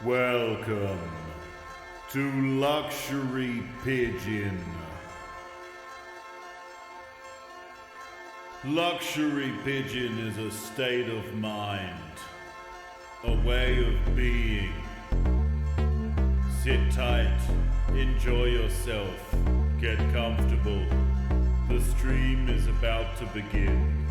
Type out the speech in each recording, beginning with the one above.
Welcome to Luxury Pigeon. Luxury Pigeon is a state of mind, a way of being. Sit tight, enjoy yourself, get comfortable. The stream is about to begin.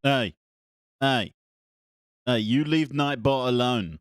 Hey, Hey, you leave Nightbot alone.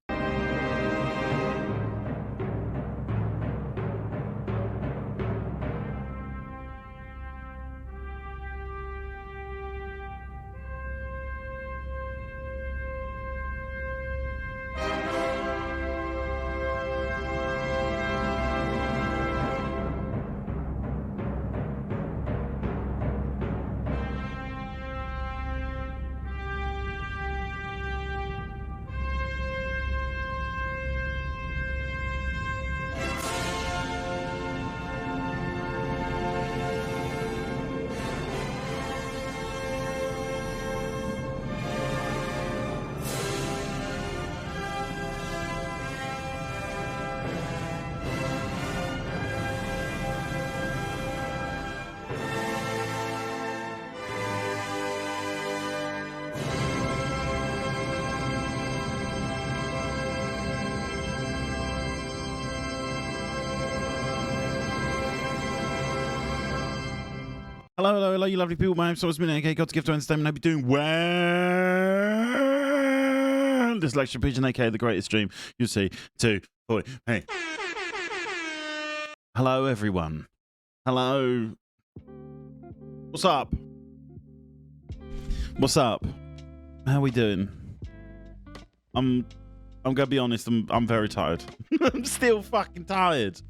Hello, you lovely people. My name's Thomas Minute, aka God's Gift to Entertainment. I hope you're doing well. This lecture pigeon, aka the greatest stream you see. 2, 4. Hey. Hello, everyone. Hello. What's up? What's up? How we doing? I'm gonna be honest. I'm very tired. I'm still fucking tired.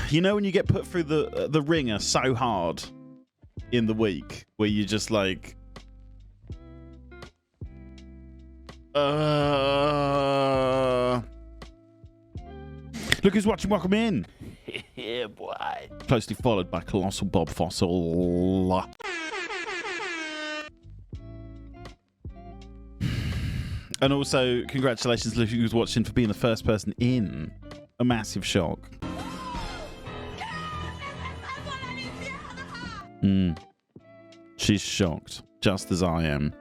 You know when you get put through the ringer so hard in the week where you just like look who's watching, welcome in. Yeah, boy. Closely followed by Colossal Bob Fossil. And also congratulations Lucy who's watching for being the first person in a massive shock. She's shocked, just as I am.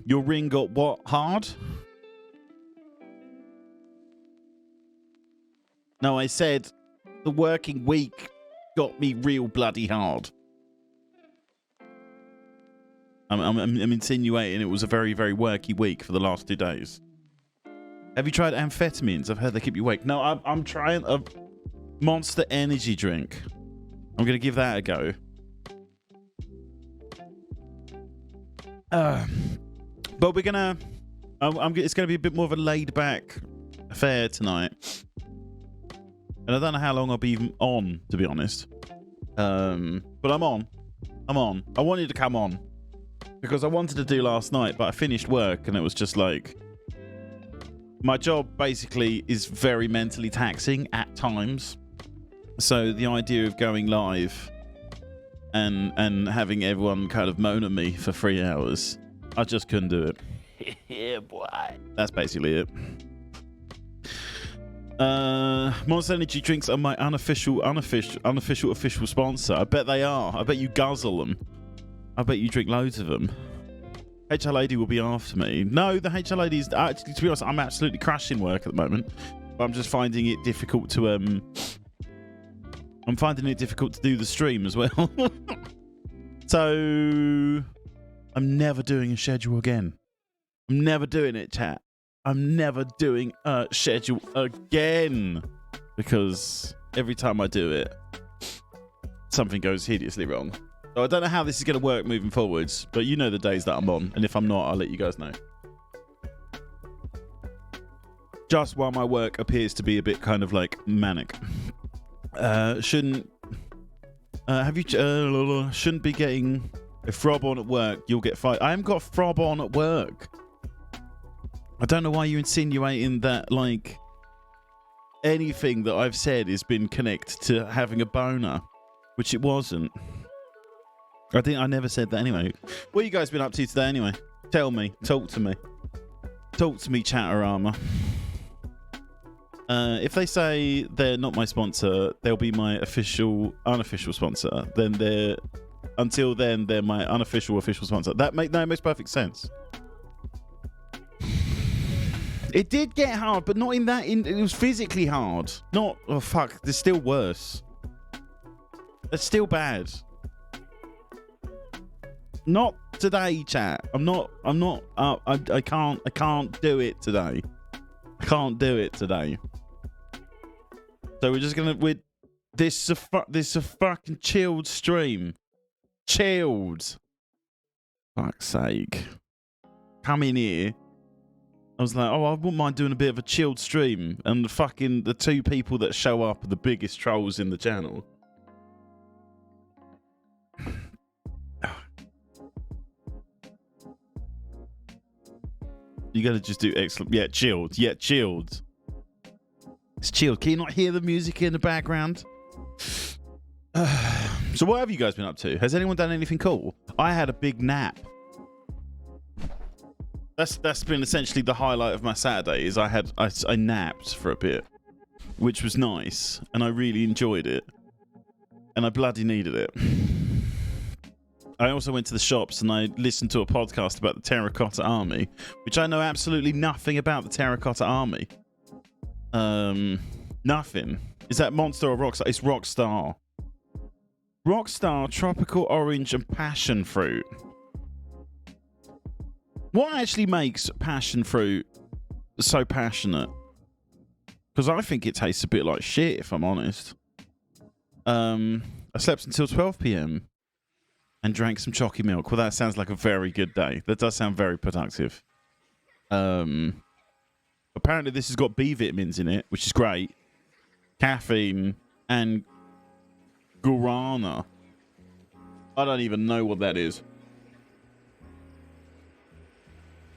Your ring got what? Hard? No, I said the working week got me real bloody hard. I'm insinuating it was a very, very worky week for the last 2 days. Have you tried amphetamines? I've heard they keep you awake. No, I'm trying a Monster Energy drink. I'm going to give that a go. But we're going to... it's going to be a bit more of a laid-back affair tonight. And I don't know how long I'll be even on, to be honest. But I'm on. I wanted to come on. Because I wanted to do last night, but I finished work and it was just like... My job basically is very mentally taxing at times. So the idea of going live and having everyone kind of moan at me for 3 hours, I just couldn't do it. Yeah, boy. That's basically it. Monster Energy drinks are my unofficial sponsor. I bet they are. I bet you guzzle them. I bet you drink loads of them. HR Lady will be after me. No, the HR Lady is actually, to be honest, I'm absolutely crashing work at the moment. But I'm just finding it difficult to I'm finding it difficult to do the stream as well. So I'm never doing a schedule again. I'm never doing it, chat. I'm never doing a schedule again. Because every time I do it, something goes hideously wrong. So I don't know how this is going to work moving forwards, but you know the days that I'm on. And if I'm not, I'll let you guys know. Just while my work appears to be a bit kind of like manic. Shouldn't be getting a frob on at work. You'll get fired. I haven't got a frob on at work. I don't know why you're insinuating that like anything that I've said has been connected to having a boner, which it wasn't. I think I never said that anyway. What you guys been up to today anyway? Tell me. Talk to me. Talk to me, Chatterama. If they say they're not my sponsor, they'll be my unofficial sponsor. Until then, they're my official sponsor. That makes perfect sense. It did get hard, but not in that. It was physically hard. Not. Oh fuck! It's still worse. It's still bad. Not today, chat. I'm not. I can't do it today. I can't do it today. So we're just gonna. This is a fucking chilled stream. Chilled. Fuck's sake. Come in here. I was like, oh, I wouldn't mind doing a bit of a chilled stream. And the two people that show up are the biggest trolls in the channel. You gotta just do excellent. Yeah, chilled. Yeah, chilled. It's chilled. Can you not hear the music in the background? So what have you guys been up to? Has anyone done anything cool? I had a big nap. That's been essentially the highlight of my Saturday. Is I napped for a bit, which was nice, and I really enjoyed it, and I bloody needed it. I also went to the shops and I listened to a podcast about the Terracotta Army, which I know absolutely nothing about the Terracotta Army. Nothing. Is that Monster or Rockstar? It's Rockstar. Rockstar, Tropical Orange, and Passion Fruit. What actually makes passion fruit so passionate? Because I think it tastes a bit like shit, if I'm honest. I slept until 12 p.m. and drank some chalky milk. Well, that sounds like a very good day. That does sound very productive. Apparently this has got B vitamins in it, which is great. Caffeine and guarana. I don't even know what that is.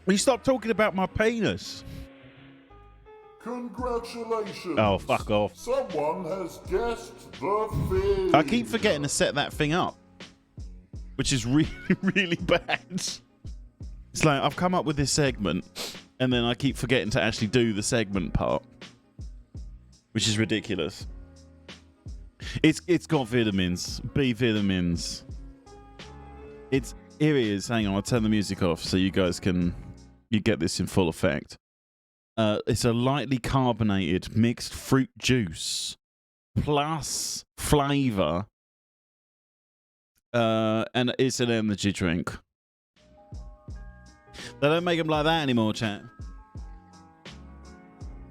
Will you stop talking about my penis? Congratulations. Oh, fuck off. Someone has guessed the thing. I keep forgetting to set that thing up, which is really, really bad. It's like I've come up with this segment, and then I keep forgetting to actually do the segment part, which is ridiculous. It's got vitamins, B vitamins. Here it is. Hang on, I'll turn the music off so you guys you get this in full effect. It's a lightly carbonated mixed fruit juice plus flavor, and it's an energy drink. They don't make them like that anymore, chat.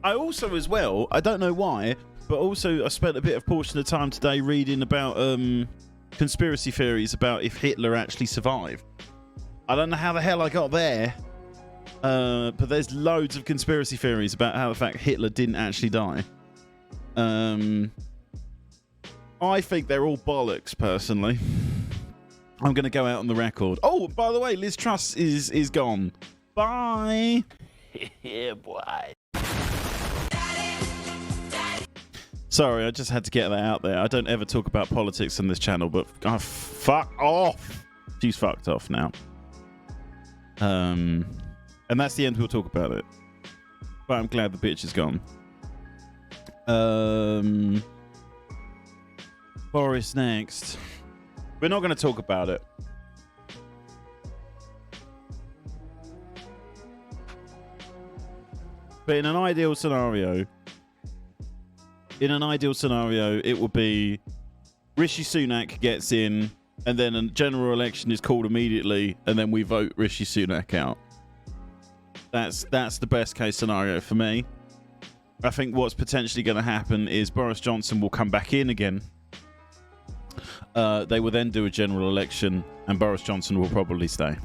I also, as well, I don't know why, but also I spent a bit of portion of time today reading about conspiracy theories about if Hitler actually survived. I don't know how the hell I got there, but there's loads of conspiracy theories about how the fact Hitler didn't actually die. I think they're all bollocks, personally. I'm going to go out on the record. Oh, by the way, Liz Truss is gone. Bye. Yeah, boy. Sorry, I just had to get that out there. I don't ever talk about politics on this channel, but fuck off. She's fucked off now. And that's the end. We'll talk about it. But I'm glad the bitch is gone. Boris next. We're not going to talk about it. But in an ideal scenario, it would be Rishi Sunak gets in, and then a general election is called immediately, and then we vote Rishi Sunak out. That's the best case scenario for me. I think what's potentially going to happen is Boris Johnson will come back in again. They will then do a general election, and Boris Johnson will probably stay.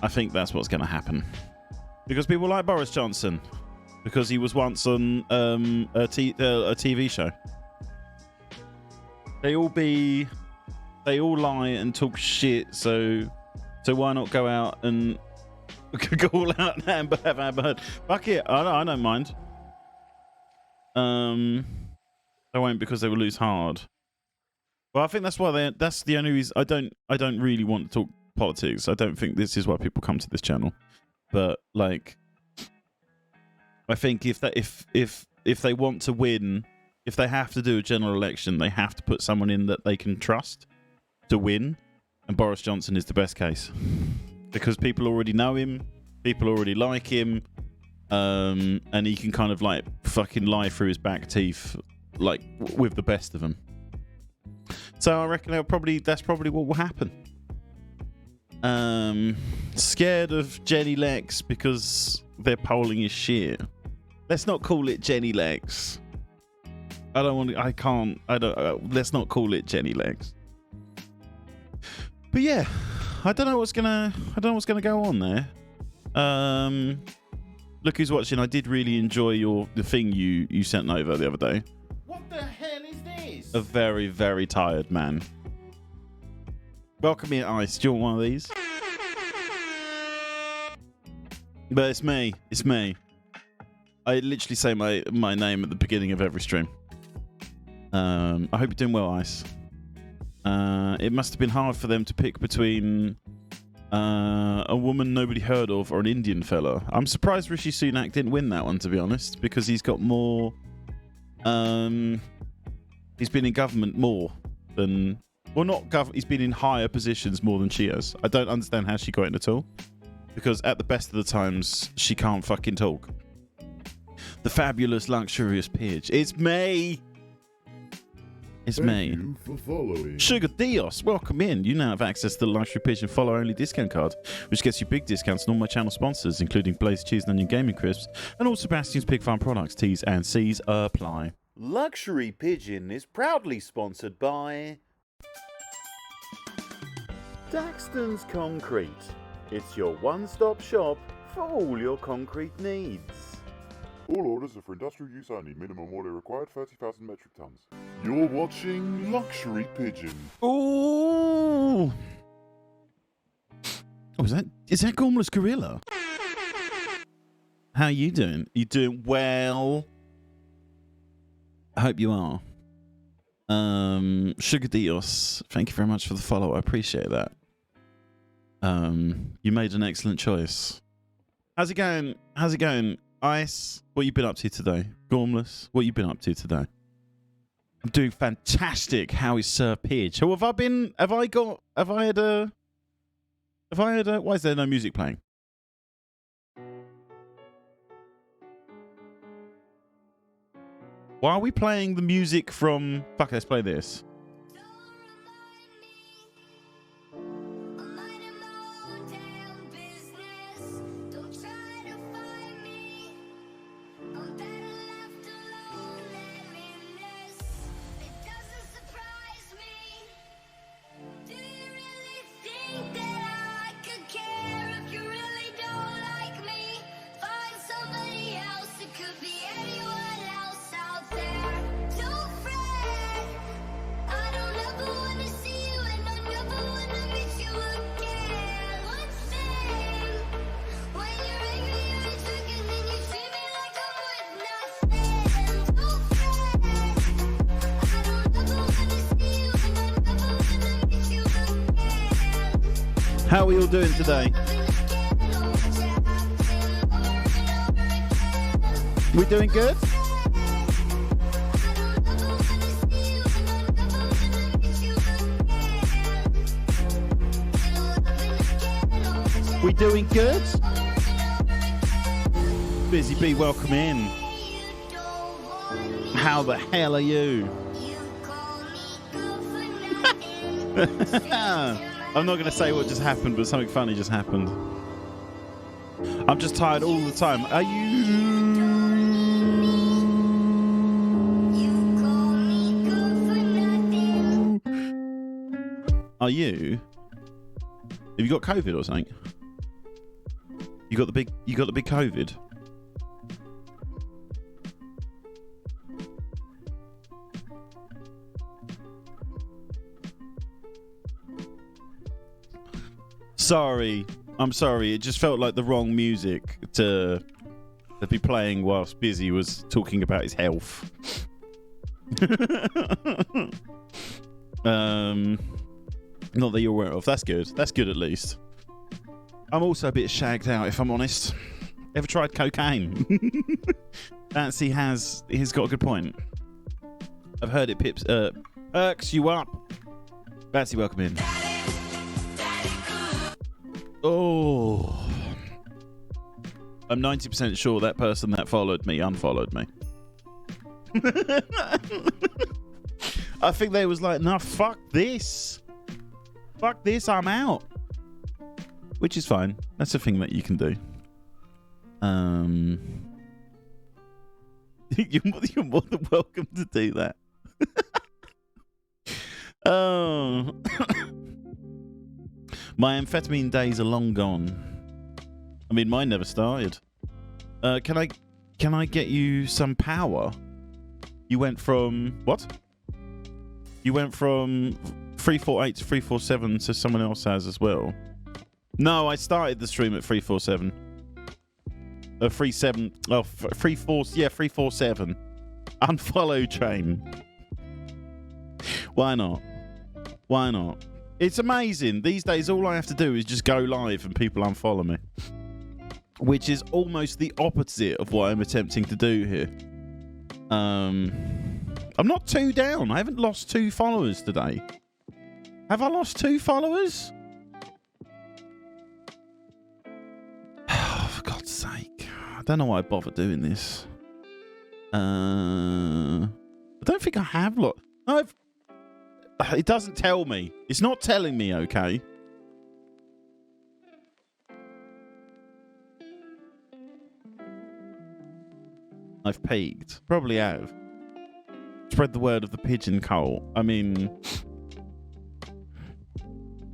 I think that's what's going to happen. Because people like Boris Johnson. Because he was once on a TV show. They all lie and talk shit, so why not go out and go all out and have Amber Heard? Fuck it, I don't mind. I won't, because they will lose hard. Well, I think that's the only reason I don't really want to talk politics. I don't think this is why people come to this channel. But like, I think if they want to win, if they have to do a general election, they have to put someone in that they can trust to win, and Boris Johnson is the best case because people already know him, people already like him, and he can kind of like fucking lie through his back teeth like with the best of them. So I reckon that's probably what will happen. Scared of Jenny Lex because their polling is shit. Let's not call it Jenny Lex. I don't want to, I can't, I don't, let's not call it Jenny Lex. But yeah, I don't know what's gonna go on there. Look who's watching. I did really enjoy the thing you sent over the other day. What the hell is this? A very, very tired man. Welcome here, Ice. Do you want one of these? But it's me. It's me. I literally say my name at the beginning of every stream. I hope you're doing well, Ice. It must have been hard for them to pick between a woman nobody heard of or an Indian fella. I'm surprised Rishi Sunak didn't win that one, to be honest, because he's got more... he's been in government more than... Well, not government. He's been in higher positions more than she has. I don't understand how she got in at all. Because at the best of the times, she can't fucking talk. The fabulous, luxurious Pidge. It's me! It's me. Thank you for following. Sugar Dios, welcome in. You now have access to the Luxury Pigeon follow-only discount card, which gets you big discounts on all my channel sponsors, including Blaze Cheese and Onion Gaming Crisps, and all Sebastian's Pig Farm products. T's and C's apply. Luxury Pigeon is proudly sponsored by Daxton's Concrete. It's your one-stop shop for all your concrete needs. All orders are for industrial use only. Minimum order required 30,000 metric tons. You're watching Luxury Pigeon. Ooh! Oh, is that Gormless Gorilla? How you doing? You doing well? I hope you are. Sugar Dios, thank you very much for the follow. I appreciate that. You made an excellent choice. How's it going? How's it going? Ice, what you been up to today? Gormless, what you been up to today? I'm doing fantastic. How is Sir Pidge? Who have I been? Have I had a? Why is there no music playing? Why are we playing the music from? Fuck, let's play this. How are we all doing today? We doing good? We doing good? Busy Bee, welcome in. How the hell are you? I'm not going to say what just happened, but something funny just happened. I'm just tired all the time. Are you? Are you? Have you got COVID or something? You got the big COVID? Sorry. I'm sorry. It just felt like the wrong music to be playing whilst Busy was talking about his health. Not that you're aware of. That's good. That's good at least. I'm also a bit shagged out, if I'm honest. Ever tried cocaine? Fancy he's got a good point. I've heard it perks you up. Fancy, welcome in. Oh, I'm 90% sure that person that followed me unfollowed me. I think they was like, nah, fuck this, I'm out. which is fine. That's a thing that you can do. You're more than welcome to do that. Oh. My amphetamine days are long gone. I mean, mine never started. Can I get you some power? You went from what? You went from 348 to 347, so someone else has as well. No, I started the stream at 347. 37. Oh, 34. Yeah, 347. Unfollow train. Why not? Why not? It's amazing. These days, all I have to do is just go live and people unfollow me. Which is almost the opposite of what I'm attempting to do here. I'm not 2 down. I haven't lost 2 followers today. Have I lost 2 followers? Oh, for God's sake. I don't know why I bother doing this. I don't think I have lost. No, it doesn't tell me. It's not telling me, okay? I've peaked. Probably have. Spread the word of the pigeon cult. I mean,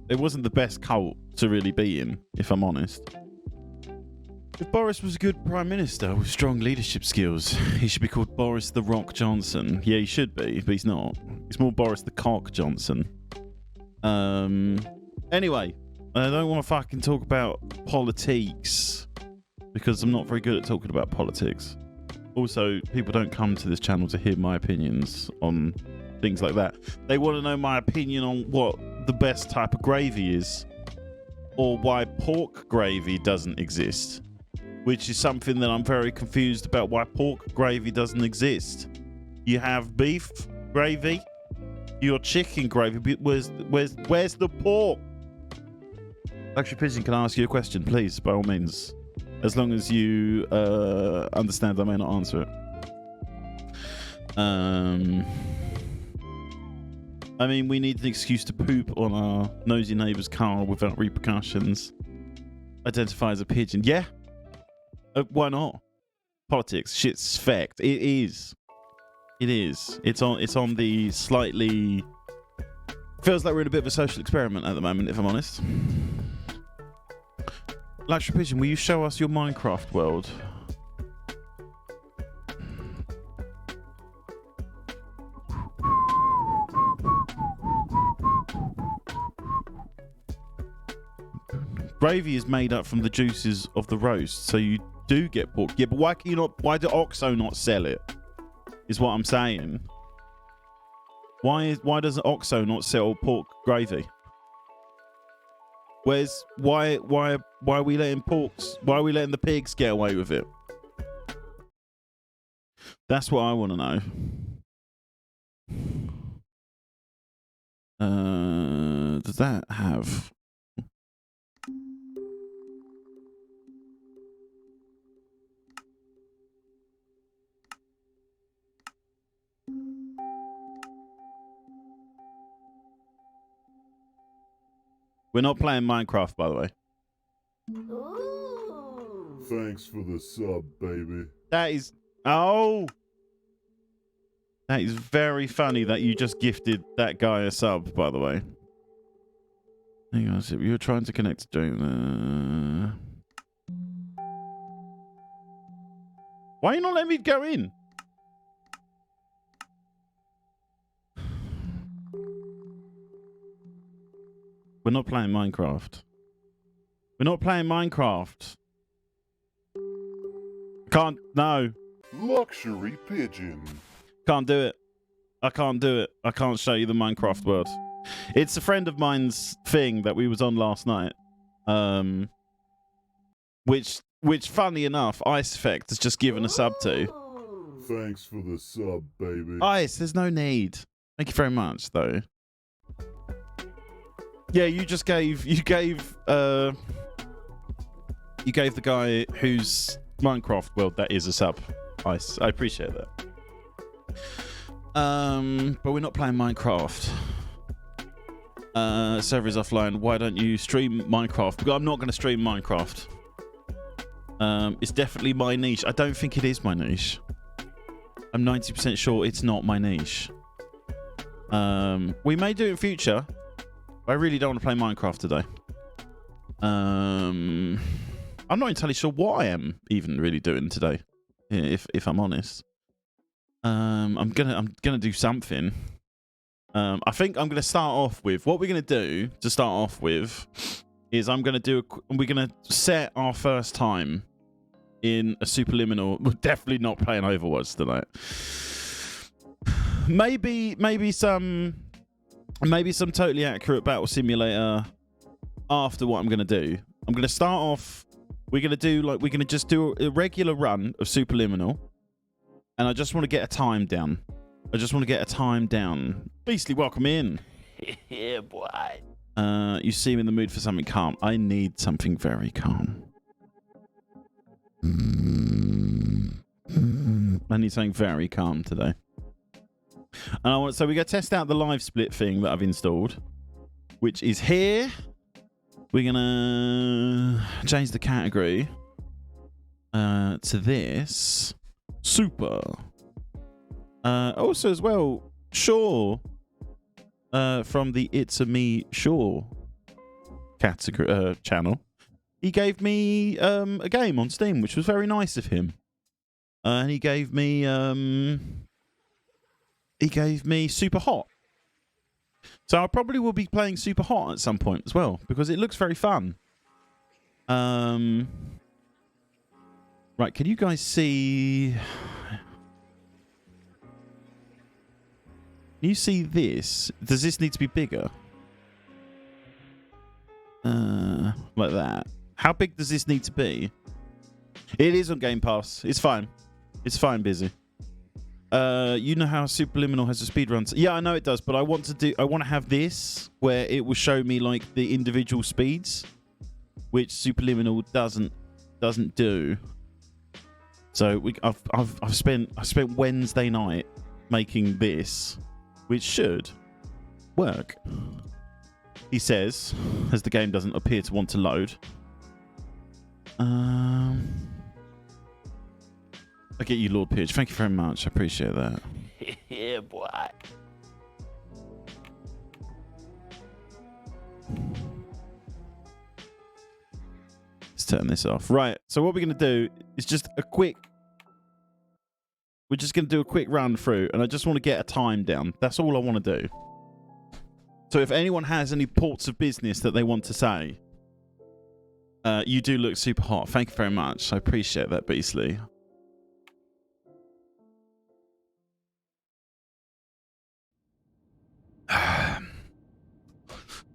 it wasn't the best cult to really be in, if I'm honest. If Boris was a good prime minister with strong leadership skills, he should be called Boris the Rock Johnson. Yeah, he should be, but he's not. He's more Boris the Cock Johnson. Anyway, I don't want to fucking talk about politics because I'm not very good at talking about politics. Also, people don't come to this channel to hear my opinions on things like that. They want to know my opinion on what the best type of gravy is, or why pork gravy doesn't exist, which is something that I'm very confused about. Why pork gravy doesn't exist? You have beef gravy, your chicken gravy. Where's the pork? Luxury Pigeon, can I ask you a question, please? By all means. As long as you understand I may not answer it. I mean, we need an excuse to poop on our nosy neighbour's car without repercussions. Identify as a pigeon. Yeah. Why not? Politics. Shit's fact. It is. It is. It's on the slightly... Feels like we're in a bit of a social experiment at the moment, if I'm honest. Luxury Pigeon, will you show us your Minecraft world? Gravy is made up from the juices of the roast, so you do get pork. Yeah, but why can you not? Why do Oxo not sell it? Is what I'm saying. Why doesn't Oxo not sell pork gravy? Why are we letting why are we letting the pigs get away with it? That's what I want to know. Does that have... We're not playing Minecraft, by the way. Ooh. Thanks for the sub, baby. That is... Oh! That is very funny that you just gifted that guy a sub, by the way. Hang on a sec. You were trying to connect during the... Why are you not letting me go in? We're not playing Minecraft. We're not playing Minecraft. Can't... No. Luxury Pigeon. Can't do it. I can't do it. I can't show you the Minecraft world. It's a friend of mine's thing that we was on last night. Which funny enough, Ice Effect has just given a sub to. Thanks for the sub, baby. Ice, there's no need. Thank you very much, though. Yeah, you gave the guy whose Minecraft world that is a sub. Ice. I appreciate that. But we're not playing Minecraft. Server is offline. Why don't you stream Minecraft? Because I'm not going to stream Minecraft. It's definitely my niche. I don't think it is my niche. I'm 90% sure it's not my niche. We may do it in future. But I really don't want to play Minecraft today. I'm not entirely sure what I am even really doing today, if I'm honest. I'm gonna do something. I think I'm gonna start off with what we're gonna do to start off with is we're gonna set our first time in a superliminal. We're definitely not playing Overwatch tonight. Maybe some totally accurate battle simulator after what I'm gonna do. I'm gonna start off. We're gonna just do a regular run of superliminal, and I just want to get a time down. Beastly, welcome in. Yeah, boy. You seem in the mood for something calm. I need something very calm. I need something very calm today. And so we're going to test out the live split thing that I've installed, which is here. We're going to change the category to this. Super. Also as well, Shaw from the It's a Me Shaw category channel. He gave me a game on Steam, which was very nice of him. And he gave me Super Hot. So I probably will be playing Super Hot at some point as well, because it looks very fun. Right, can you guys see? Can you see this? Does this need to be bigger? Like that. How big does this need to be? It is on Game Pass. It's fine. It's fine, busy. You know how Superliminal has a speedrun? Yeah, I know it does, but I want to have this where it will show me like the individual speeds, which Superliminal doesn't do. So I've spent Wednesday night making this, which should work. He says, as the game doesn't appear to want to load. I get you, Lord Pitch. Thank you very much. I appreciate that. Yeah, boy. Let's turn this off. Right. So what we're going to do is just a quick... We're just going to do a quick run through, and I just want to get a time down. That's all I want to do. So if anyone has any ports of business that they want to say, you do look super hot. Thank you very much. I appreciate that, Beastly.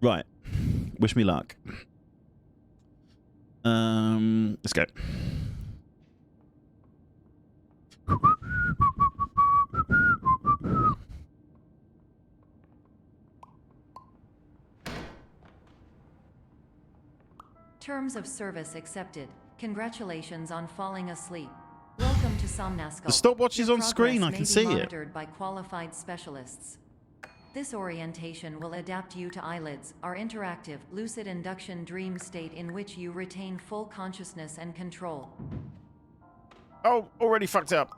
Right. Wish me luck. Let's go. Terms of service accepted. Congratulations on falling asleep. Welcome to Somnascope. The stopwatch is Your on screen. I progress can may see be it. monitored by qualified specialists. This orientation will adapt you to eyelids, our interactive, lucid induction dream state in which you retain full consciousness and control. Oh, already fucked up.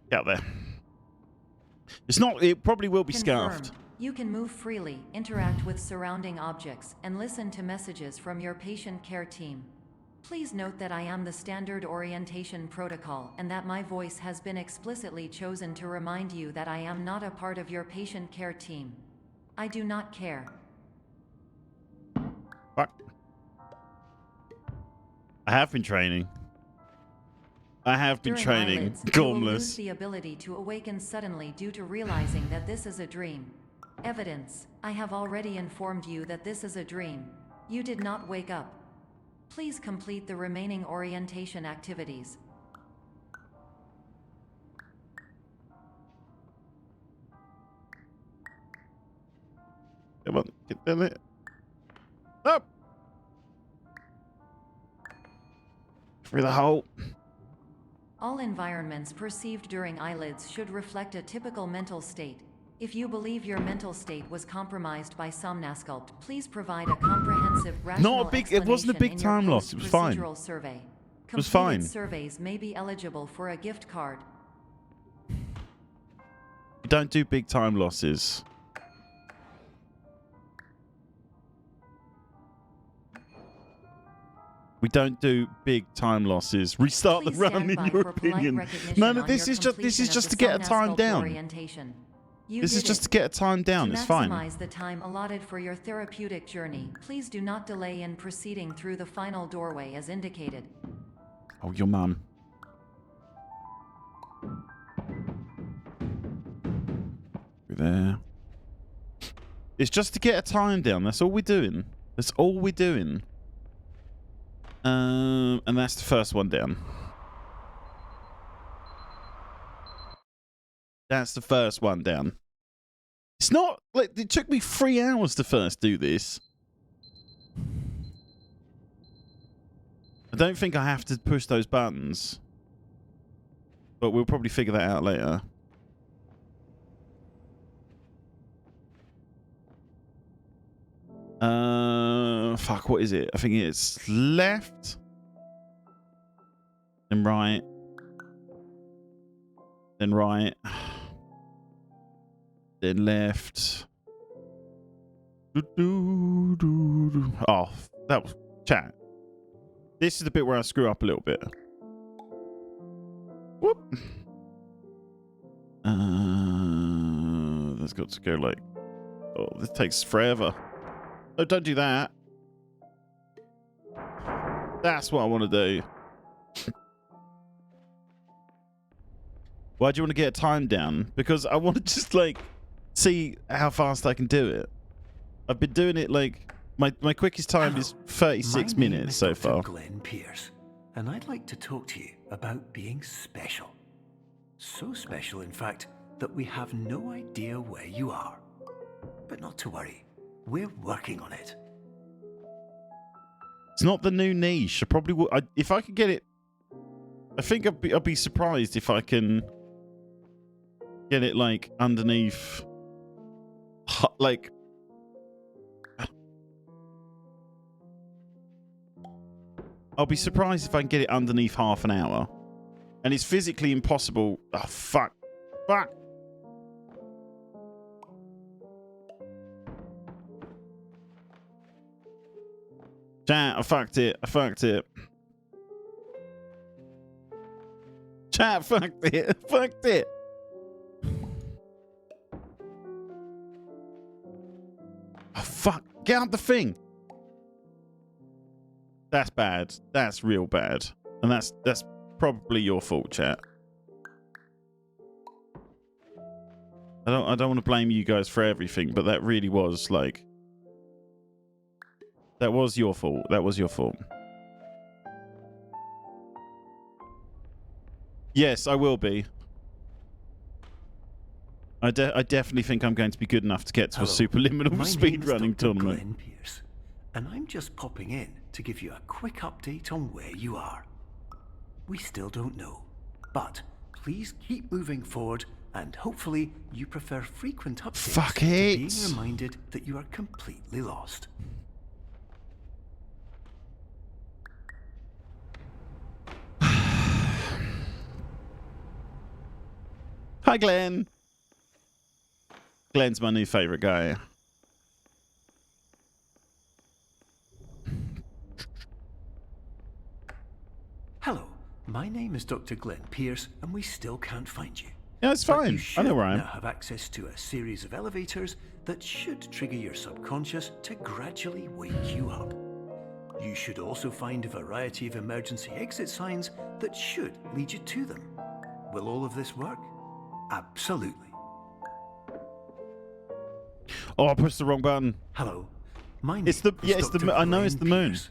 Get out there. It's not. It probably will be Confirmed. scarfed. You can move freely, interact with surrounding objects, and listen to messages from your patient care team. Please note that I am the standard orientation protocol and that my voice has been explicitly chosen to remind you that I am not a part of your patient care team. I do not care. Fuck. I have been training. I have been During training. eyelids, you will lose Gormless. the ability to awaken suddenly due to realizing that this is a dream. Evidence. I have already informed you that this is a dream. You did not wake up. Please complete the remaining orientation activities. Come on, get in it. Up. Through the hole. All environments perceived during eyelids should reflect a typical mental state. If you believe your mental state was compromised by Somnasculpt, please provide a comprehensive rational it wasn't a big explanation in your time loss, it was fine. post-procedural survey. It was Completed fine. surveys may be eligible for a gift card. You don't do big time losses. We don't do big time losses. Restart Please the run stand in by your for polite opinion. recognition No, on this your is just completion of to the get a time Somnasculpt down. orientation. You This is did just it. to get a time down. To It's fine. maximize the time allotted for your therapeutic journey, please do not delay in proceeding through the final doorway as indicated. Oh, your mum. There. It's just to get a time down. That's all we're doing. That's all we're doing. And that's the first one down. That's the first one down. It's not like it took me 3 hours to first do this. I don't think I have to push those buttons. But we'll probably figure that out later. Fuck, what is it? I think it's left. Then right. Then right. Then left. Oh, that was chat. This is the bit where I screw up a little bit. Whoop. That's got to go like... Oh, this takes forever. Oh, don't do that. That's what I want to do. Why do you want to get a time down? Because I want to just, like, see how fast I can do it. I've been doing it, like... My quickest time is 36 minutes so far. My name is Dr. Glenn Pierce, and I'd like to talk to you about being special. So special, in fact, that we have no idea where you are. But not to worry, we're working on it. It's not the new niche. I probably will. If I could get it, I think I'd be surprised if I can get it like underneath, like. I'll be surprised if I can get it underneath half an hour, and it's physically impossible. Oh fuck! Fuck! Chat, I fucked it. I fucked it. Chat, fucked it. I fucked it. Oh, fuck. Get out the thing. That's bad. That's real bad. And that's probably your fault, chat. I don't want to blame you guys for everything, but that really was like... That was your fault. That was your fault. Yes, I will be. I definitely think I'm going to be good enough to get to a superliminal speedrunning tournament. Glenn Pierce, and I'm just popping in to give you a quick update on where you are. We still don't know, but please keep moving forward, and hopefully you prefer frequent updates Fuck to it. being reminded that you are completely lost. Hi, Glenn. Glenn's my new favorite guy. Hello, my name is Dr. Glenn Pierce, and we still can't find you. Yeah, it's But you fine. I know where I am. now have access to a series of elevators that should trigger your subconscious to gradually wake you up. You should also find a variety of emergency exit signs that should lead you to them. Will all of this work? Absolutely. Oh, I pushed the wrong button. Hello, my name It's the is it's the Dr. I know it's the Glenn moon. Pierce.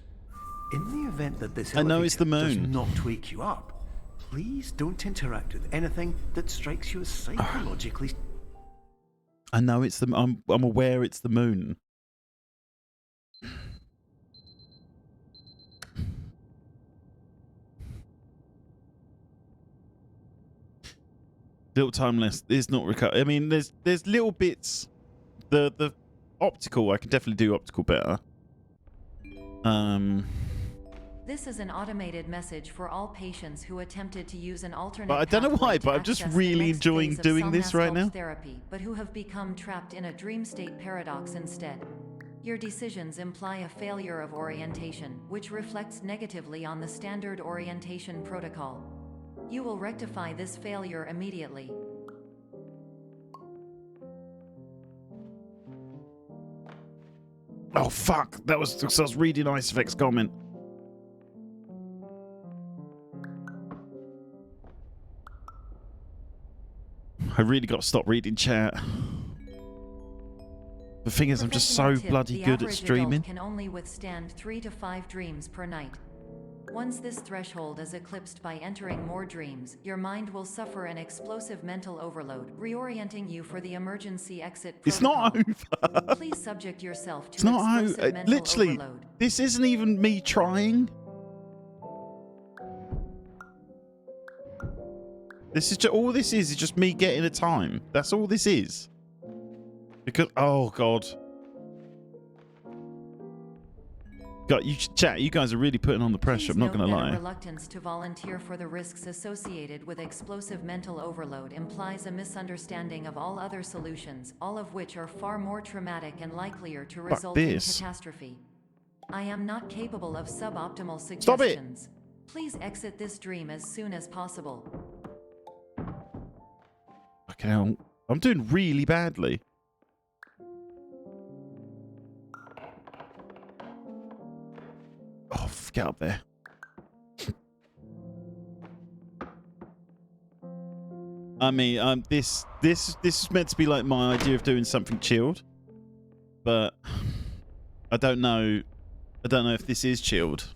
In the event that this I know it's the elevator moon. does not wake you up, please don't interact with anything that strikes you as psychologically. I know it's the. I'm aware it's the moon. Little time less is not recover. I mean, there's little bits. The optical, I can definitely do optical better. This is an automated message for all patients who attempted to use an alternate. But I don't know pathway why, to but I'm just access the really next enjoying phase of doing some this right mass now. therapy, but who have become trapped in a dream state paradox instead. Your decisions imply a failure of orientation, which reflects negatively on the standard orientation protocol. You will rectify this failure immediately. Oh fuck! That was because I was reading Ice Effect's comment. I really got to stop reading chat. The thing is, I'm just so Professional tip, bloody the good at average streaming. adult can only withstand 3 to 5 dreams per night. Once this threshold is eclipsed by entering more dreams, your mind will suffer an explosive mental overload, reorienting you for the emergency exit protocol. It's not over. Please subject yourself to It's not explosive over. mental Literally, overload. this isn't even me trying. This is just, all this is just me getting a time. That's all this is. Because, oh god. God, chat, you guys are really putting on the pressure, I'm not going to lie. Reluctance to volunteer for the risks associated with explosive mental overload implies a misunderstanding of all other solutions, all of which are far more traumatic and likelier to result in catastrophe. I am not capable of suboptimal suggestions. Stop it! Please exit this dream as soon as possible. Fucking hell. I'm doing really badly. Oh, get up there. I mean, this is meant to be like my idea of doing something chilled, but I don't know if this is chilled.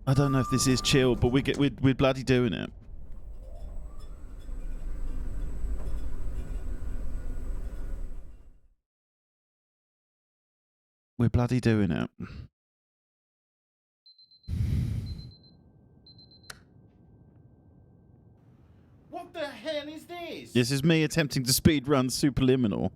I don't know if this is chilled, but we're bloody doing it. We're bloody doing it. What the hell is this? This is me attempting to speedrun Superliminal.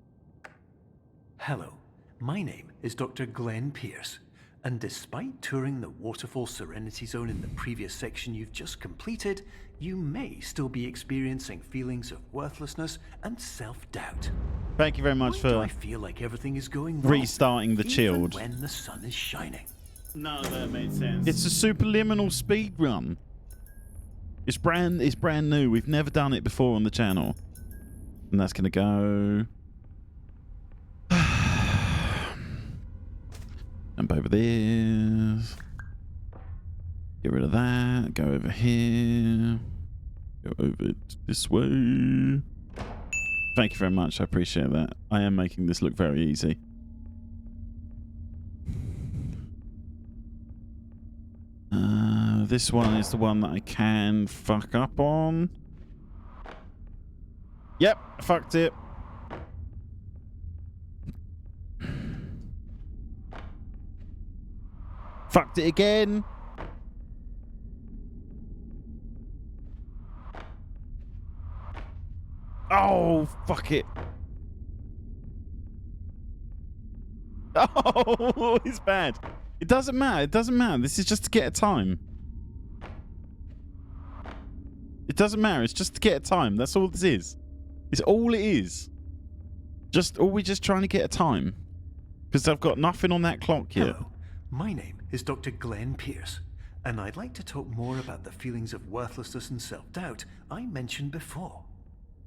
Hello, my name is Dr. Glenn Pierce, and despite touring the Waterfall Serenity Zone in the previous section you've just completed, you may still be experiencing feelings of worthlessness and self-doubt. Thank you very much Why do for I feel like everything is going wrong, restarting the even chilled. when the sun is shining? None of that made sense. It's a Superliminal speedrun. It's brand new. We've never done it before on the channel. And that's gonna go. Jump over this. Get rid of that. Go over here. Go over this way. Thank you very much. I appreciate that. I am making this look very easy. This one is the one that I can fuck up on. Yep, I fucked it. Fucked it again. Oh, fuck it. Oh, it's bad. It doesn't matter. It doesn't matter. This is just to get a time. It doesn't matter. It's just to get a time. That's all this is. It's all it is. We're just trying to get a time. Because I've got nothing on that clock yet. Hello, my name is Dr. Glenn Pierce, and I'd like to talk more about the feelings of worthlessness and self-doubt I mentioned before.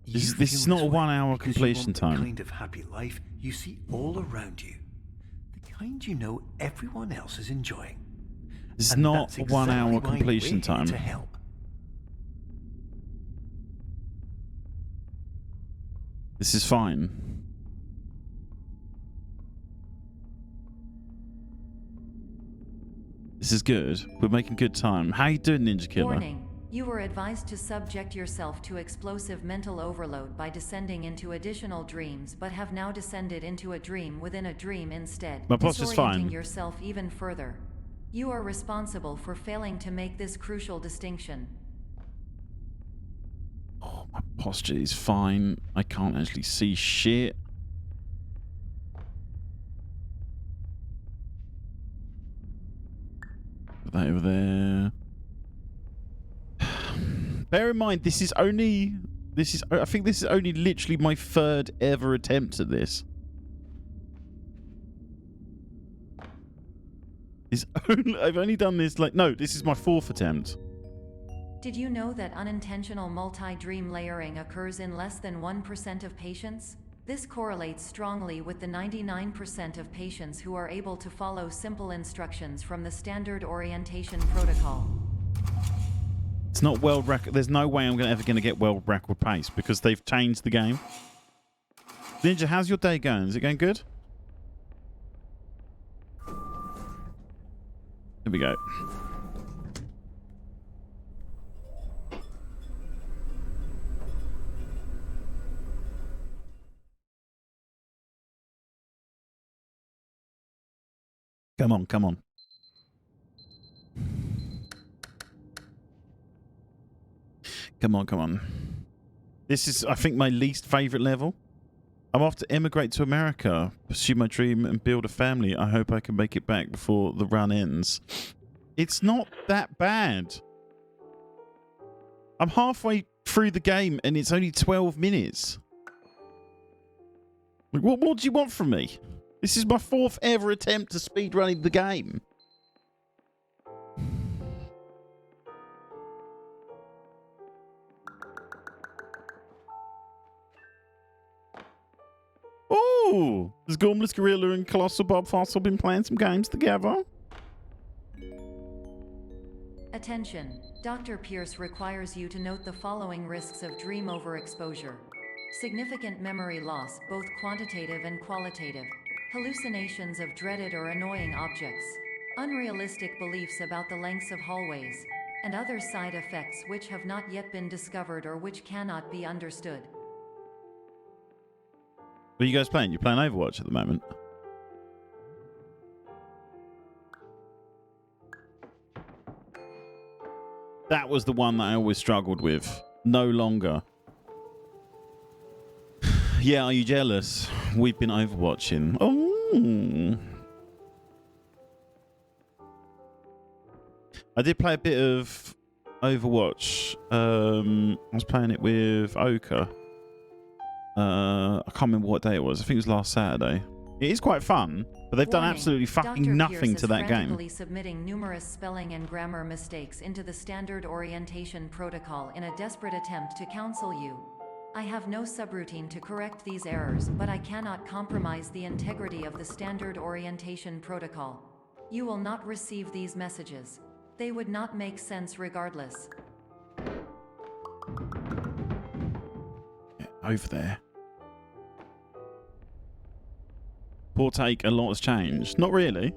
This You is feel not a this way 1 hour because you completion want time. The kind of happy life you see all around you. The kind you know everyone else is enjoying. This is And not that's a 1 hour exactly why completion we're here time. to help. This is fine. This is good. We're making good time. How you doing, Ninja Killer? Warning. You were advised to subject yourself to explosive mental overload by descending into additional dreams, but have now descended into a dream within a dream instead, My posture's fine. disorienting yourself even further. You are responsible for failing to make this crucial distinction. Oh, my posture is fine. I can't actually see shit. Put that over there. Bear in mind, this is I think this is only literally my 3rd ever attempt at this. I've only done this this is my 4th attempt. Did you know that unintentional multi-dream layering occurs in less than 1% of patients? This correlates strongly with the 99% of patients who are able to follow simple instructions from the standard orientation protocol. It's not world record. There's no way I'm ever going to get world record pace because they've changed the game. Ninja, how's your day going? Is it going good? Here we go. Come on, come on. Come on, come on. This is, I think, my least favourite level. I'm off to emigrate to America, pursue my dream and build a family. I hope I can make it back before the run ends. It's not that bad. I'm halfway through the game and it's only 12 minutes. Like, what more do you want from me? This is my 4th ever attempt to speedrunning the game. Oh, has Gormless Gorilla and Colossal Bob Fossil been playing some games together? Attention, Dr. Pierce requires you to note the following risks of dream overexposure. Significant memory loss, both quantitative and qualitative. Hallucinations of dreaded or annoying objects. Unrealistic beliefs about the lengths of hallways. And other side effects which have not yet been discovered or which cannot be understood. What are you guys playing? You're playing Overwatch at the moment? That was the one that I always struggled with. No longer. Yeah, are you jealous? We've been Overwatching. Oh. I did play a bit of Overwatch. I was playing it with Oka. I can't remember what day it was. I think it was last Saturday. It is quite fun, but they've done absolutely fucking Dr. nothing Pierce to that game. is submitting numerous spelling and grammar mistakes into the standard orientation protocol in a desperate attempt to counsel you. I have no subroutine to correct these errors, but I cannot compromise the integrity of the standard orientation protocol. You will not receive these messages. They would not make sense regardless. Over there. Poor take, a lot has changed. Not really.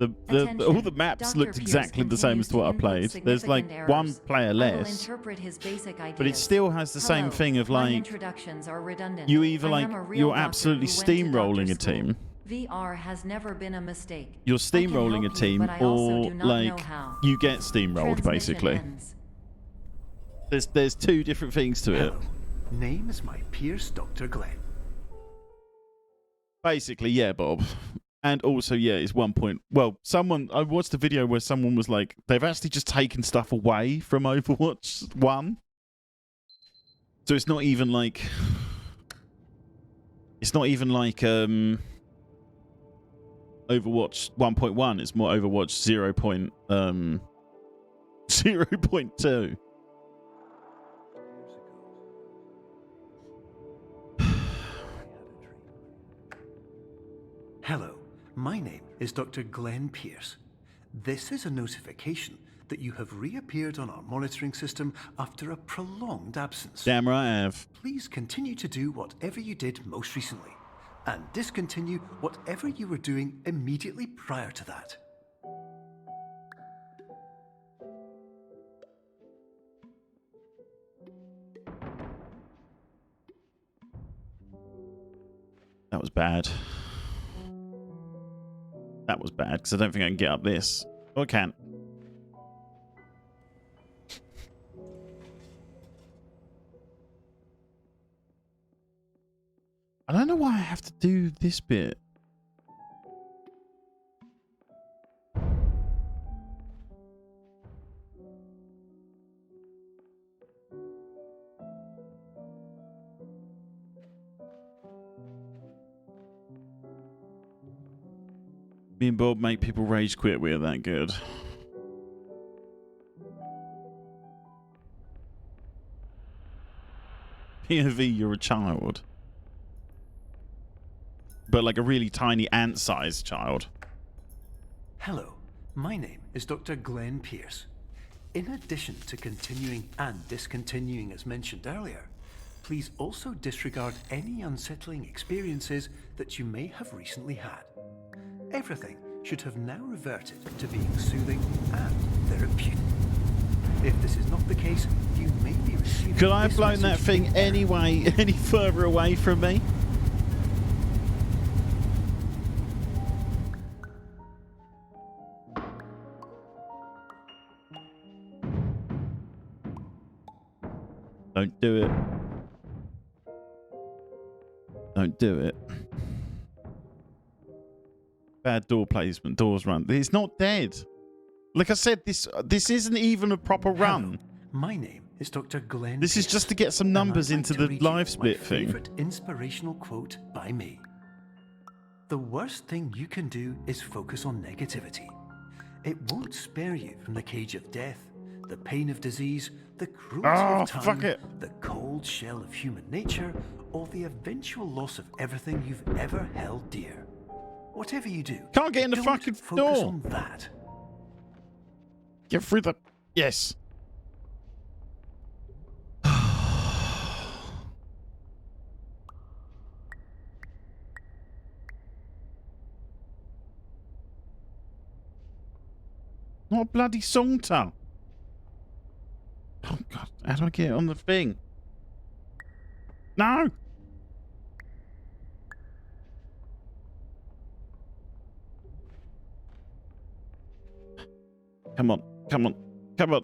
All the maps Dr. looked Pierce exactly the same as to what I played. There's like one player less, but it still has the same thing of like you either like you're absolutely steamrolling a team. VR has never been a mistake. You're steamrolling a team, or like you get steamrolled basically. There's two different things to it. Hello. Name is my Pierce Dr. Glenn. Basically, yeah, Bob. And also, yeah, it's 1 point. Well, I watched a video where someone was like, they've actually just taken stuff away from Overwatch 1. So it's not even like Overwatch 1.1. It's more Overwatch 0.2. Hello, my name is Dr. Glenn Pierce. This is a notification that you have reappeared on our monitoring system after a prolonged absence. Damn right I have. Please continue to do whatever you did most recently, and discontinue whatever you were doing immediately prior to that. That was bad. That was bad, because I don't think I can get up this. Oh, I can. have to do this bit? Me and Bob make people rage quit. We're that good. POV, you're a child. But like a really tiny ant-sized child. Hello, my name is Dr. Glenn Pierce. In addition to continuing and discontinuing as mentioned earlier, please also disregard any unsettling experiences that you may have recently had. Everything should have now reverted to being soothing and therapeutic. If this is not the case, you may be receiving. Could I have this blown that message thing in anyway, any further away from me? Don't do it. Don't do it. Bad door placement. Doors run. It's not dead. Like I said, this isn't even a proper run. Hello, my name is Dr. Glenn This is Pierce, just to get some and numbers I'd like into to the read you live split my thing. favorite inspirational quote by me. The worst thing you can do is focus on negativity. It won't spare you from the cage of death, the pain of disease, the cruelty of time, fuck it. the cold shell of human nature, or the eventual loss of everything you've ever held dear. Whatever you do, Can't get in the don't fucking focus door. on that. Get through the... Yes. Not a bloody saunter. Oh, God. How do I get it on the thing? No! Come on. Come on. Come on.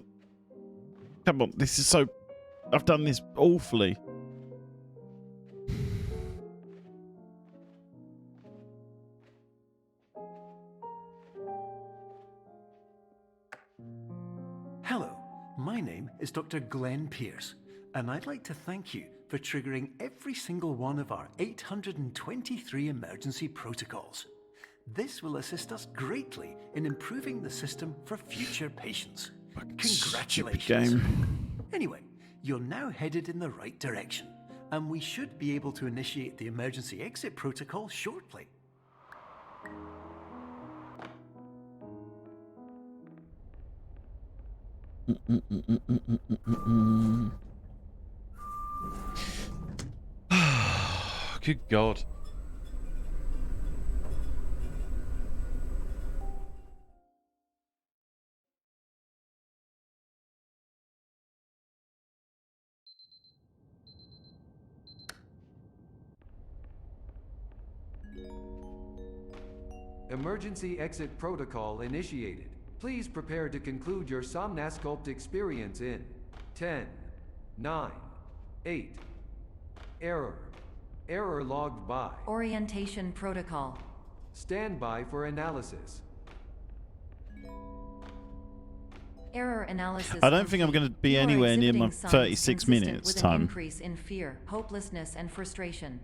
Come on. This is so... I've done this awfully. Hello, my name is Dr. Glenn Pierce, and I'd like to thank you for triggering every single one of our 823 emergency protocols. This will assist us greatly in improving the system for future patients. Congratulations. Game. Anyway, you're now headed in the right direction, and we should be able to initiate the emergency exit protocol shortly. Good God. Emergency exit protocol initiated. Please prepare to conclude your Somnasculpt experience in 10, 9, 8. Error. Error logged by. Orientation protocol. Stand by for analysis. Error analysis. I don't think I'm going to be You are anywhere near my exhibiting signs 36 consistent minutes with an time. increase in fear, hopelessness, and frustration.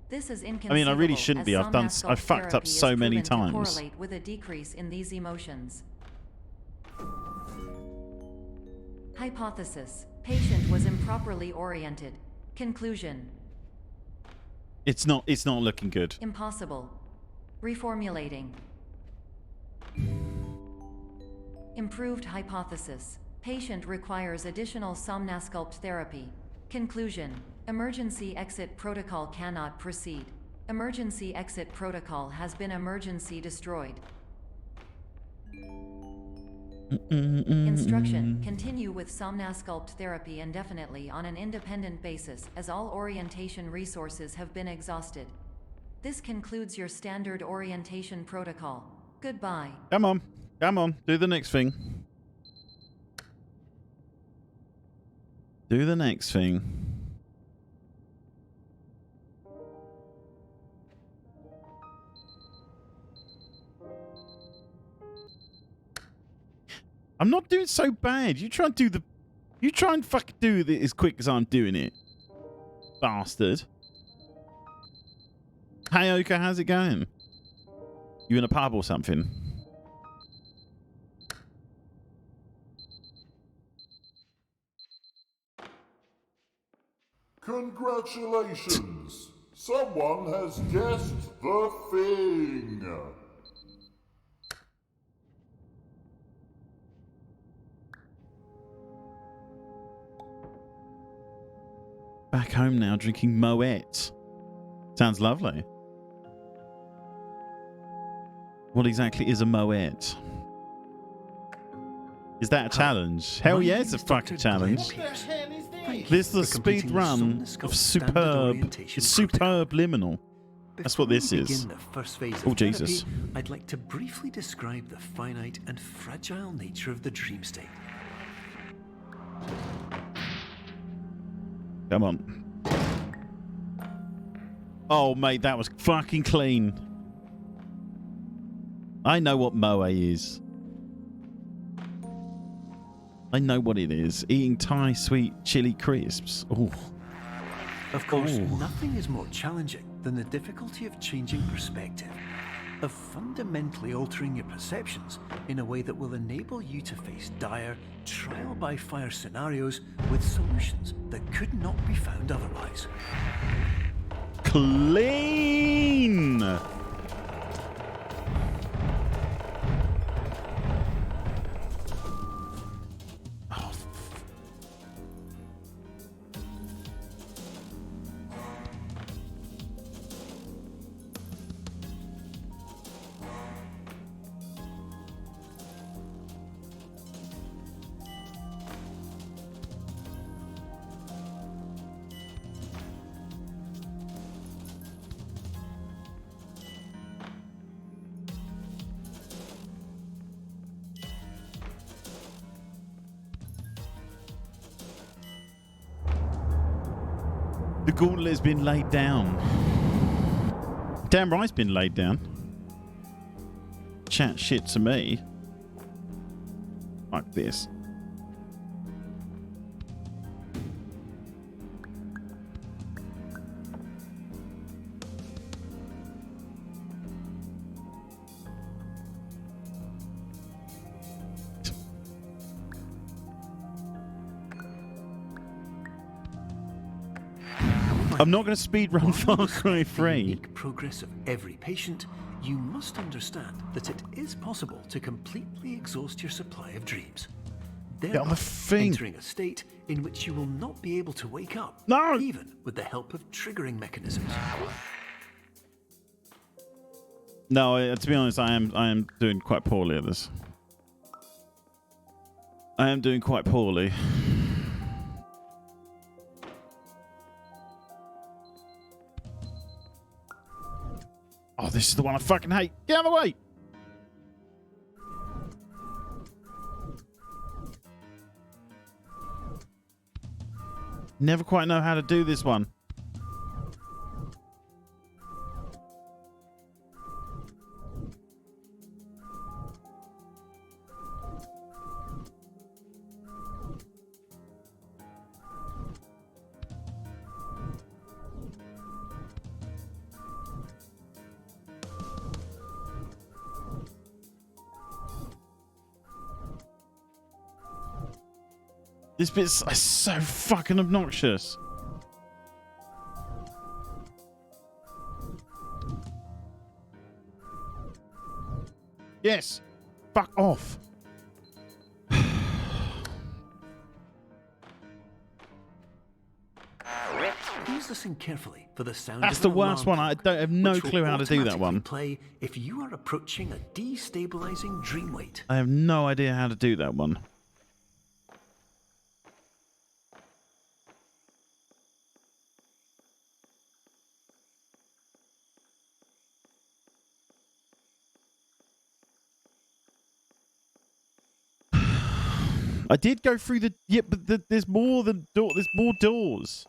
This is I mean, I really inconceivable, shouldn't as be. Somnasculpt I've fucked up therapy is so many proven to times. correlate with a decrease in these emotions. Hypothesis: patient was improperly oriented. Conclusion: It's not looking good. impossible. Reformulating. Improved hypothesis: patient requires additional Somnasculpt therapy. Conclusion: emergency exit protocol cannot proceed. Emergency exit protocol has been emergency destroyed. Instruction: continue with Somnasculpt therapy indefinitely on an independent basis, as all orientation resources have been exhausted. This concludes your standard orientation protocol. Goodbye. Come on. Come on. Do the next thing. Do the next thing. I'm not doing so bad. You try and do the... You try and fucking do it as quick as I'm doing it. Bastard. Hey, Oka, how's it going? You in a pub or something? Congratulations! Someone has guessed the thing! Back home now, drinking Moet. Sounds lovely. What exactly is a Moet? Is that a challenge? Hell yeah, it's a fucking challenge. This is a speed run of superb liminal. That's what this is. Oh, Jesus. I'd like to briefly describe the finite and fragile nature of the dream state. Come on. Oh, mate, that was fucking clean. I know what Moe is. I know what it is. Eating Thai sweet chili crisps. Oh. Of course, nothing is more challenging than the difficulty of changing perspective, of fundamentally altering your perceptions in a way that will enable you to face dire, trial-by-fire scenarios with solutions that could not be found otherwise. Clean! The gauntlet has been laid down. Damn right's been laid down. Chat shit to me. Like this. I'm not going to speedrun Far Cry 3. Unique progress of every patient, you must understand that it is possible to completely exhaust your supply of dreams. Get on the thing. Entering a state in which you will not be able to wake up, No! even with the help of triggering mechanisms. No, to be honest, I am doing quite poorly at this. I am doing quite poorly. Oh, this is the one I fucking hate. Get out of the way! Never quite know how to do this one. This bit's so fucking obnoxious. Yes. Fuck off. Please listen carefully for the sound. That's of the an worst alarm one. I clock, don't have no which will clue how to do that automatically one. Play if you are approaching a destabilizing dream weight. I have no idea how to do that one. I did go through the... Yeah, but there's more than door. There's more doors.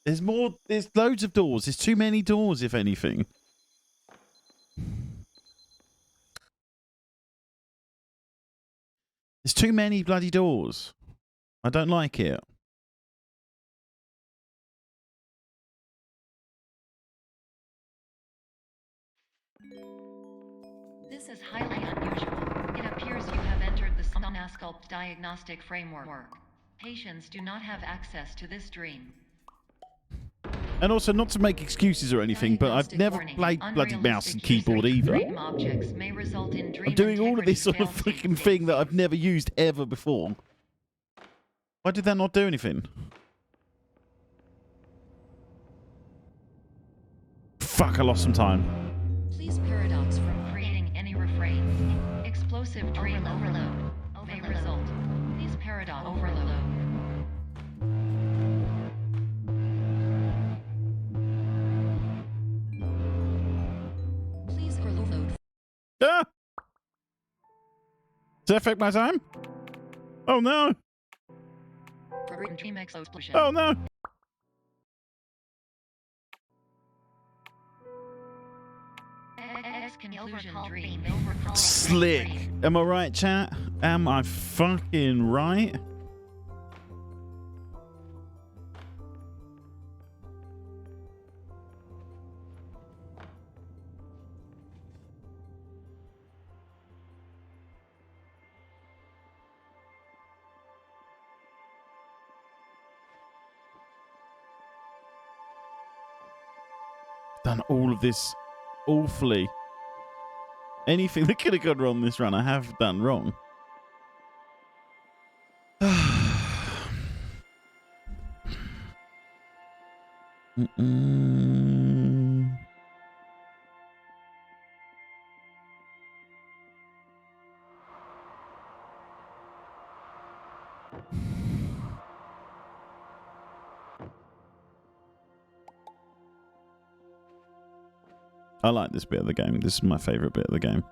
There's more. There's loads of doors. There's too many doors, if anything. There's too many bloody doors. I don't like it. This is highly unusual. It appears you have entered the Somnasculpt diagnostic framework. Patients do not have access to this dream. And also, not to make excuses or anything, but I've never played bloody mouse and keyboard either. Dream objects may result in dream I'm doing all of integrity this sort of fail-safe freaking states. thing that I've never used ever before. Why did that not do anything? Fuck, I lost some time. Please paradox from creating any refrains. Explosive dream overload may result. Please paradox overload. Please overload. Ah! Does that affect my time? Oh no! Dream explosion. Oh no! Conclusion dream. Slick. Am I right, chat? Am I fucking right? Done all of this awfully. Anything that could have gone wrong this run, I have done wrong. I like this bit of the game. This is my favourite bit of the game.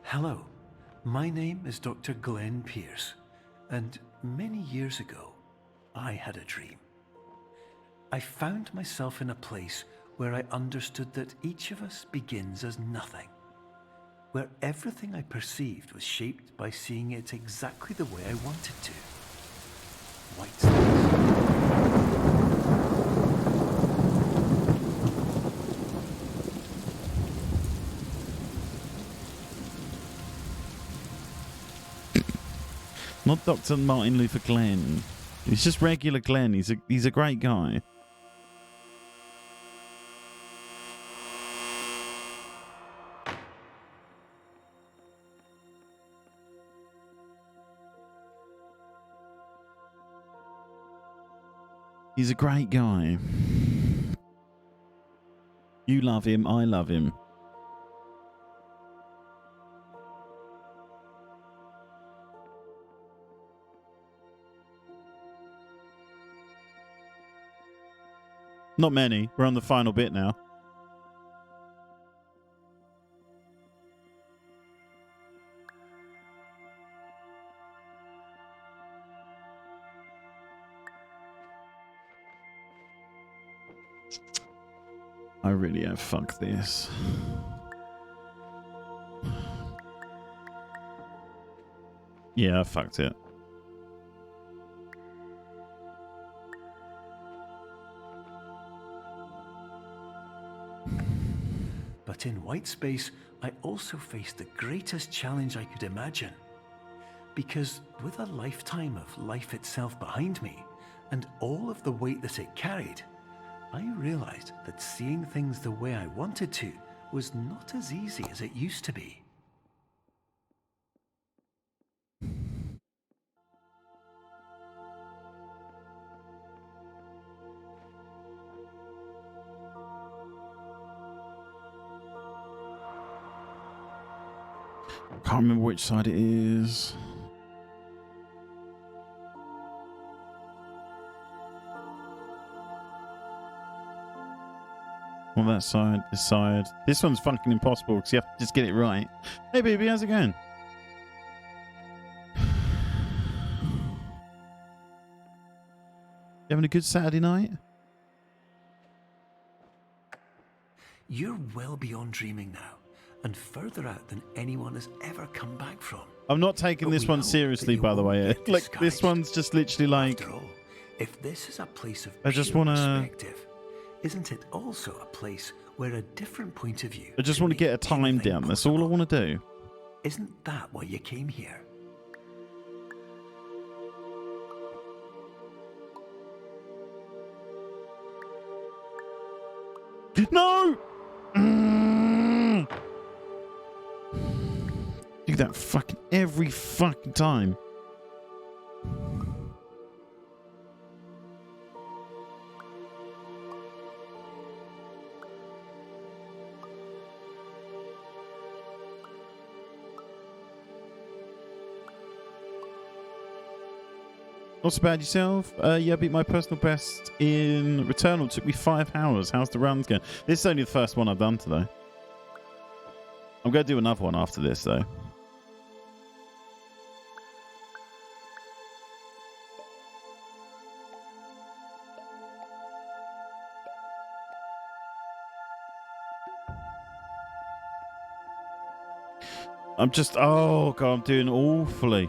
Hello, my name is Dr. Glenn Pierce, and many years ago, I had a dream. I found myself in a place where I understood that each of us begins as nothing, where everything I perceived was shaped by seeing it exactly the way I wanted to. White space. Not Dr. Martin Luther Glenn. He's just regular Glenn. He's a great guy. He's a great guy. You love him, I love him. Not many. We're on the final bit now. I really have fucked this. Yeah, I fucked it. But in white space, I also faced the greatest challenge I could imagine. Because with a lifetime of life itself behind me, and all of the weight that it carried, I realized that seeing things the way I wanted to was not as easy as it used to be. Can't remember which side it is. Well, that side, this side. This one's fucking impossible because you have to just get it right. Hey, baby, how's it going? having a good Saturday night? You're well beyond dreaming now, and further out than anyone has ever come back from. I'm not taking But this we one hope seriously, that you by the won't way. get Like, this discouraged. one's just literally like... After all, if this is a place of I just pure wanna- perspective, isn't it also a place where a different point of view I just can want to get a make time anything down. That's all I possible? want to do. Isn't that why you came here? No! Do that fucking every fucking time. Not so bad yourself. Yeah, I beat my personal best in Returnal. It took me 5 hours. How's the runs going? This is only the first one I've done today. I'm going to do another one after this, though. I'm just... Oh, God, I'm doing awfully.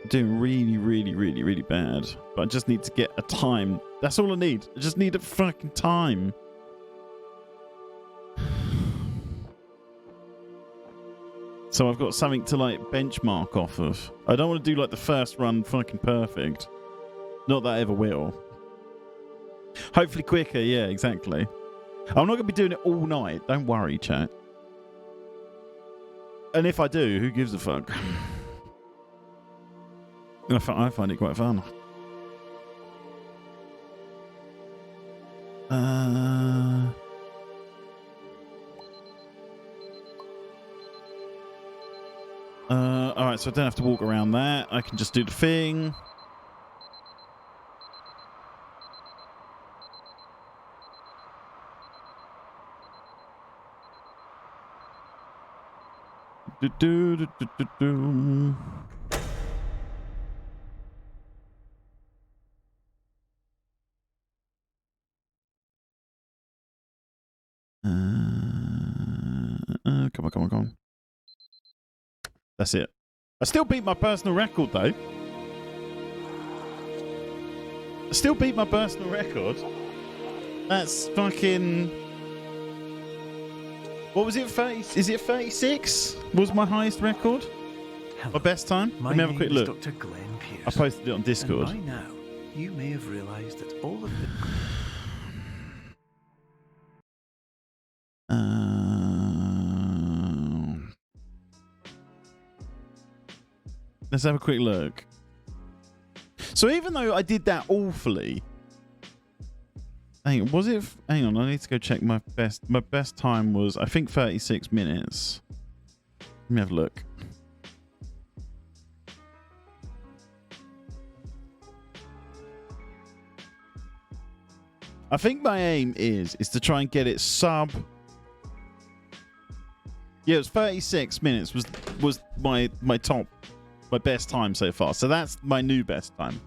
Doing really bad, but I just need to get a time. That's all I need. I just need a fucking time. So I've got something to like benchmark off of. I don't want to do like the first run fucking perfect. Not that I ever will. Hopefully quicker, yeah, exactly. I'm not going to be doing it all night. Don't worry, chat. And if I do, who gives a fuck? I find it quite fun. Alright, so I don't have to walk around that. I can just do the thing. Do. Come on. That's it. I still beat my personal record, though. I still beat my personal record. That's fucking... What was it? 30? Is it 36? Was my highest record? Hello. My best time? My Let me have a name quick is look. Dr. Glenn Pierce. I posted it on Discord. And by now, you may have realised that all of the... Let's have a quick look. So even though I did that awfully, hang on, I need to go check my best. My best time was, I think, 36 minutes. Let me have a look. I think my aim is to try and get it sub. Yeah, it was 36 minutes was my top. My best time so far. So that's my new best time.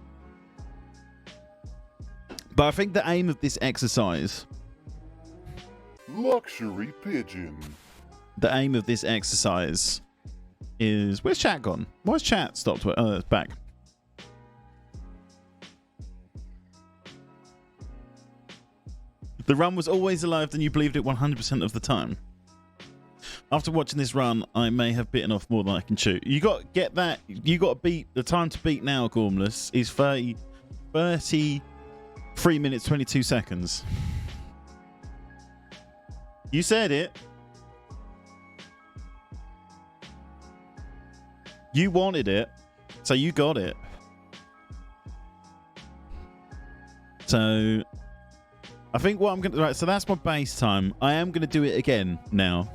But I think the aim of this exercise... Luxury Pigeon. The aim of this exercise is... Where's chat gone? Why's chat stopped? Oh, it's back. The run was always alive and you believed it 100% of the time. After watching this run, I may have bitten off more than I can chew. You got to get that. You got to beat the time to beat now. Gormless is 33 minutes 22 seconds. You said it. You wanted it, so you got it. So I think what I'm gonna right. So that's my base time. I am gonna do it again now.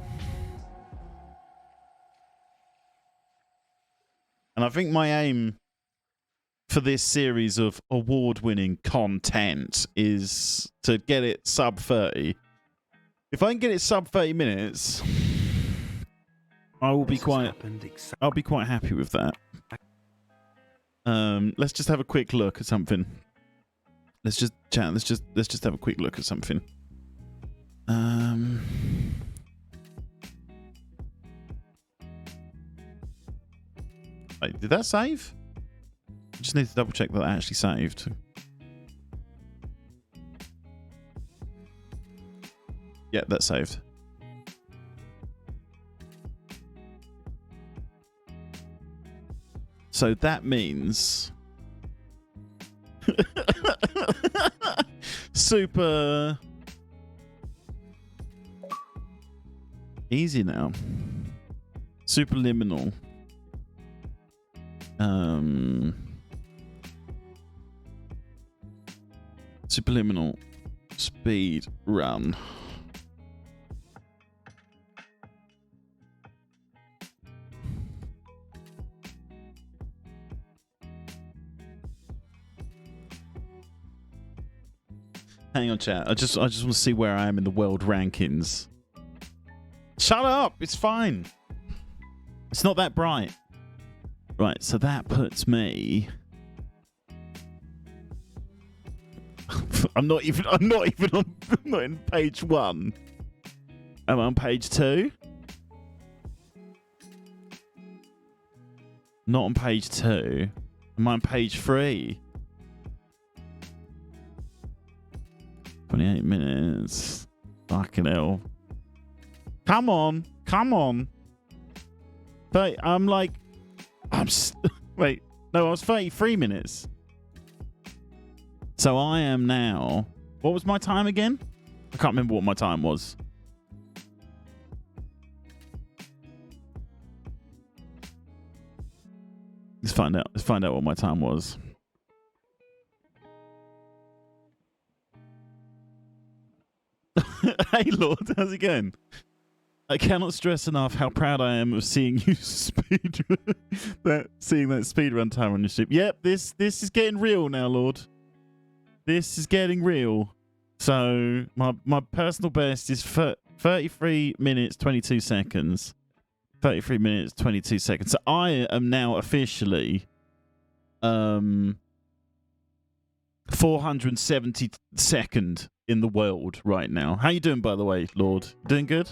And I think my aim for this series of award-winning content is to get it sub 30. If I can get it sub 30 minutes, I will be This has quite. happened exactly. I'll be quite happy with that. Let's just have a quick look at something. Let's just chat. Let's just have a quick look at something. Wait, did that save? I just need to double check that I actually saved. Yeah, that saved. So that means super easy now. Superliminal. Superliminal speed run. Hang on, chat. I just want to see where I am in the world rankings. Shut up! It's fine. It's not that bright. Right, so that puts me. I'm not in page 1. Am I on page 2? Not on page 2. Am I on page 3? 28 minutes. Fucking hell. Come on. Come on. But I'm like... wait. No, I was 33 minutes. So I am now... What was my time again? I can't remember what my time was. Let's find out. Let's find out what my time was. Hey Lord, how's it going? I cannot stress enough how proud I am of seeing you seeing that speedrun time on your ship. Yep, this is getting real now, Lord. This is getting real. So my personal best is 33 minutes 22 seconds. 33 minutes 22 seconds. So I am now officially 472nd in the world right now. How you doing, by the way, Lord? Doing good?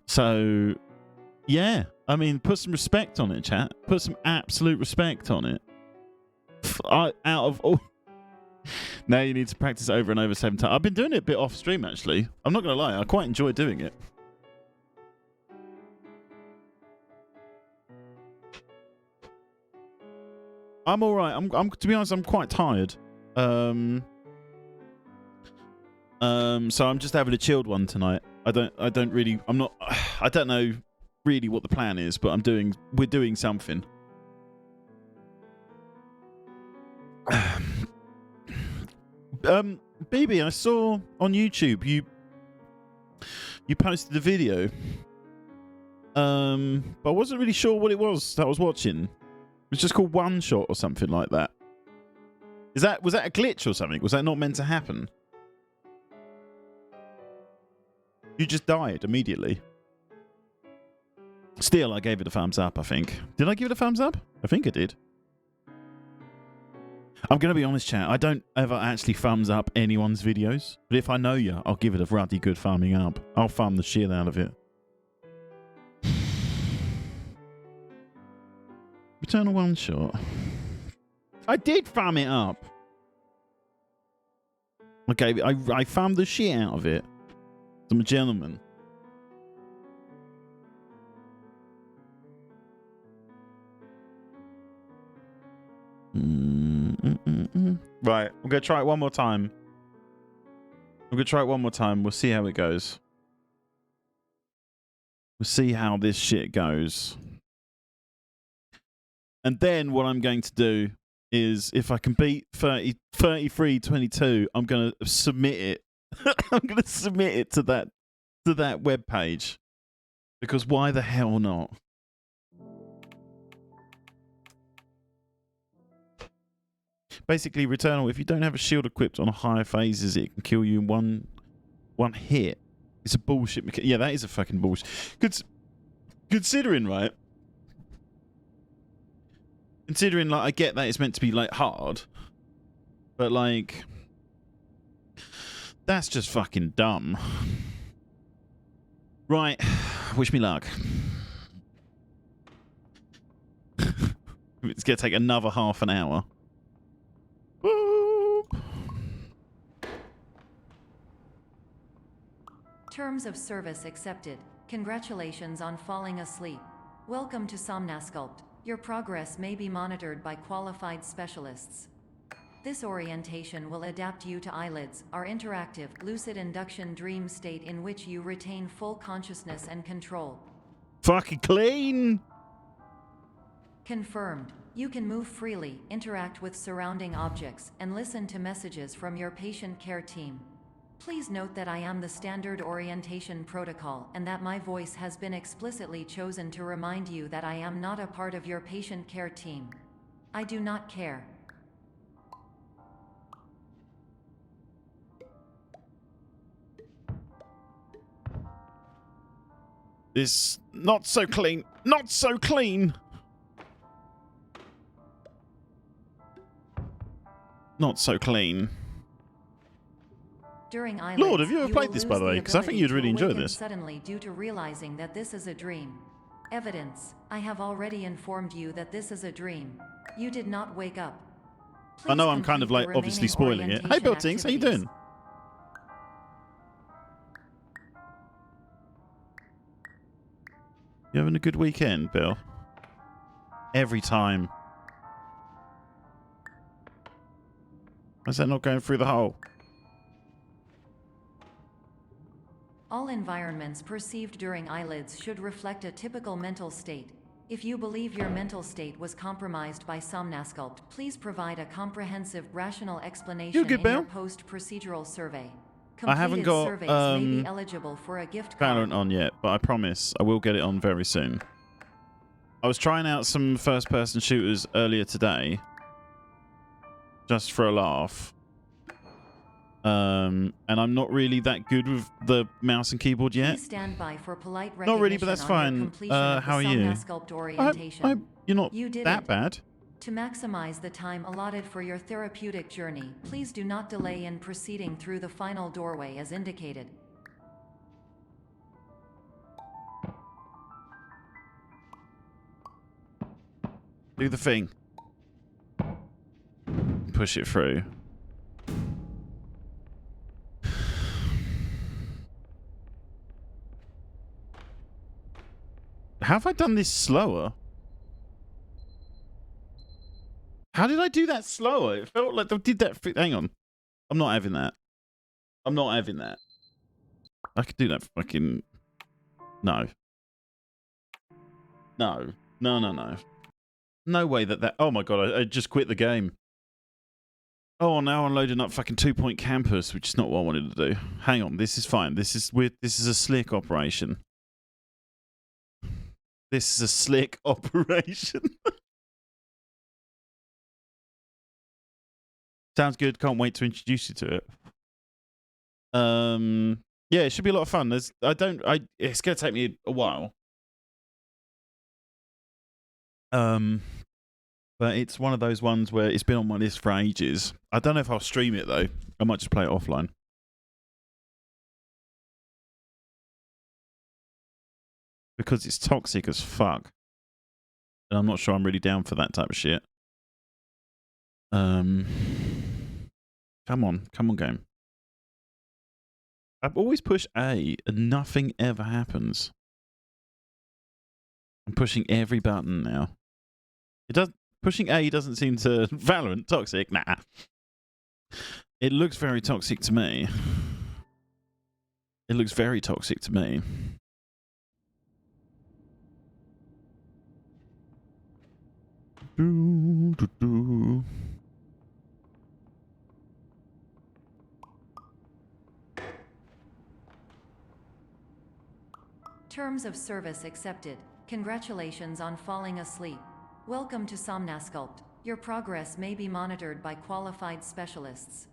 So, yeah. I mean, put some respect on it, chat. Put some absolute respect on it. Out of all... Now you need to practice over and over 7 times. I've been doing it a bit off stream, actually. I'm not going to lie. I quite enjoy doing it. I'm all right. I'm to be honest, I'm quite tired. So I'm just having a chilled one tonight. I don't know really what the plan is, but we're doing something. BB, I saw on YouTube you posted a video. But I wasn't really sure what it was that I was watching. It's just called One Shot or something like that. Was that a glitch or something? Was that not meant to happen? You just died immediately. Still, I gave it a thumbs up, I think. Did I give it a thumbs up? I think I did. I'm going to be honest, chat. I don't ever actually thumbs up anyone's videos. But if I know you, I'll give it a ruddy good thumbing up. I'll thumb the shit out of it. Return a one shot. I did thumb it up. Okay, I thumbed the shit out of it. I'm a gentleman. Right, I'm gonna try it one more time. We'll see how it goes. We'll see how this shit goes. And then what I'm going to do is, if I can beat 33:22, I'm going to submit it. I'm going to submit it to that web page. Because why the hell not? Basically, Returnal, if you don't have a shield equipped on higher phases, it can kill you in one hit. It's a bullshit mechanic. Yeah, that is a fucking bullshit. Considering, right? Considering, like, I get that it's meant to be, like, hard. But, like... That's just fucking dumb. Right. Wish me luck. It's going to take another half an hour. Terms of service accepted. Congratulations on falling asleep. Welcome to Somnasculpt. Your progress may be monitored by qualified specialists. This orientation will adapt you to eyelids, our interactive, lucid induction dream state in which you retain full consciousness and control. Fucking clean! Confirmed. You can move freely, interact with surrounding objects, and listen to messages from your patient care team. Please note that I am the standard orientation protocol and that my voice has been explicitly chosen to remind you that I am not a part of your patient care team. I do not care. This not so clean. Not so clean. Not so clean. During eyelids, Lord, have you ever played this, by the way? Because I think you'd really enjoy this. Suddenly, due to realizing that this is a dream. Evidence. I have already informed you that this is a dream. You did not wake up. I know I'm kind of like obviously spoiling it. Hey, Buildings, how you doing? You having a good weekend, Bill? Every time. Why's that not going through the hole? All environments perceived during eyelids should reflect a typical mental state. If you believe your mental state was compromised by Somnasculpt, please provide a comprehensive, rational explanation in your post-procedural survey. I haven't got surveys may be eligible for a gift card. Valorant on yet, but I promise I will get it on very soon. I was trying out some first-person shooters earlier today, just for a laugh. And I'm not really that good with the mouse and keyboard yet. Please stand by for polite not really, but that's fine. How are you? You're not that bad. To maximize the time allotted for your therapeutic journey, please do not delay in proceeding through the final doorway as indicated. Do the thing. Push it through. Have I done this slower? How did I do that slower? It felt like I did that. Hang on. I'm not having that. I'm not having that. I could do that fucking... No. No. No, no, no. No way that... Oh my god, I just quit the game. Oh, now I'm loading up fucking 2 Point Campus, which is not what I wanted to do. Hang on, this is fine. This is weird. This is a slick operation. This is a slick operation. Sounds good. Can't wait to introduce you to it. Yeah, it should be a lot of fun. It's gonna take me a while. But it's one of those ones where it's been on my list for ages. I don't know if I'll stream it though. I might just play it offline. Because it's toxic as fuck. And I'm not sure I'm really down for that type of shit. Come on game. I've always pushed A and nothing ever happens. I'm pushing every button now. Pushing A doesn't seem to... Valorant, toxic? Nah. It looks very toxic to me. It looks very toxic to me. Do, do, do. Terms of service accepted. Congratulations on falling asleep. Welcome to Somnasculpt. Your progress may be monitored by qualified specialists.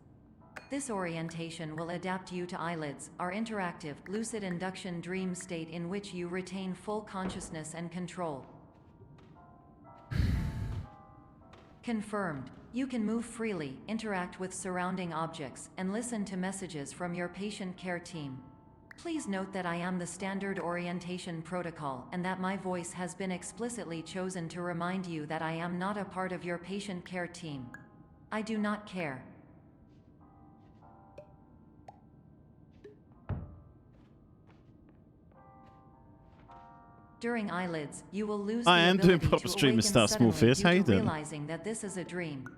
This orientation will adapt you to eyelids, our interactive, lucid induction dream state in which you retain full consciousness and control. Confirmed. You can move freely, interact with surrounding objects, and listen to messages from your patient care team. Please note that I am the standard orientation protocol and that my voice has been explicitly chosen to remind you that I am not a part of your patient care team. I do not care. During eyelids, you will lose the I am doing ability proper to stream awaken and start small suddenly fierce. due How you to doing? realizing that this is a dream.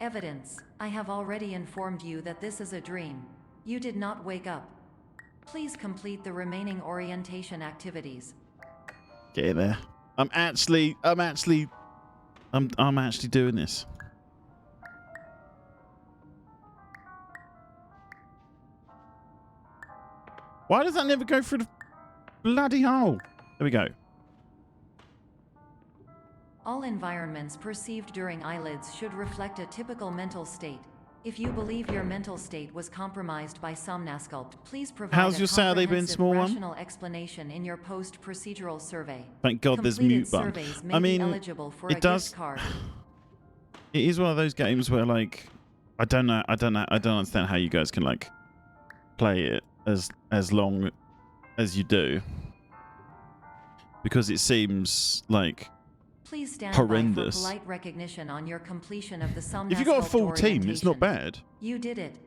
Evidence. I have already informed you that this is a dream. You did not wake up. Please complete the remaining orientation activities. Get in there. I'm actually doing this. Why does that never go through the bloody hole? There we go. All environments perceived during eyelids should reflect a typical mental state. If you believe your mental state was compromised by somnasculpt, please provide How's a your Saturday been, comprehensive small one? rational explanation in your post-procedural survey. Thank God there's Completed mute button. surveys may I mean, be eligible for it a does. gift card. It is one of those games where, like, I don't understand how you guys can, like, play it as long as you do, because it seems like Please stand horrendous. by for polite recognition on your completion of the somnasculpt if you got a full team, it's not orientation. bad. You did it.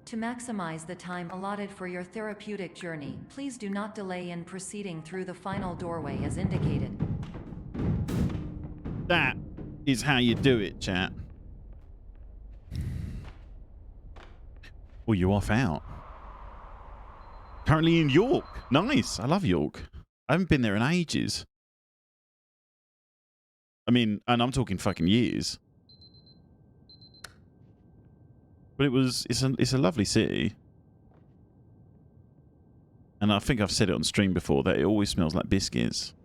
To maximize the time allotted for your therapeutic journey, please do not delay in proceeding through the final doorway as indicated. That is how you do it, chat. Well, you're off out. Currently in York. Nice. I love York. I haven't been there in ages. I mean, and I'm talking fucking years. But it's a lovely city. And I think I've said it on stream before that it always smells like biscuits.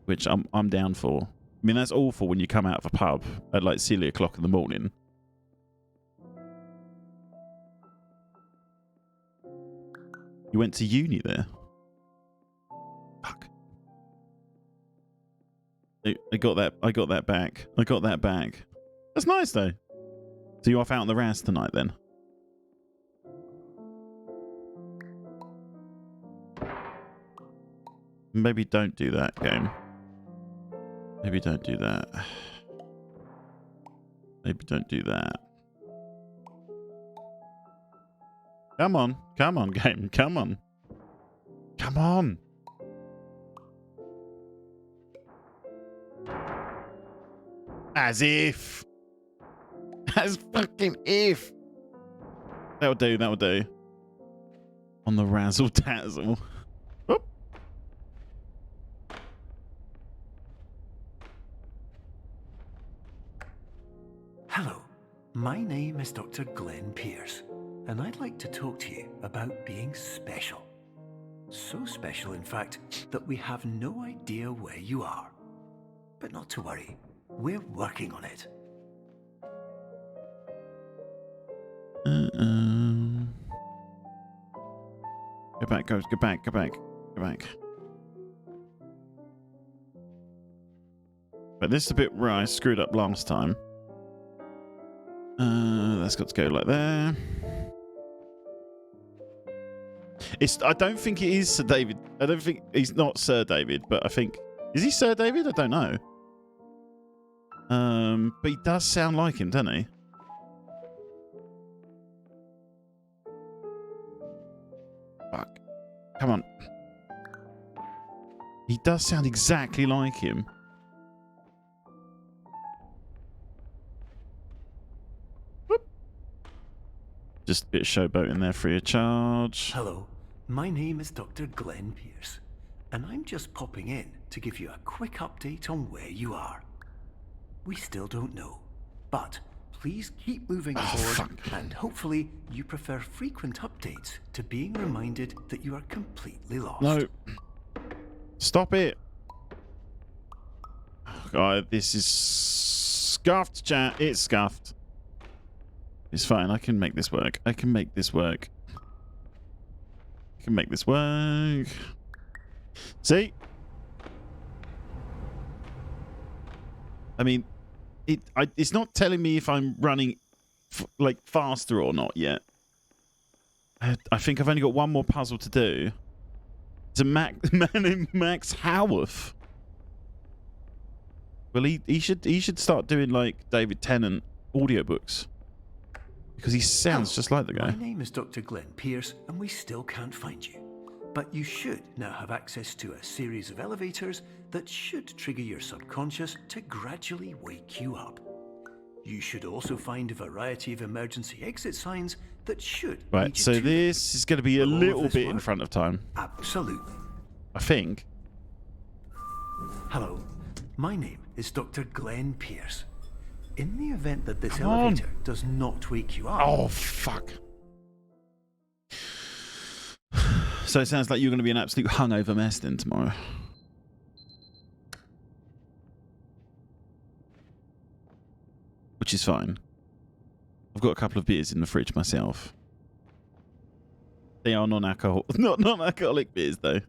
Which I'm down for. I mean, that's awful when you come out of a pub at like silly o'clock in the morning. You went to uni there? Fuck. I got that back. I got that back. That's nice though. So you're off out on the RAS tonight then? Maybe don't do that, game. Maybe don't do that. Maybe don't do that. Come on. Come on, game. Come on. Come on. As if. As fucking if. That'll do. That'll do. On the razzle dazzle. Whoop. Hello, my name is Dr. Glenn Pierce, and I'd like to talk to you about being special. So special, in fact, that we have no idea where you are. But not to worry, we're working on it. Go back, go back, go back, go back. But this is a bit where I screwed up last time. That's got to go like there. I don't think it is Sir David. I don't think he's not Sir David, but I think is he Sir David? I don't know. But he does sound like him, doesn't he? Fuck. Come on. He does sound exactly like him. Whoop. Just a bit of showboat in there free of charge. Hello, my name is Dr. Glenn Pierce, and I'm just popping in to give you a quick update on where you are. We still don't know, but please keep moving forward, and hopefully you prefer frequent updates to being reminded that you are completely lost. No. Stop it. Oh, God, this is scuffed, chat. It's scuffed. It's fine. I can make this work. I can make this work. I can make this work. See? I mean, it's not telling me if I'm running like faster or not yet. I think I've only got one more puzzle to do. It's a man named Max Howarth. Well, he should start doing like David Tennant audiobooks. Because he sounds just like the guy. My name is Dr. Glenn Pierce, and we still can't find you. But you should now have access to a series of elevators that should trigger your subconscious to gradually wake you up. You should also find a variety of emergency exit signs that should lead Right, you so to this is going to be a Will all of little this bit in work? front of time. Absolutely. I think. Hello, my name is Dr. Glenn Pierce. In the event that this Come on. elevator does not wake you up, Oh, fuck. So it sounds like you're going to be an absolute hungover mess then tomorrow. Which is fine. I've got a couple of beers in the fridge myself. They are non-alcohol, not non-alcoholic beers though.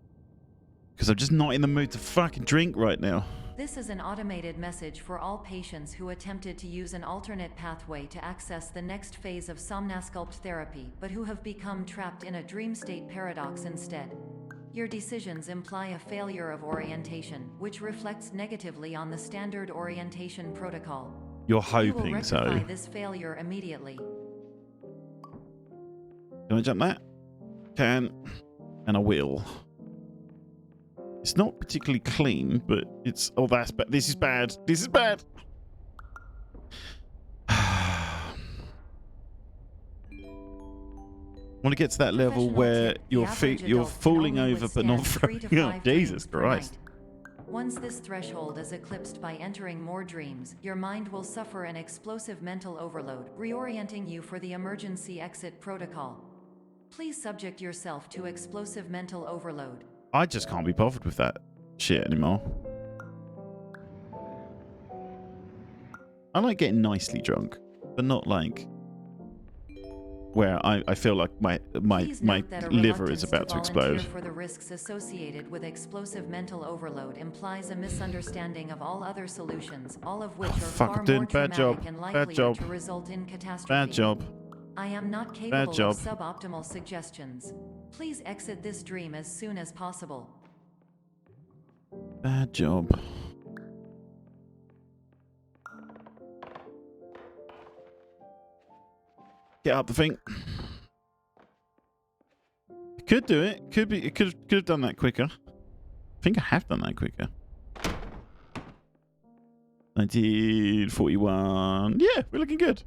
Because I'm just not in the mood to fucking drink right now. This is an automated message for all patients who attempted to use an alternate pathway to access the next phase of Somnasculpt therapy, but who have become trapped in a dream state paradox instead. Your decisions imply a failure of orientation, which reflects negatively on the standard orientation protocol. You're You will hoping rectify so. this failure immediately. Can I jump that? Can. And I will. It's not particularly clean, but it's... Oh, that's bad. This is bad. This is bad. I want to get to that level Professional where tip, the you're average you're adult can falling only over but not withstand 3 to throwing 5 up. Jesus dreams per Christ. night. Once this threshold is eclipsed by entering more dreams, your mind will suffer an explosive mental overload, reorienting you for the emergency exit protocol. Please subject yourself to explosive mental overload. I just can't be bothered with that shit anymore. I like getting nicely drunk, but not like where I feel like my Please note that a liver is reluctance about to volunteer explode. for the risks associated with explosive mental overload implies a misunderstanding of all other solutions, all of which are fuck, far I'm doing more bad traumatic job. and Bad likely job. to result in catastrophe. Bad job. I am not Bad capable job. of suboptimal suggestions. Please exit this dream as soon as possible. Bad job. Get up the thing. Could do it. Could be. It could have done that quicker. I think I have done that quicker. 1941. Yeah, we're looking good.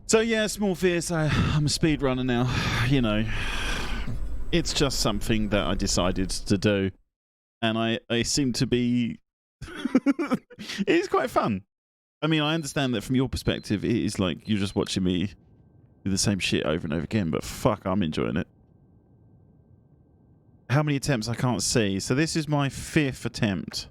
So yeah, small fears. I'm a speedrunner now. You know, it's just something that I decided to do, and I seem to be. It is quite fun. I mean, I understand that from your perspective, it is like you're just watching me do the same shit over and over again. But fuck, I'm enjoying it. How many attempts I can't see. So this is my 5th attempt.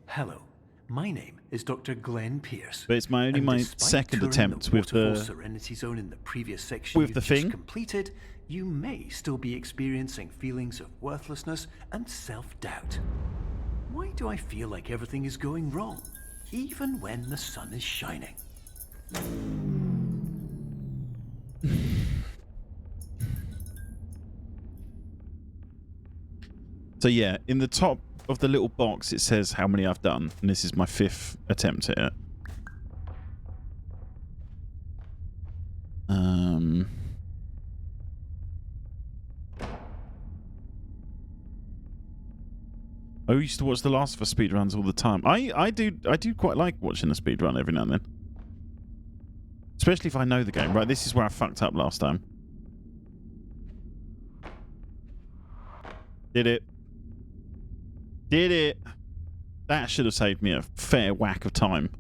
hello, my name is Dr. Glenn Pierce. But it's my despite second touring attempt the with Waterfall the Serenity Zone in the previous section with you've the just thing. completed, you may still be experiencing feelings of worthlessness and self-doubt. Why do I feel like everything is going wrong, even when the sun is shining? So yeah, in the top of the little box it says how many I've done, and this is my 5th attempt at it. I used to watch The Last of Us speedruns all the time. I do quite like watching a speedrun every now and then. Especially if I know the game. Right, this is where I fucked up last time. Did it. Did it. That should have saved me a fair whack of time.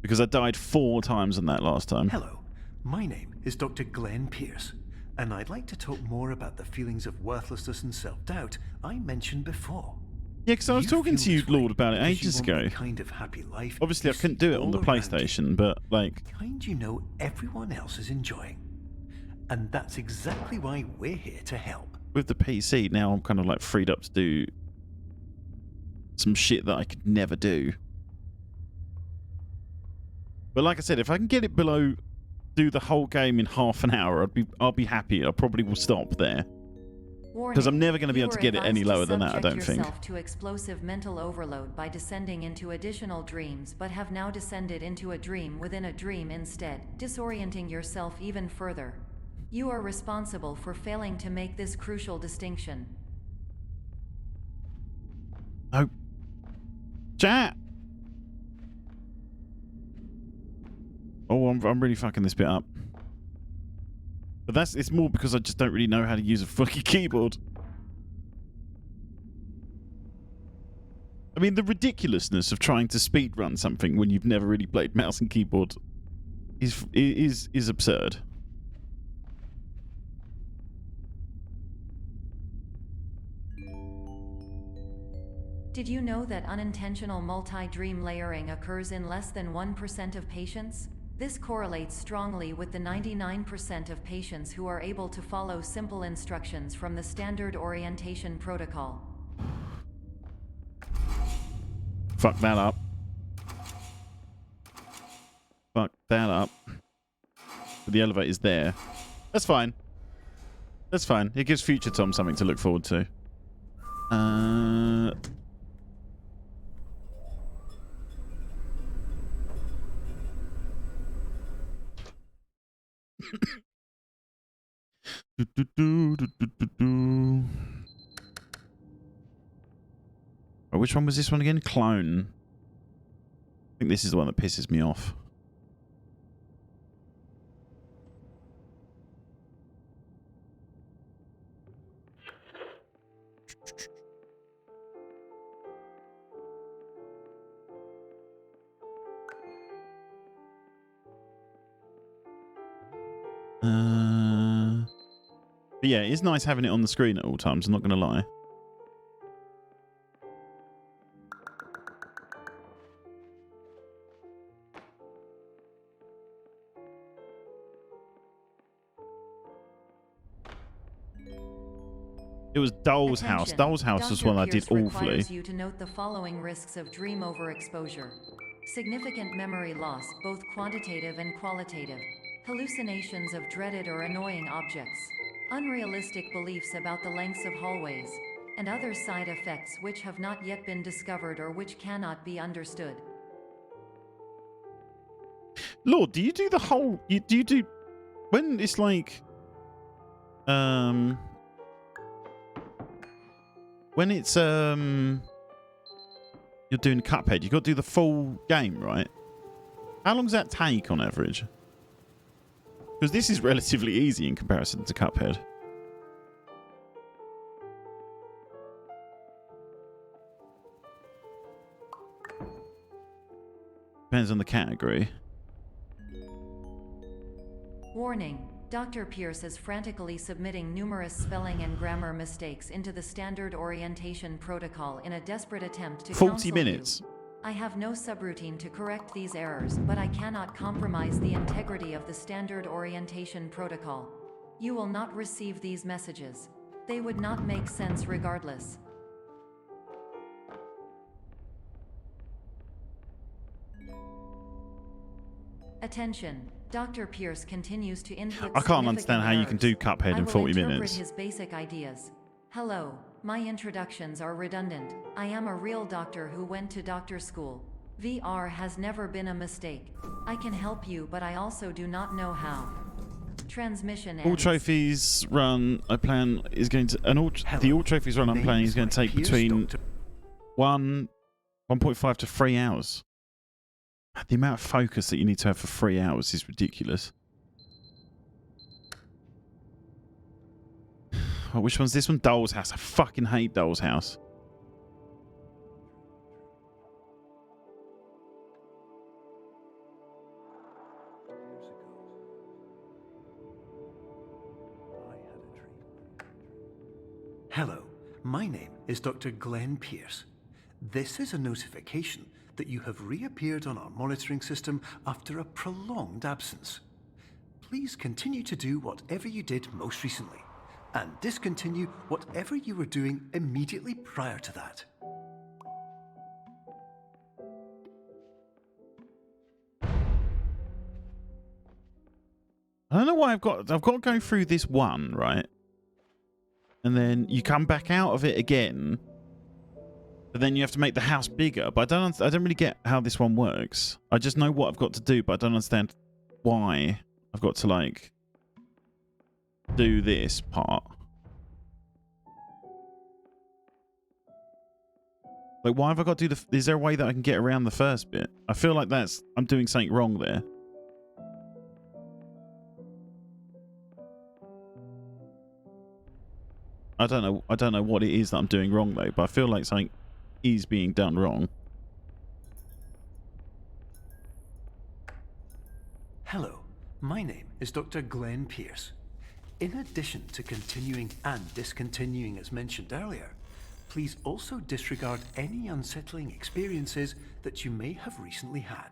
Because I died 4 times on that last time. Hello, my name is Dr. Glenn Pierce, and I'd like to talk more about the feelings of worthlessness and self-doubt I mentioned before. Yeah, because I was talking to feel you, this way Lord, about it because ages you want ago. the kind of happy life Obviously, I you couldn't see do it on all the around you. PlayStation, but like, Kind you know everyone else is enjoying. And that's exactly why we're here to help. with the PC now, I'm kind of like freed up to do some shit that I could never do. But like I said, if I can get it below, do the whole game in half an hour, I'll be happy. I probably will stop there. Because I'm never going to be able to get it any lower than that, I don't think. Yourself to explosive mental overload by descending into additional dreams, but have now descended into a dream within a dream instead, disorienting yourself even further. You are responsible for failing to make this crucial distinction. Oh. Chat! Oh, I'm really fucking this bit up. But it's more because I just don't really know how to use a fucking keyboard. I mean, the ridiculousness of trying to speedrun something when you've never really played mouse and keyboard is absurd. Did you know that unintentional multi-dream layering occurs in less than 1% of patients? This correlates strongly with the 99% of patients who are able to follow simple instructions from the standard orientation protocol. Fuck that up. Fuck that up. But the elevator's there. That's fine. That's fine. It gives future Tom something to look forward to. Oh, which one was this one again? Clone. I think this is the one that pisses me off. But yeah, it's nice having it on the screen at all times, I'm not going to lie. It was Doll's House. Doll's House was one I did awfully. Requires you to note the following risks of dream overexposure. Significant memory loss, both quantitative and qualitative. Hallucinations of dreaded or annoying objects. Unrealistic beliefs about the lengths of hallways. And other side effects which have not yet been discovered or which cannot be understood. Lord, do you do the whole... Do you do... When it's like... When it's... You're doing Cuphead, you've got to do the full game, right? How long does that take on average? Because this is relatively easy in comparison to Cuphead. Depends on the category. Warning. Dr. Pierce is frantically submitting numerous spelling and grammar mistakes into the standard orientation protocol in a desperate attempt to 40 minutes. You. I have no subroutine to correct these errors, but I cannot compromise the integrity of the standard orientation protocol. You will not receive these messages. They would not make sense regardless. Attention. Dr. Pierce continues to input. I can't understand how you can do Cuphead in 40 minutes. His basic ideas. Hello, my introductions are redundant. I am a real doctor who went to doctor school. VR has never been a mistake. I can help you, but I also do not know how. Transmission ends. All trophies run I plan is going to the all trophies run I'm planning is going to take between 1.5 to 3 hours. The amount of focus that you need to have for 3 hours is ridiculous. Oh, which one's this one? Doll's House. I fucking hate Doll's House. Hello, my name is Dr. Glenn Pierce. This is a notification that you have reappeared on our monitoring system after a prolonged absence. Please continue to do whatever you did most recently, and discontinue whatever you were doing immediately prior to that. I don't know why I've got to go through this one, right? And then you come back out of it again. But then you have to make the house bigger. But I don't really get how this one works. I just know what I've got to do, but I don't understand why I've got to, like, do this part. Like, why have I got to do the... Is there a way that I can get around the first bit? I feel like I'm doing something wrong there. I don't know what it is that I'm doing wrong though, but I feel like something is being done wrong. Hello, my name is Dr. Glenn Pierce. In addition to continuing and discontinuing as mentioned earlier, please also disregard any unsettling experiences that you may have recently had.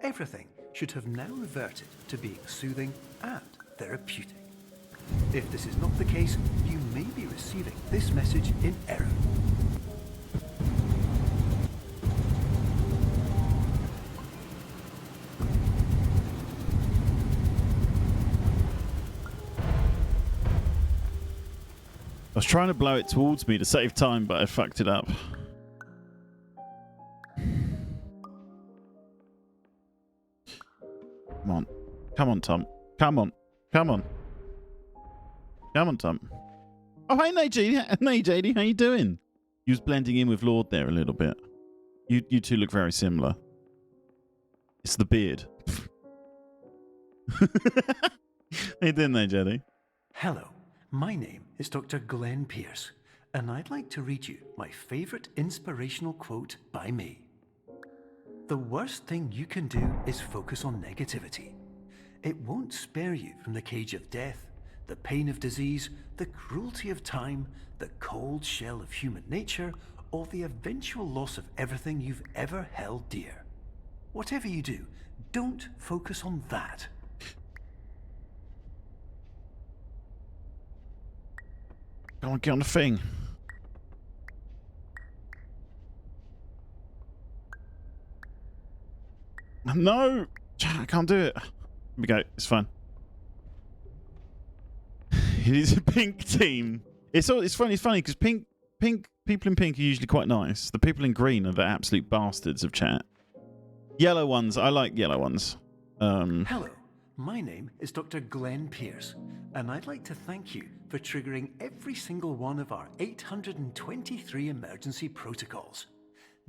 Everything should have now reverted to being soothing and therapeutic. If this is not the case, you may be receiving this message in error. I was trying to blow it towards me to save time, but I fucked it up. Come on. Come on, Tom. Come on. Come on. Come on, Tom. Oh, hey, JD. How you doing? You was blending in with Lord there a little bit. You two look very similar. It's the beard. How you doing there, JD? Hello, my name is Dr. Glenn Pierce, and I'd like to read you my favorite inspirational quote by me. The worst thing you can do is focus on negativity. It won't spare you from the cage of death, the pain of disease, the cruelty of time, the cold shell of human nature, or the eventual loss of everything you've ever held dear. Whatever you do, don't focus on that. Go on, get on the thing. No! I can't do it. Here we go. It's fine. It is a pink team. It's funny because pink people in pink are usually quite nice. The people in green are the absolute bastards of chat. Yellow ones, I like yellow ones. Hello, my name is Dr. Glenn Pierce, and I'd like to thank you for triggering every single one of our 823 emergency protocols.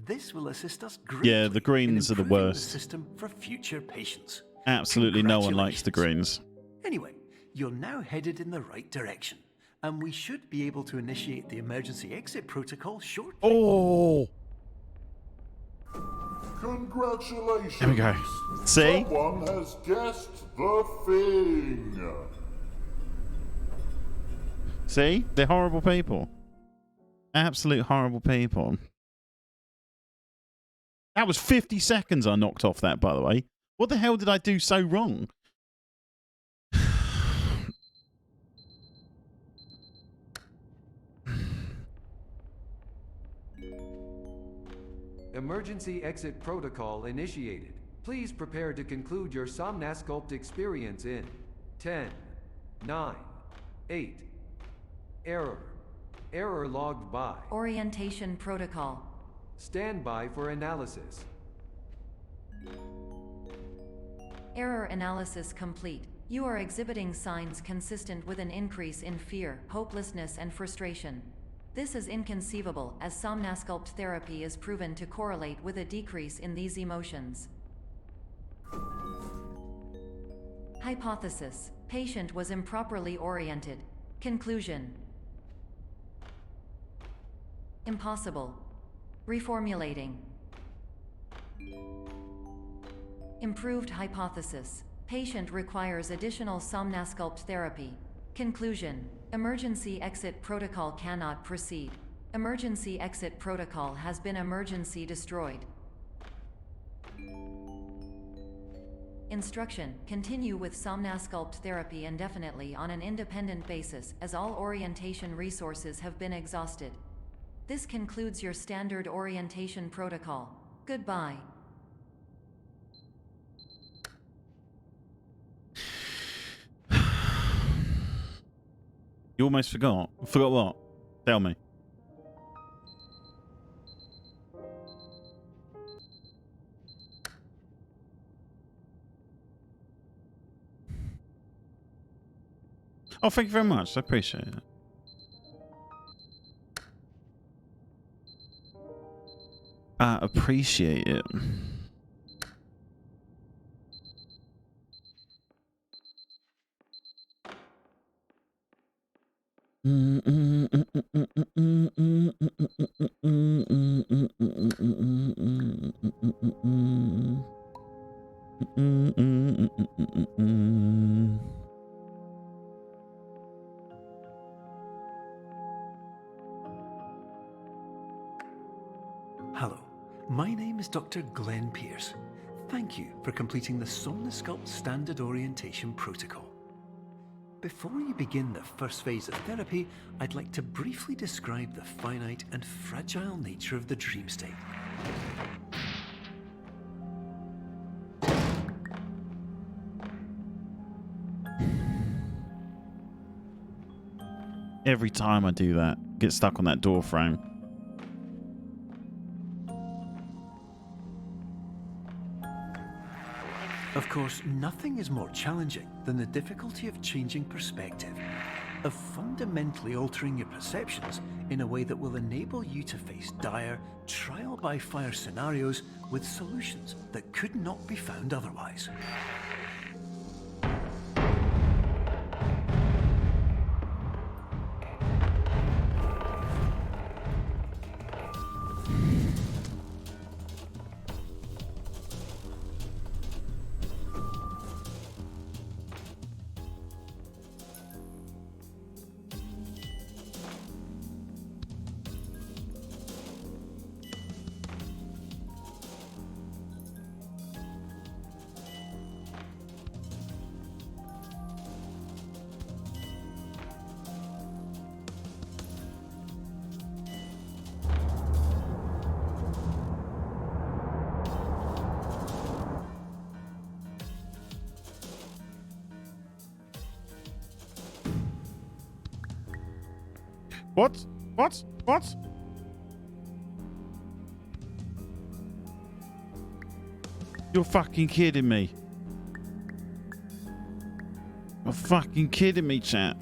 This will assist us greatly. Yeah, the greens are the improving worst. The system for future patients. Absolutely no one likes the greens. Anyway, you're now headed in the right direction, and we should be able to initiate the emergency exit protocol shortly. Oh! Congratulations! There we go. See? Someone has guessed the thing! See? They're horrible people. Absolute horrible people. That was 50 seconds I knocked off that, by the way. What the hell did I do so wrong? Emergency exit protocol initiated. Please prepare to conclude your Somnasculpt experience in 10, 9, 8. Error. Error logged by. Orientation protocol. Stand by for analysis. Error analysis complete. You are exhibiting signs consistent with an increase in fear, hopelessness, and frustration. This is inconceivable, as Somnasculpt therapy is proven to correlate with a decrease in these emotions. Hypothesis: patient was improperly oriented. Conclusion: impossible. Reformulating. Improved hypothesis: patient requires additional Somnasculpt therapy. Conclusion: emergency exit protocol cannot proceed. Emergency exit protocol has been emergency destroyed. Instruction: continue with Somnasculpt therapy indefinitely on an independent basis, as all orientation resources have been exhausted. This concludes your standard orientation protocol. Goodbye. You almost forgot. Forgot what? Tell me. Oh, thank you very much. I appreciate it. I appreciate it. Hello, my name is Dr. Glenn Pierce. Thank you for completing the Somnasculpt Standard Orientation Protocol. Before you begin the first phase of therapy, I'd like to briefly describe the finite and fragile nature of the dream state. Every time I do that, get stuck on that door frame. Of course, nothing is more challenging than the difficulty of changing perspective, of fundamentally altering your perceptions in a way that will enable you to face dire, trial-by-fire scenarios with solutions that could not be found otherwise. What? What? What? You're fucking kidding me. You're fucking kidding me, chat.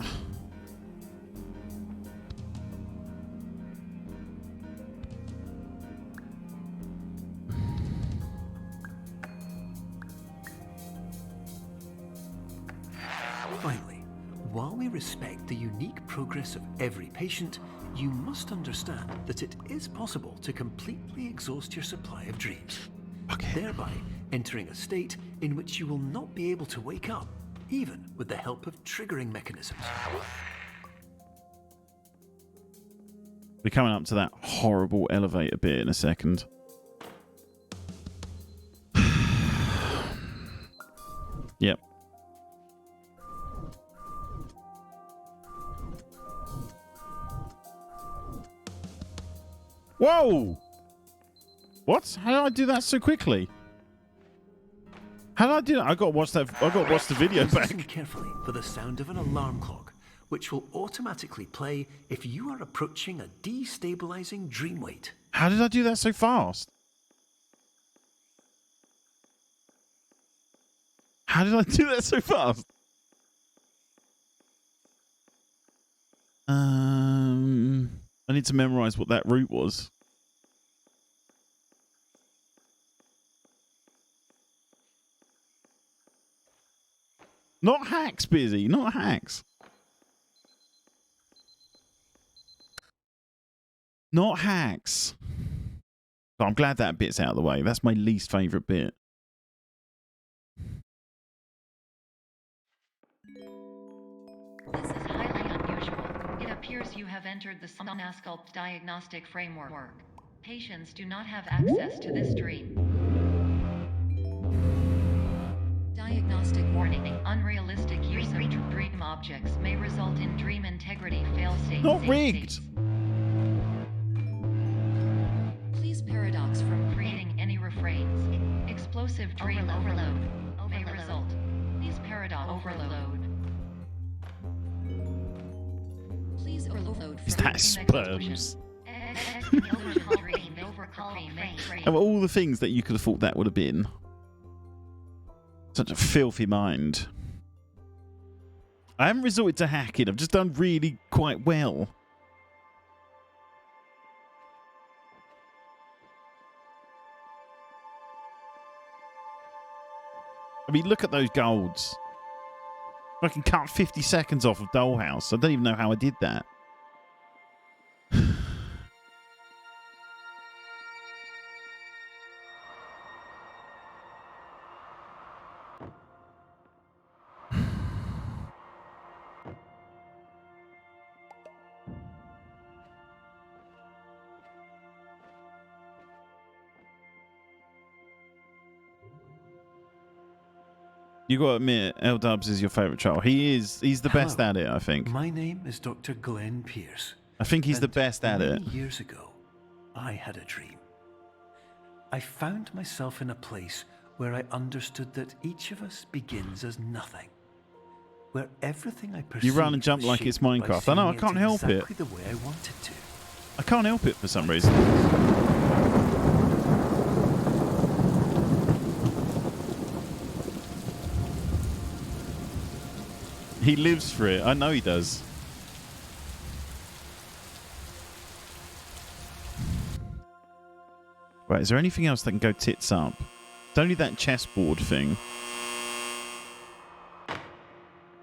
Finally, while we respect the unique progress of every patient, you must understand that it is possible to completely exhaust your supply of dreams, thereby entering a state in which you will not be able to wake up, even with the help of triggering mechanisms. We're coming up to that horrible elevator bit in a second. Yep. Whoa! What? How did I do that so quickly? How did I do that? I got to watch that. I got to watch the video back. Listen carefully for the sound of an alarm clock, which will automatically play if you are approaching a destabilizing dream weight. How did I do that so fast? How did I do that so fast? I need to memorize what that route was. Not hacks, Busy. Not hacks. Not hacks. So I'm glad that bit's out of the way. That's my least favourite bit. This is highly unusual. It appears appears you have entered the Somnasculpt diagnostic framework. Patients do not have access to this dream. Diagnostic warning. Unrealistic use of dream objects may result in dream integrity failsafe. Not rigged. Please paradox from creating any refrains. Explosive dream overload may result. Please paradox overload. Please overload Is from that dream sperms? Of all the things that you could have thought that would have been. Such a filthy mind. I haven't resorted to hacking. I've just done really quite well. I mean, look at those golds. I can cut 50 seconds off of Dollhouse. I don't even know how I did that. You got to admit, L-Dubs is your favourite child. He's the best Hello. at it, I think. My name is Dr. Glenn Pierce. I think he's the And best at it. many years ago, I had a dream. I found myself in a place where I understood that each of us begins as nothing. Where everything I perceive You run and jump was like it's shaped by Minecraft. I know, I seeing can't help it. exactly the way I wanted to. I can't help it for some reason. He lives for it. I know he does. Right, is there anything else that can go tits up? It's only that chessboard thing.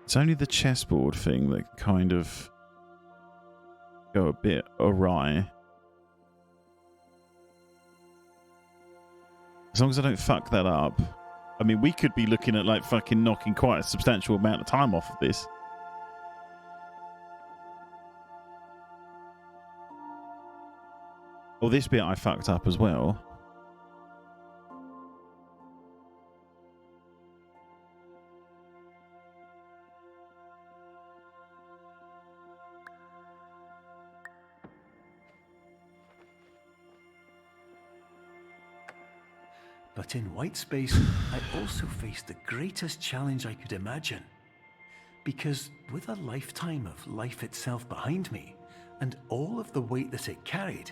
It's only the chessboard thing that kind of go a bit awry. As long as I don't fuck that up. I mean, we could be looking at like fucking knocking quite a substantial amount of time off of this. Well, this bit I fucked up as well. But in white space, I also faced the greatest challenge I could imagine. Because with a lifetime of life itself behind me, and all of the weight that it carried,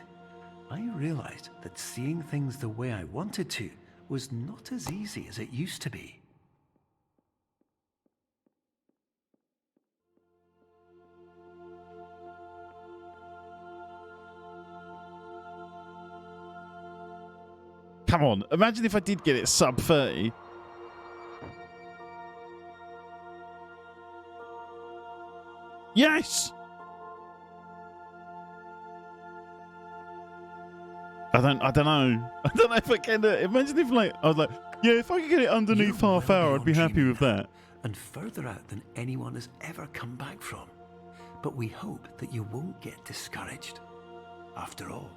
I realized that seeing things the way I wanted to was not as easy as it used to be. Come on, imagine if I did get it sub 30. Yes! I don't know. I don't know if I can do it. Imagine if like I was like, yeah, if I could get it underneath You're half well hour, I'd be beyond happy dreaming with now, that. and further out than anyone has ever come back from. But we hope that you won't get discouraged. After all,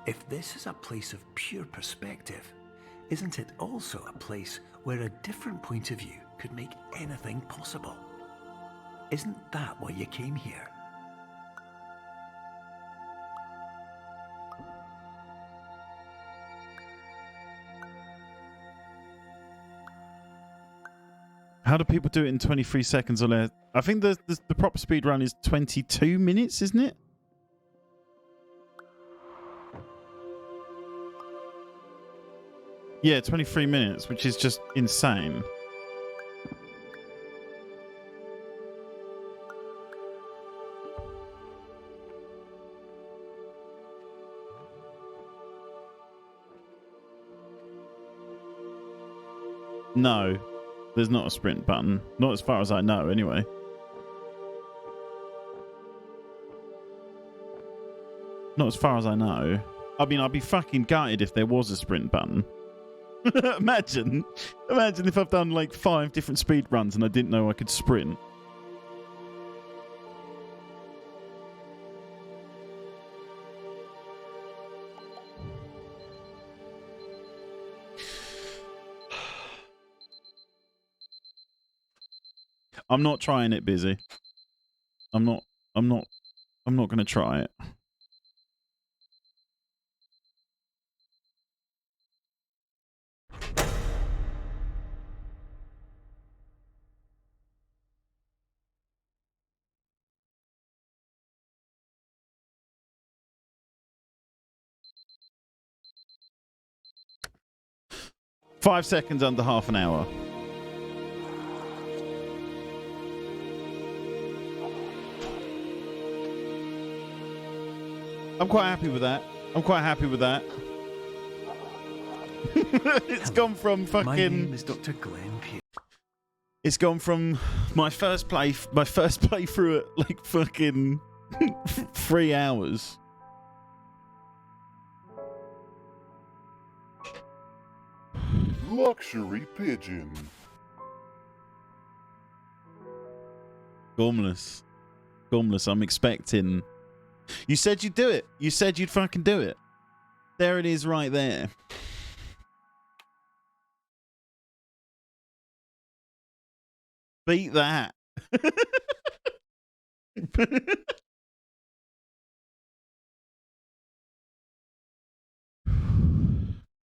if this is a place of pure perspective, isn't it also a place where a different point of view could make anything possible? Isn't that why you came here? How do people do it in 23 seconds or less? I think the proper speed run is 22 minutes, isn't it? Yeah, 23 minutes, which is just insane. No, there's not a sprint button. Not as far as I know, anyway. Not as far as I know. I mean, I'd be fucking gutted if there was a sprint button. Imagine if I've done like 5 different speed runs and I didn't know I could sprint. I'm not trying it, Busy. I'm not going to try it. Five seconds under half an hour. I'm quite happy with that. It's gone from fucking. My name is Dr. Glenn Pierce. It's gone from my first playthrough at like fucking 3 hours. Luxury pigeon. Gormless, I'm expecting. You said you'd do it. You said you'd fucking do it. There it is right there. Beat that.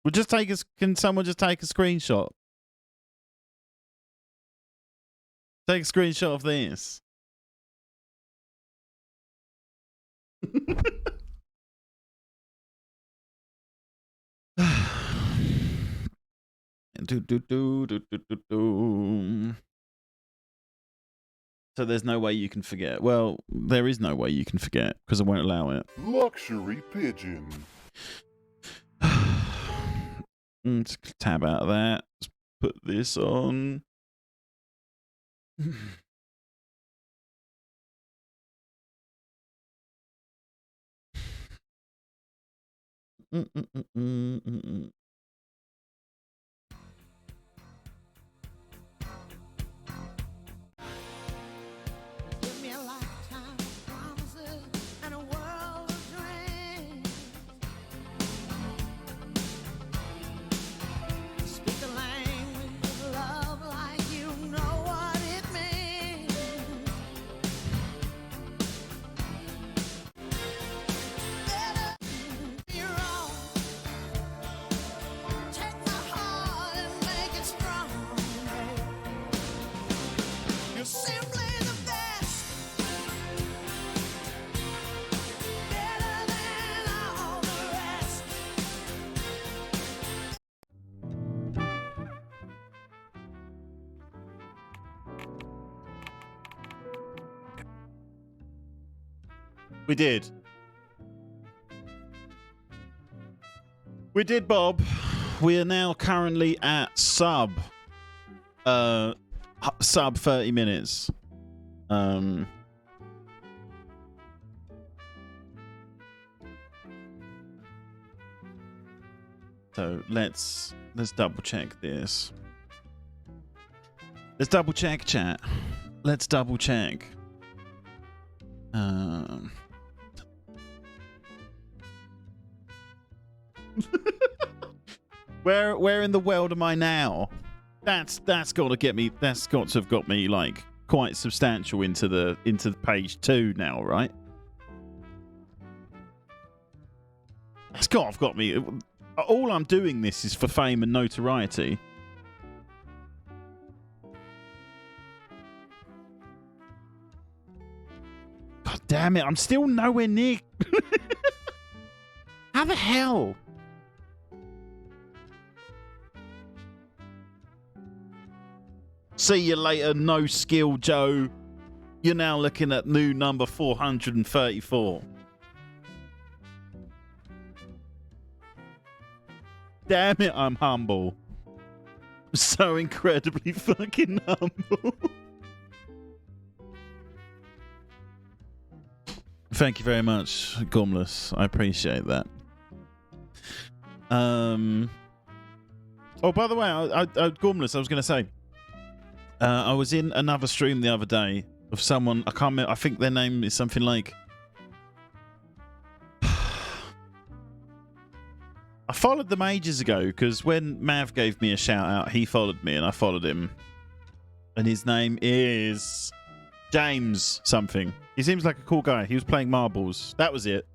We'll just take can someone just take a screenshot? Take a screenshot of this. So there's no way you can forget. Well, there is no way you can forget because I won't allow it. Luxury pigeon. Let's tab out of that. Let's put this on. We did. We did, Bob. We are now currently at sub 30 minutes. So let's double check this. Let's double check, chat. Let's double check. Where in the world am I now? That's got to get me. That's got to have got me like quite substantial into the page 2 now, right? That's got to have got me. All I'm doing this is for fame and notoriety. God damn it! I'm still nowhere near. How the hell? See you later, no skill, Joe. You're now looking at new number 434. Damn it, I'm humble. So incredibly fucking humble. Thank you very much, Gormless. I appreciate that. Oh, by the way, Gormless, I was going to say, I was in another stream the other day of someone, I can't remember, I think their name is something like... I followed them ages ago, because when Mav gave me a shout out, he followed me and I followed him And his name is James something. He seems like a cool guy. He was playing marbles. That was it.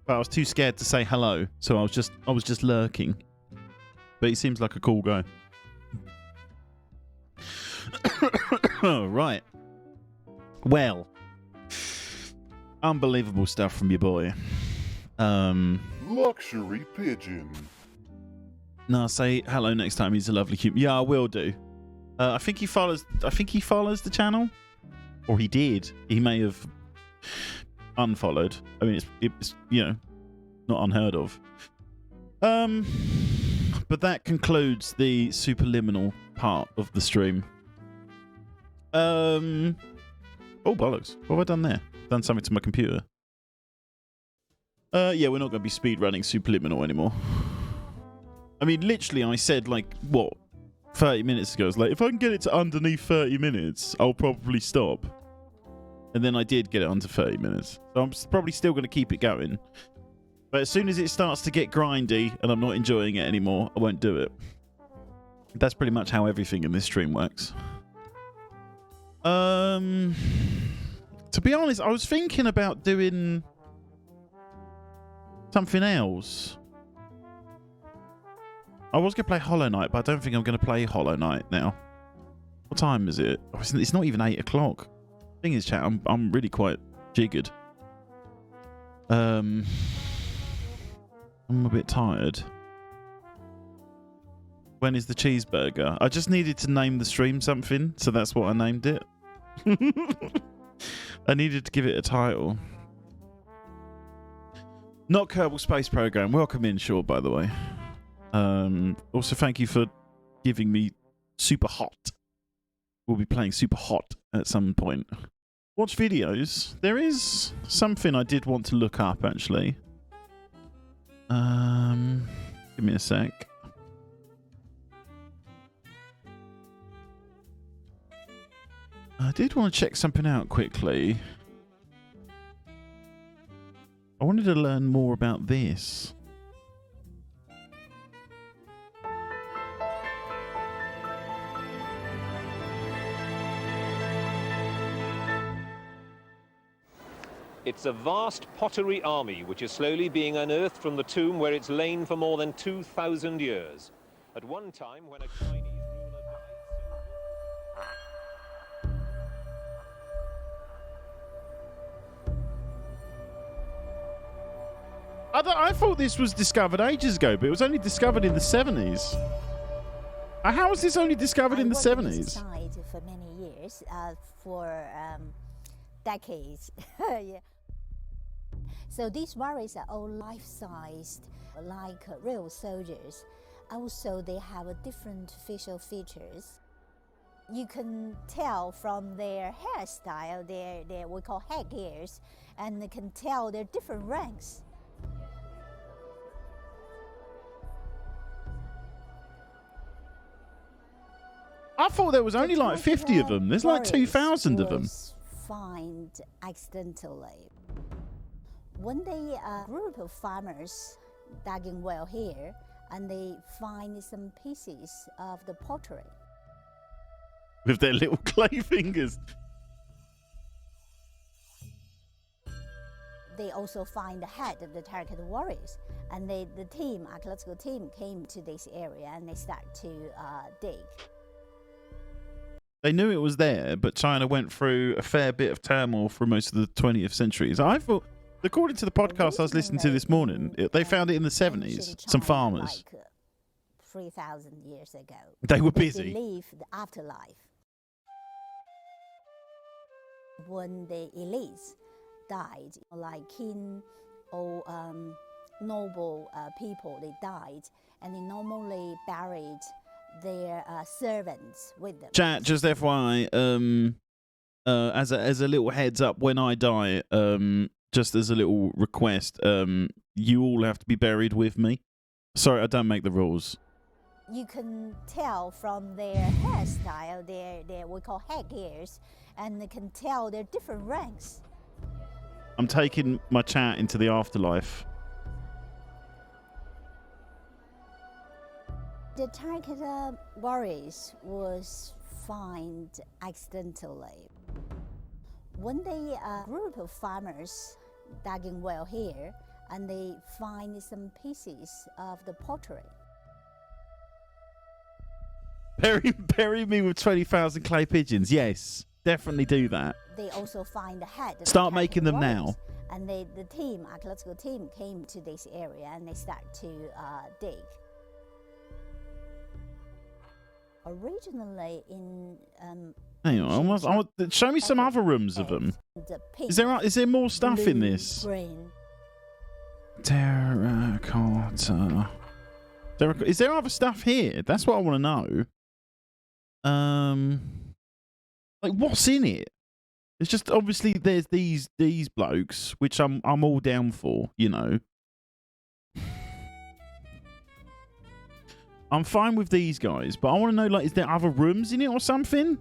But I was too scared to say hello, so I was just lurking. But he seems like a cool guy. Right. Well, unbelievable stuff from your boy. Luxury pigeon. No, say hello next time. He's a lovely human. Yeah, I will do. I think he follows the channel, or he did. He may have unfollowed. I mean, it's not unheard of. But that concludes the superliminal part of the stream. Oh bollocks! What have I done there? Done something to my computer. Yeah, we're not going to be speedrunning superliminal anymore. I mean, literally, I said, like, what, 30 minutes ago? I was like, if I can get it to underneath 30 minutes, I'll probably stop. And then I did get it under 30 minutes. So I'm probably still going to keep it going. But as soon as it starts to get grindy and I'm not enjoying it anymore, I won't do it. That's pretty much how everything in this stream works. To be honest, I was thinking about doing something else. I was going to play Hollow Knight, but I don't think I'm going to play Hollow Knight now. What time is it? Oh, it's not even 8 o'clock. Thing is, chat, I'm really quite jiggered. I'm a bit tired. When is the cheeseburger? I just needed to name the stream something, so that's what I named it. I needed to give it a title. Not Kerbal Space Program. Welcome in, Shaw, by the way. Also, thank you for giving me Super Hot. We'll be playing Super Hot at some point. Watch videos. There is something I did want to look up, actually. Give me a sec. I did want to check something out quickly. I wanted to learn more about this. It's a vast pottery army which is slowly being unearthed from the tomb where it's lain for more than 2,000 years. At one time, when a Chinese ruler died... I thought this was discovered ages ago, but it was only discovered in the 70s. How was this only discovered in the 70s? For many years, for decades. Yeah. So these warriors are all life-sized, like real soldiers. Also, they have a different facial features. You can tell from their hairstyle, their we call headgears, and you can tell their different ranks. I thought there was only like 50 of them. There's like 2,000 of them. Found accidentally. One day, a group of farmers digging well here, and they find some pieces of the pottery. With their little clay fingers. They also find the head of the Terracotta warriors, and the archaeological team came to this area and they start to dig. They knew it was there, but China went through a fair bit of turmoil for most of the 20th century. So I thought, according to the podcast I was listening to this morning, they found it in the 70s. Some farmers. Like 3,000 years ago. They were busy. They believe the afterlife. When the elites died, like king or noble people, they died, and they normally buried their servants with them. Chat, just FYI, as a little heads up, when I die, just as a little request, you all have to be buried with me. Sorry, I don't make the rules. You can tell from their hairstyle, their we call headgears, and you can tell their different ranks. I'm taking my chat into the afterlife. The Terracotta warriors was found accidentally. One day, a group of farmers digging well here, and they find some pieces of the pottery. Bury me with 20,000 clay pigeons. Yes, definitely do that. They also find the head. Of Start the making them warriors. now. And the team, archaeological team, came to this area and they start to dig. Originally in Hang on, show me some other rooms of them. the pink, Is there more stuff in blue, this? green. Terracotta. Is there other stuff here? That's what I want to know. Like what's in it? It's just obviously there's these blokes, which I'm all down for, you know. I'm fine with these guys, but I want to know, like, is there other rooms in it or something?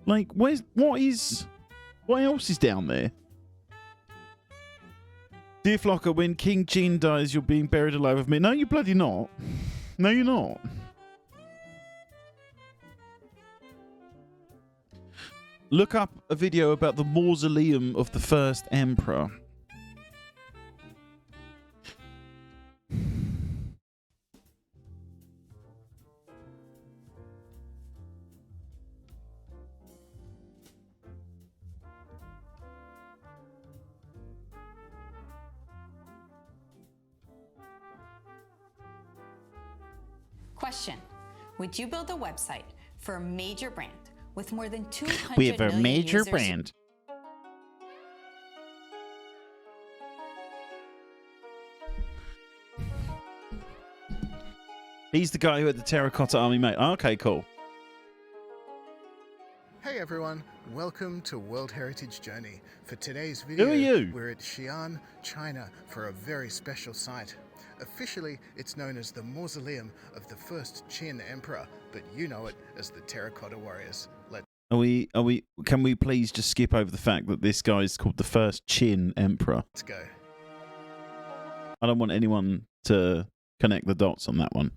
Like, what else is down there? Dear Flocker, when King Jin dies, you're being buried alive with me. No, you're bloody not. No, you're not. Look up a video about the mausoleum of the first emperor. Question: would you build a website for a major brand with more than 200 We have a million major users? brand. He's the guy who had the Terracotta Army mate. Oh, okay, cool. Hey everyone, welcome to World Heritage Journey. For today's video, Who are you? we're at Xi'an, China for a very special site. Officially, it's known as the Mausoleum of the first Qin Emperor, but you know it as the Terracotta Warriors. Can we please just skip over the fact that this guy's called the first Qin Emperor? Let's go. I don't want anyone to connect the dots on that one.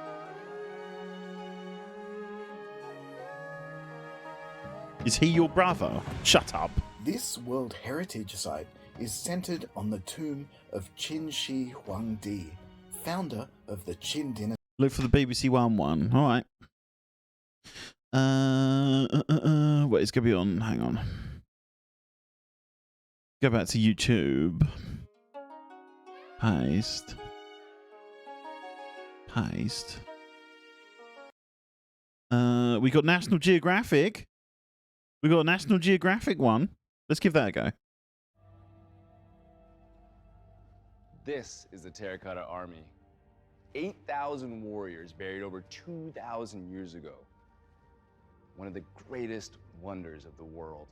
Is he your brother? Shut up. This World Heritage Site is centered on the tomb of Qin Shi Huangdi, founder of the Qin dynasty. Look for the BBC one. All right. Wait, it's gonna be on. Hang on. Go back to YouTube. Paste. We got National Geographic. We got a National Geographic one. Let's give that a go. This is the Terracotta Army. 8,000 warriors buried over 2,000 years ago. One of the greatest wonders of the world.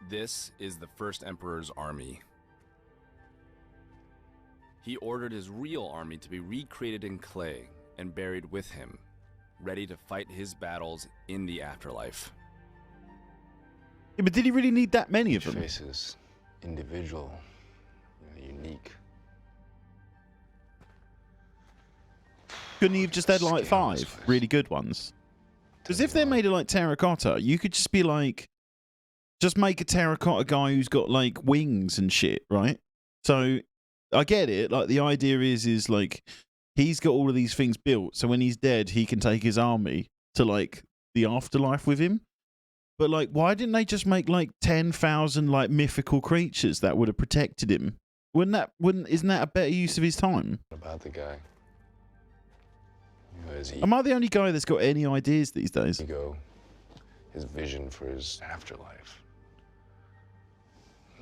This is the first emperor's army. He ordered his real army to be recreated in clay and buried with him, ready to fight his battles in the afterlife. Yeah, but did he really need that many of them? Faces, individual, unique. Couldn't he have just had like 5 really good ones? Because if they're made of like terracotta, you could just be like, just make a terracotta guy who's got like wings and shit, right? So I get it. Like the idea is like he's got all of these things built, so when he's dead, he can take his army to like the afterlife with him. But like, why didn't they just make like 10,000 like mythical creatures that would have protected him? Isn't that a better use of his time? What about the guy? Am I the only guy that's got any ideas these days? Ego, his vision for his afterlife.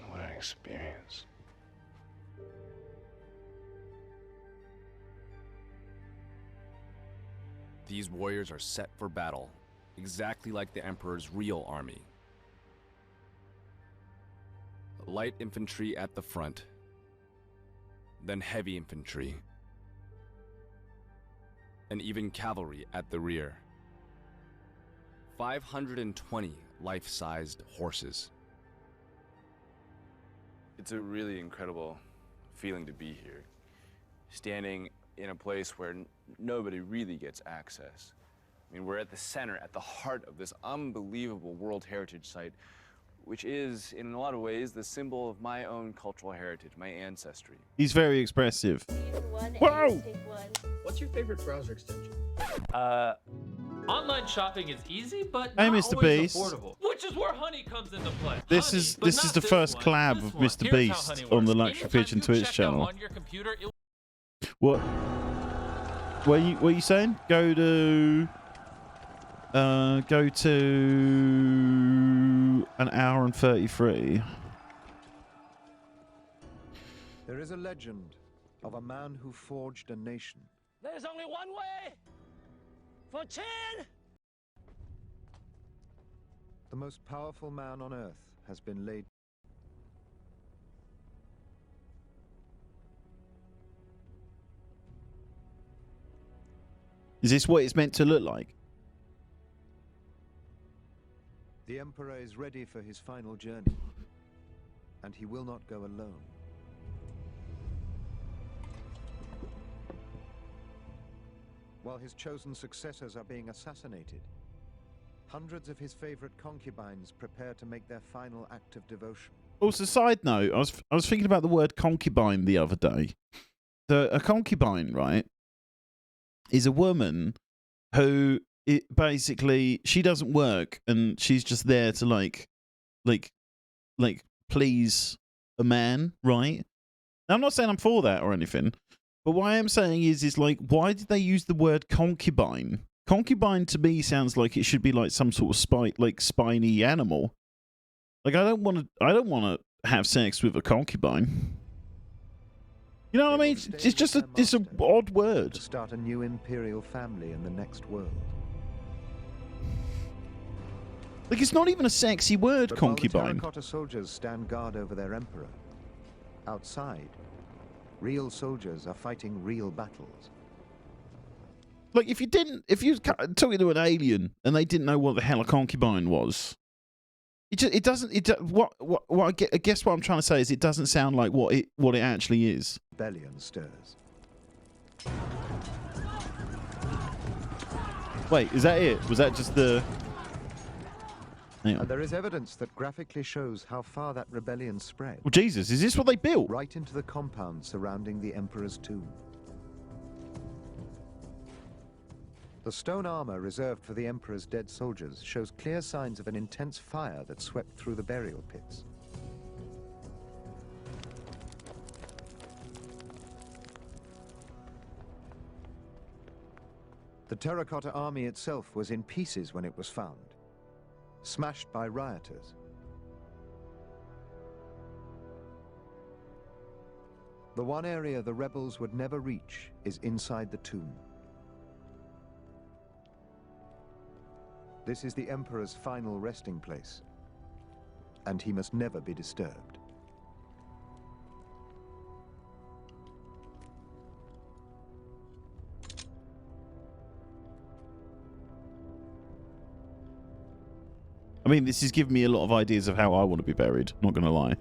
What an experience. These warriors are set for battle, exactly like the Emperor's real army. Light infantry at the front, then heavy infantry, and even cavalry at the rear. 520 life-sized horses. It's a really incredible feeling to be here, standing in a place where nobody really gets access. I mean, we're at the center, at the heart of this unbelievable World Heritage Site, which is, in a lot of ways, the symbol of my own cultural heritage, my ancestry. He's very expressive. Whoa! What's your favorite browser extension? Online shopping is easy, but Hey, not Mr. always Beast. affordable. Which is where honey comes into play. This Honey, is but this not is the this first one. collab This of one. Mr. Here's how Beast honey on the works. Luxury Anytime Pigeon you Twitch check out channel. on your computer, What? What are you saying? Go to an hour and 33. There is a legend of a man who forged a nation. There's only one way for Chin! The most powerful man on earth has been laid. Is this what it's meant to look like? The Emperor is ready for his final journey, and he will not go alone. While his chosen successors are being assassinated, hundreds of his favorite concubines prepare to make their final act of devotion. Also, side note, I was thinking about the word concubine the other day. A concubine, right, is a woman who basically she doesn't work and she's just there to like please a man, right? Now, I'm not saying I'm for that or anything, but what I am saying is like, why did they use the word concubine? Concubine to me sounds like it should be like some sort of spiny animal. Like I don't want to have sex with a concubine. You know what I mean? It's just it's an odd word. To start a new imperial family in the next world. Like it's not even a sexy word, But concubine. while the Terracotta soldiers stand guard over their emperor, outside, real soldiers are fighting real battles. Like if you talking to an alien and they didn't know what the hell a concubine was, I guess what I'm trying to say is it doesn't sound like what it actually is. Rebellion stirs. Wait, is that it? Was that just the? Hang on. And there is evidence that graphically shows how far that rebellion spread. Well, Jesus, is this what they built? Right into the compound surrounding the Emperor's tomb. The stone armor reserved for the Emperor's dead soldiers shows clear signs of an intense fire that swept through the burial pits. The Terracotta army itself was in pieces when it was found, smashed by rioters. The one area the rebels would never reach is inside the tomb. This is the Emperor's final resting place, and he must never be disturbed. I mean, this is giving me a lot of ideas of how I want to be buried, not gonna lie.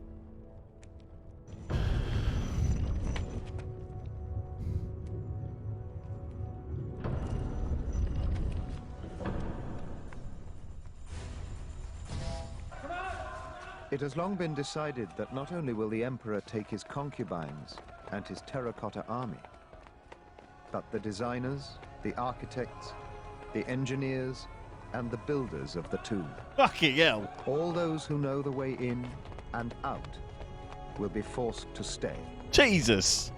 It has long been decided that not only will the Emperor take his concubines and his Terracotta army, but the designers, the architects, the engineers, and the builders of the tomb. Fucking hell. All those who know the way in and out will be forced to stay. Jesus.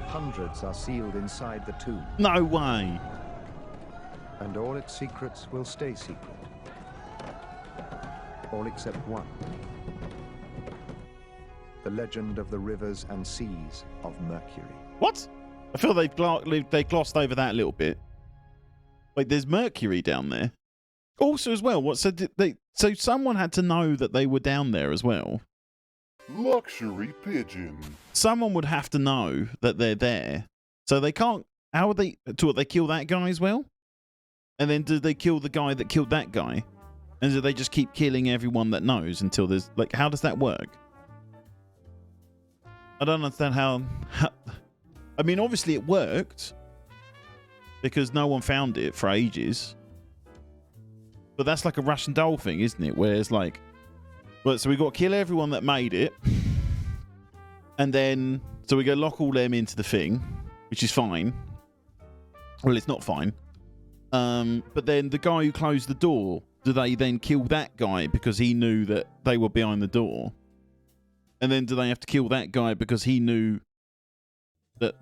Hundreds are sealed inside the tomb. No way. And all its secrets will stay secret. All except one. The legend of the rivers and seas of Mercury. What? I feel they glossed over that a little bit. Wait, there's Mercury down there. Also, as well, what? So someone had to know that they were down there as well. Luxury pigeon. Someone would have to know that they're there. So they can't. How would they? Do they kill that guy as well? And then do they kill the guy that killed that guy? And do they just keep killing everyone that knows until there's... Like, how does that work? I don't understand how... I mean, obviously it worked. Because no one found it for ages. But that's like a Russian doll thing, isn't it? Where it's like... Well, so we got to kill everyone that made it. And then... So we go lock all them into the thing. Which is fine. Well, it's not fine. But then the guy who closed the door... Do they then kill that guy because he knew that they were behind the door? And then do they have to kill that guy because he knew that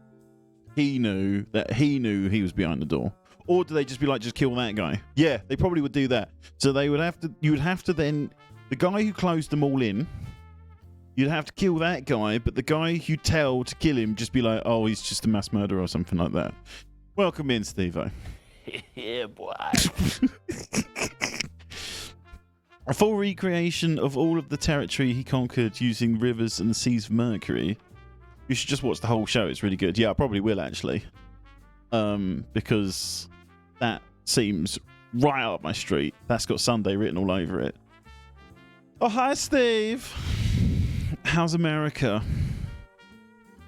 he knew he was behind the door? Or do they just be like, just kill that guy? Yeah, they probably would do that. So they would have to, you would have to then, the guy who closed them all in, you'd have to kill that guy, but the guy you tell to kill him just be like, oh, he's just a mass murderer or something like that. Welcome in, Steve-O. Yeah, boy. A full recreation of all of the territory he conquered using rivers and the seas of Mercury. You should just watch the whole show. It's really good. Yeah, I probably will, actually. Because that seems right up my street. That's got Sunday written all over it. Oh, hi, Steve. How's America?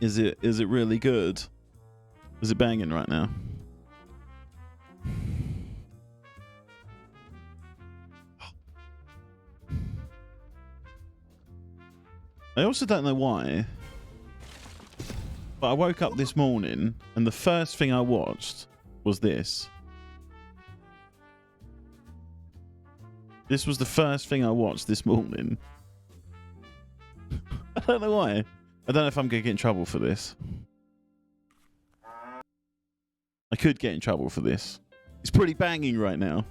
Is it really good? Is it banging right now? I also don't know why, but I woke up this morning and the first thing I watched was this. This was the first thing I watched this morning. I don't know why. I don't know if I'm going to get in trouble for this. I could get in trouble for this. It's pretty banging right now.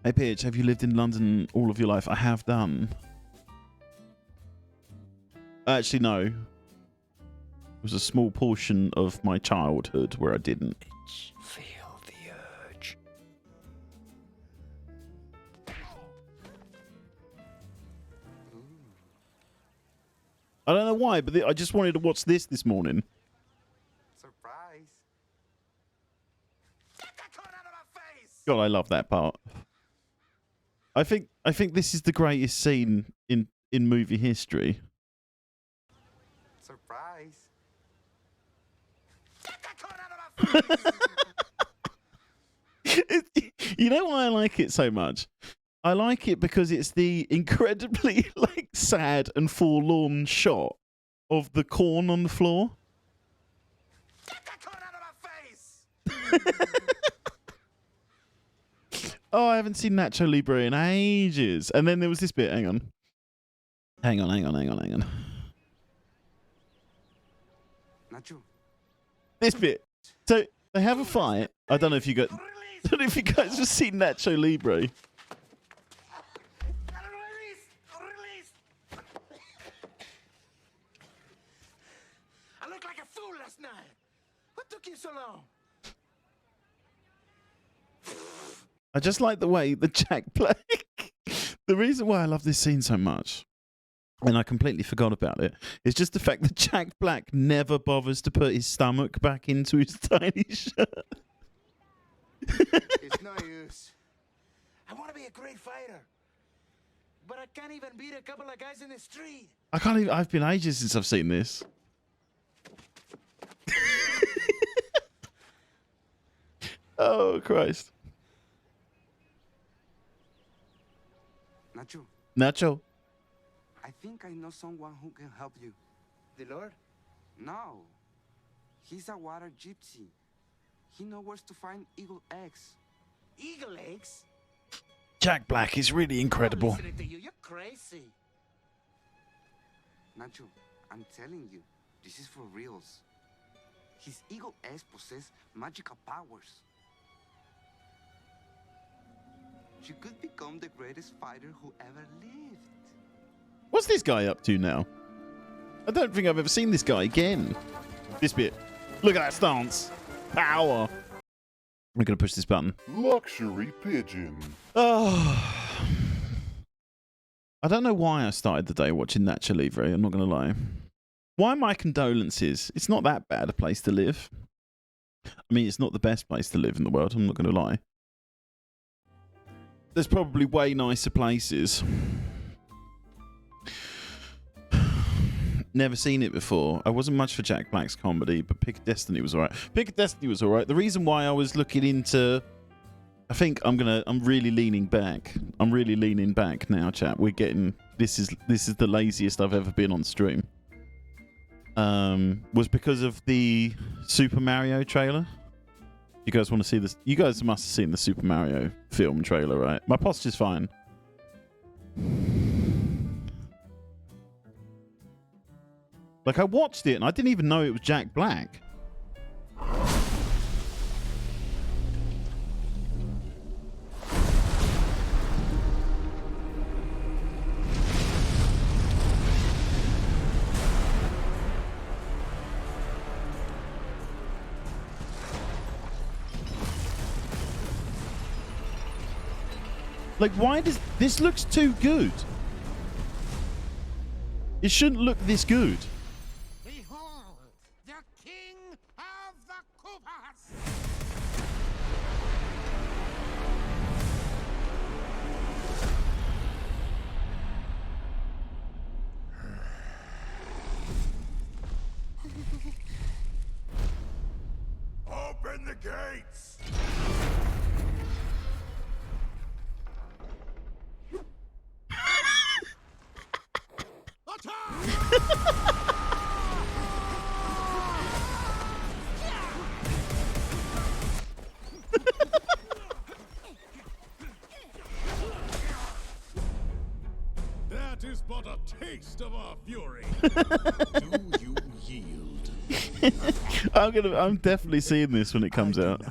Hey, Pitch, have you lived in London all of your life? I have done. Actually, no. It was a small portion of my childhood where I didn't. Feel the urge. I don't know why, but I just wanted to watch this morning. Surprise. God, I love that part. I think this is the greatest scene in movie history. Surprise. You know why I like it so much? I like it because it's the incredibly like sad and forlorn shot of the corn on the floor. Oh, I haven't seen Nacho Libre in ages. And then there was this bit. Hang on. Nacho. This bit. So they have a fight. I don't know if you guys have seen Nacho Libre. I looked like a fool last night. What took you so long? I just like the way the Jack Black... The reason why I love this scene so much, and I completely forgot about it, is just the fact that Jack Black never bothers to put his stomach back into his tiny shirt. It's no use. I want to be a great fighter, but I can't even beat a couple of guys in the street. I can't even... I've been ages since I've seen this. Oh, Christ. Nacho. I think I know someone who can help you. The Lord? No. He's a water gypsy. He knows where to find eagle eggs. Eagle eggs? Jack Black is really incredible. I'm listening to you. You're crazy. Nacho, I'm telling you, this is for reals. His eagle eggs possess magical powers. You could become the greatest fighter who ever lived. What's this guy up to now? I don't think I've ever seen this guy again. This bit. Look at that stance. Power. We're going to push this button. Luxury pigeon. Oh. I don't know why I started the day watching Nacho Libre. I'm not going to lie. Why my condolences? It's not that bad a place to live. I mean, it's not the best place to live in the world, I'm not going to lie. There's probably way nicer places. Never seen it before. I wasn't much for Jack Black's comedy, but Pick of Destiny was alright. Pick of Destiny was alright. The reason why I was looking into... I think I'm really leaning back. I'm really leaning back now, chat. We're getting... This is the laziest I've ever been on stream. Was because of the Super Mario trailer. You guys want to see this? You guys must have seen the Super Mario film trailer, right? My posture's fine. Like, I watched it and I didn't even know it was Jack Black. Like, why does this looks too good? It shouldn't look this good. Behold, the king of the Koopas! Open the gates! That is but a taste of our fury. Do you yield? I'm definitely seeing this when it comes out.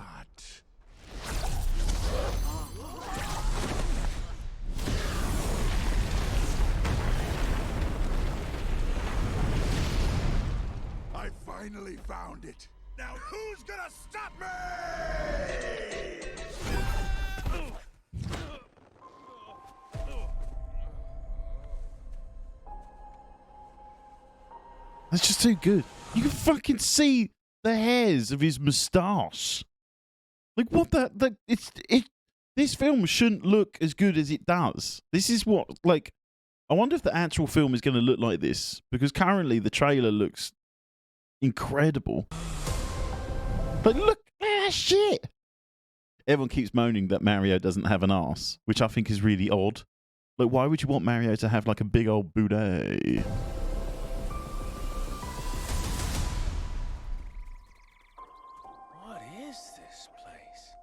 I finally found it. Now who's gonna stop me? That's just too good. You can fucking see the hairs of his moustache. Like, what this film shouldn't look as good as it does. This is what, like, I wonder if the actual film is going to look like this, because currently the trailer looks incredible. But look at that shit. Everyone keeps moaning that Mario doesn't have an arse, which I think is really odd. Like, why would you want Mario to have like a big old booty? What is this place?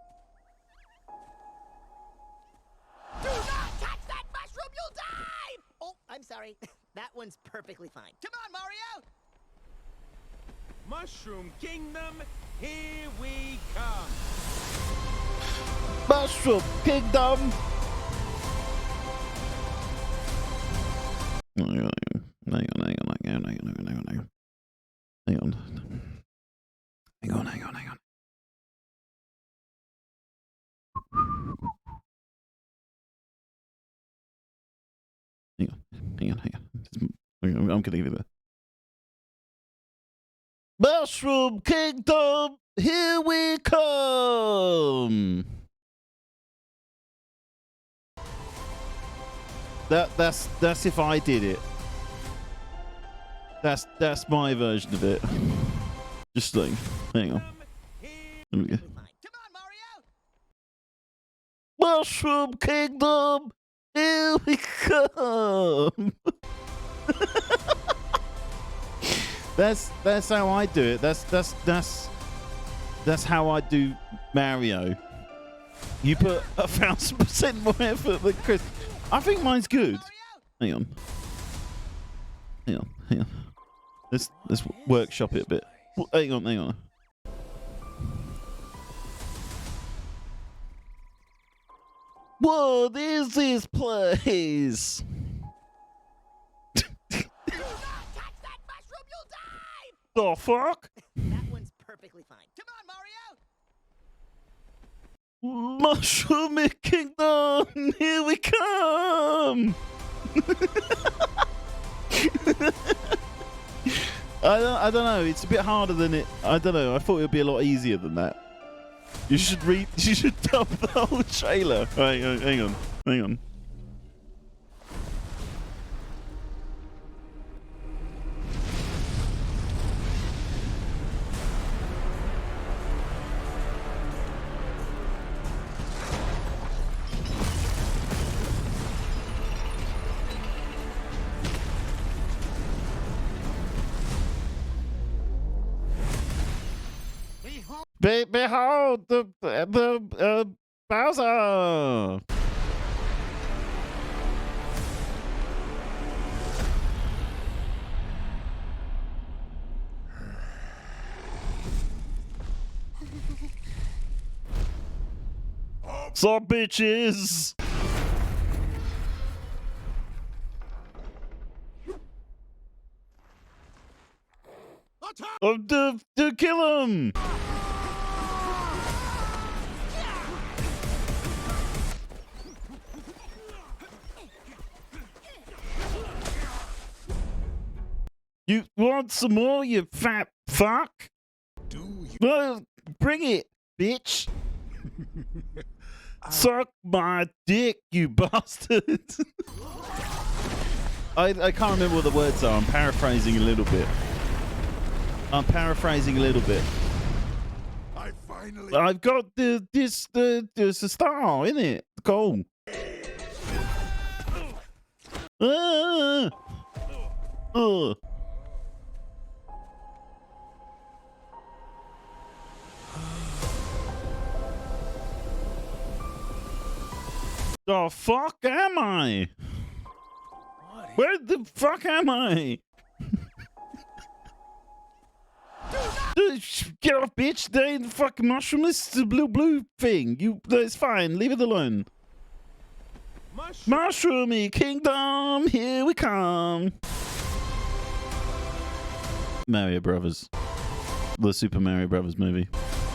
Do not touch that mushroom, you'll die! Oh, I'm sorry. That one's perfectly fine. Come on, Mario! Mushroom Kingdom, here we come. Mushroom Kingdom! Hang on. I'm gonna give it a Mushroom Kingdom, here we come. That's if I did it. That's my version of it. Just like, hang on. There we go. Mushroom Kingdom, here we come. That's how I do it. That's how I do Mario. You put 1,000% more effort than Chris. I think mine's good. Hang on. Let's workshop it a bit. Hang on. What is this place? The fuck? That one's perfectly fine. Come on, Mario! Mushroom Kingdom, here we come. I don't know. It's a bit harder than it. I don't know. I thought it would be a lot easier than that. You should read. You should dub the whole trailer. Right, hang on. Hang on. Behold the Bowser. Sup, bitches? To kill him. You want some more, you fat fuck? Do you? Well, bring it, bitch. Suck my dick, you bastard. I can't remember what the words are. I'm paraphrasing a little bit. I've got this star in it. Cool. The fuck am I? Where the fuck am I? Get off, bitch! There ain't the fucking mushroom. This is the blue thing. It's fine. Leave it alone. Mushroomy Kingdom, here we come. Mario Brothers, the Super Mario Brothers movie,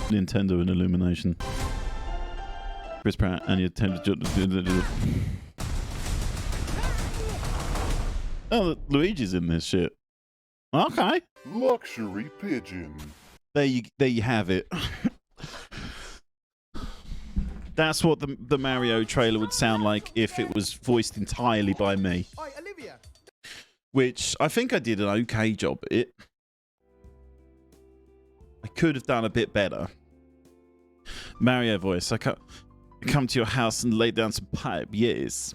Nintendo and Illumination. Chris Pratt and your Oh, Luigi's in this shit. Okay. Luxury pigeon. There you have it. That's what the Mario trailer would sound like if it was voiced entirely by me. Oi, Olivia. Which I think I did an okay job at it. I could have done a bit better. Mario voice. I come to your house and lay down some pipe. Yes.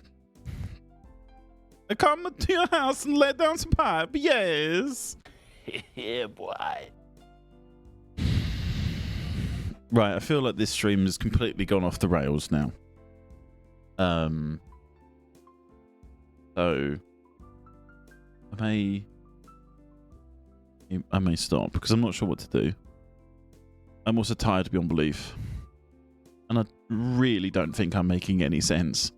I come to your house and lay down some pipe. Yes. Yeah, boy. Right, I feel like this stream has completely gone off the rails now. So I may stop because I'm not sure what to do. I'm also tired beyond belief. And I really don't think I'm making any sense.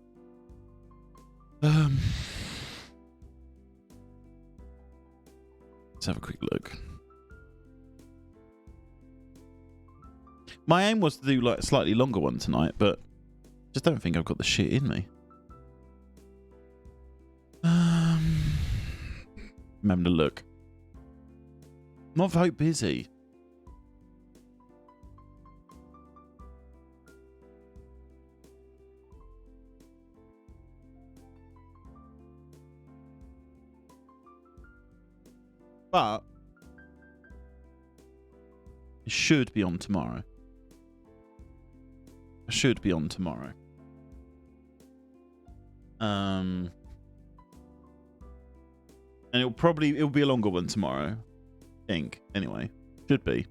Let's have a quick look. My aim was to do like a slightly longer one tonight, but just don't think I've got the shit in me. I'm having a look. Not very busy. But it should be on tomorrow. I should be on tomorrow. And it'll be a longer one tomorrow. I think. Anyway. Should be.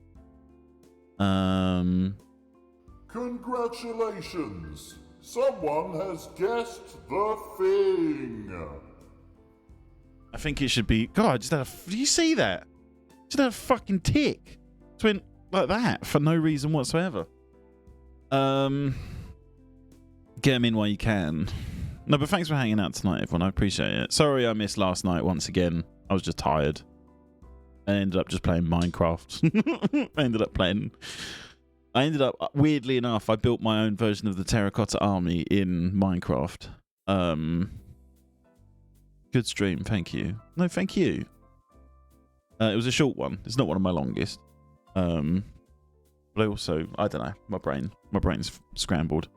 Congratulations! Someone has guessed the thing! I think it should be... God, I just had a... Do you see that? Just had a fucking tick. Just went like that for no reason whatsoever. Get them in while you can. No, but thanks for hanging out tonight, everyone. I appreciate it. Sorry I missed last night once again. I was just tired. I ended up just playing Minecraft. I ended up, weirdly enough, I built my own version of the Terracotta army in Minecraft. Good stream, thank you. No, thank you. It was a short one. It's not one of my longest. But I also, I don't know. My brain's scrambled.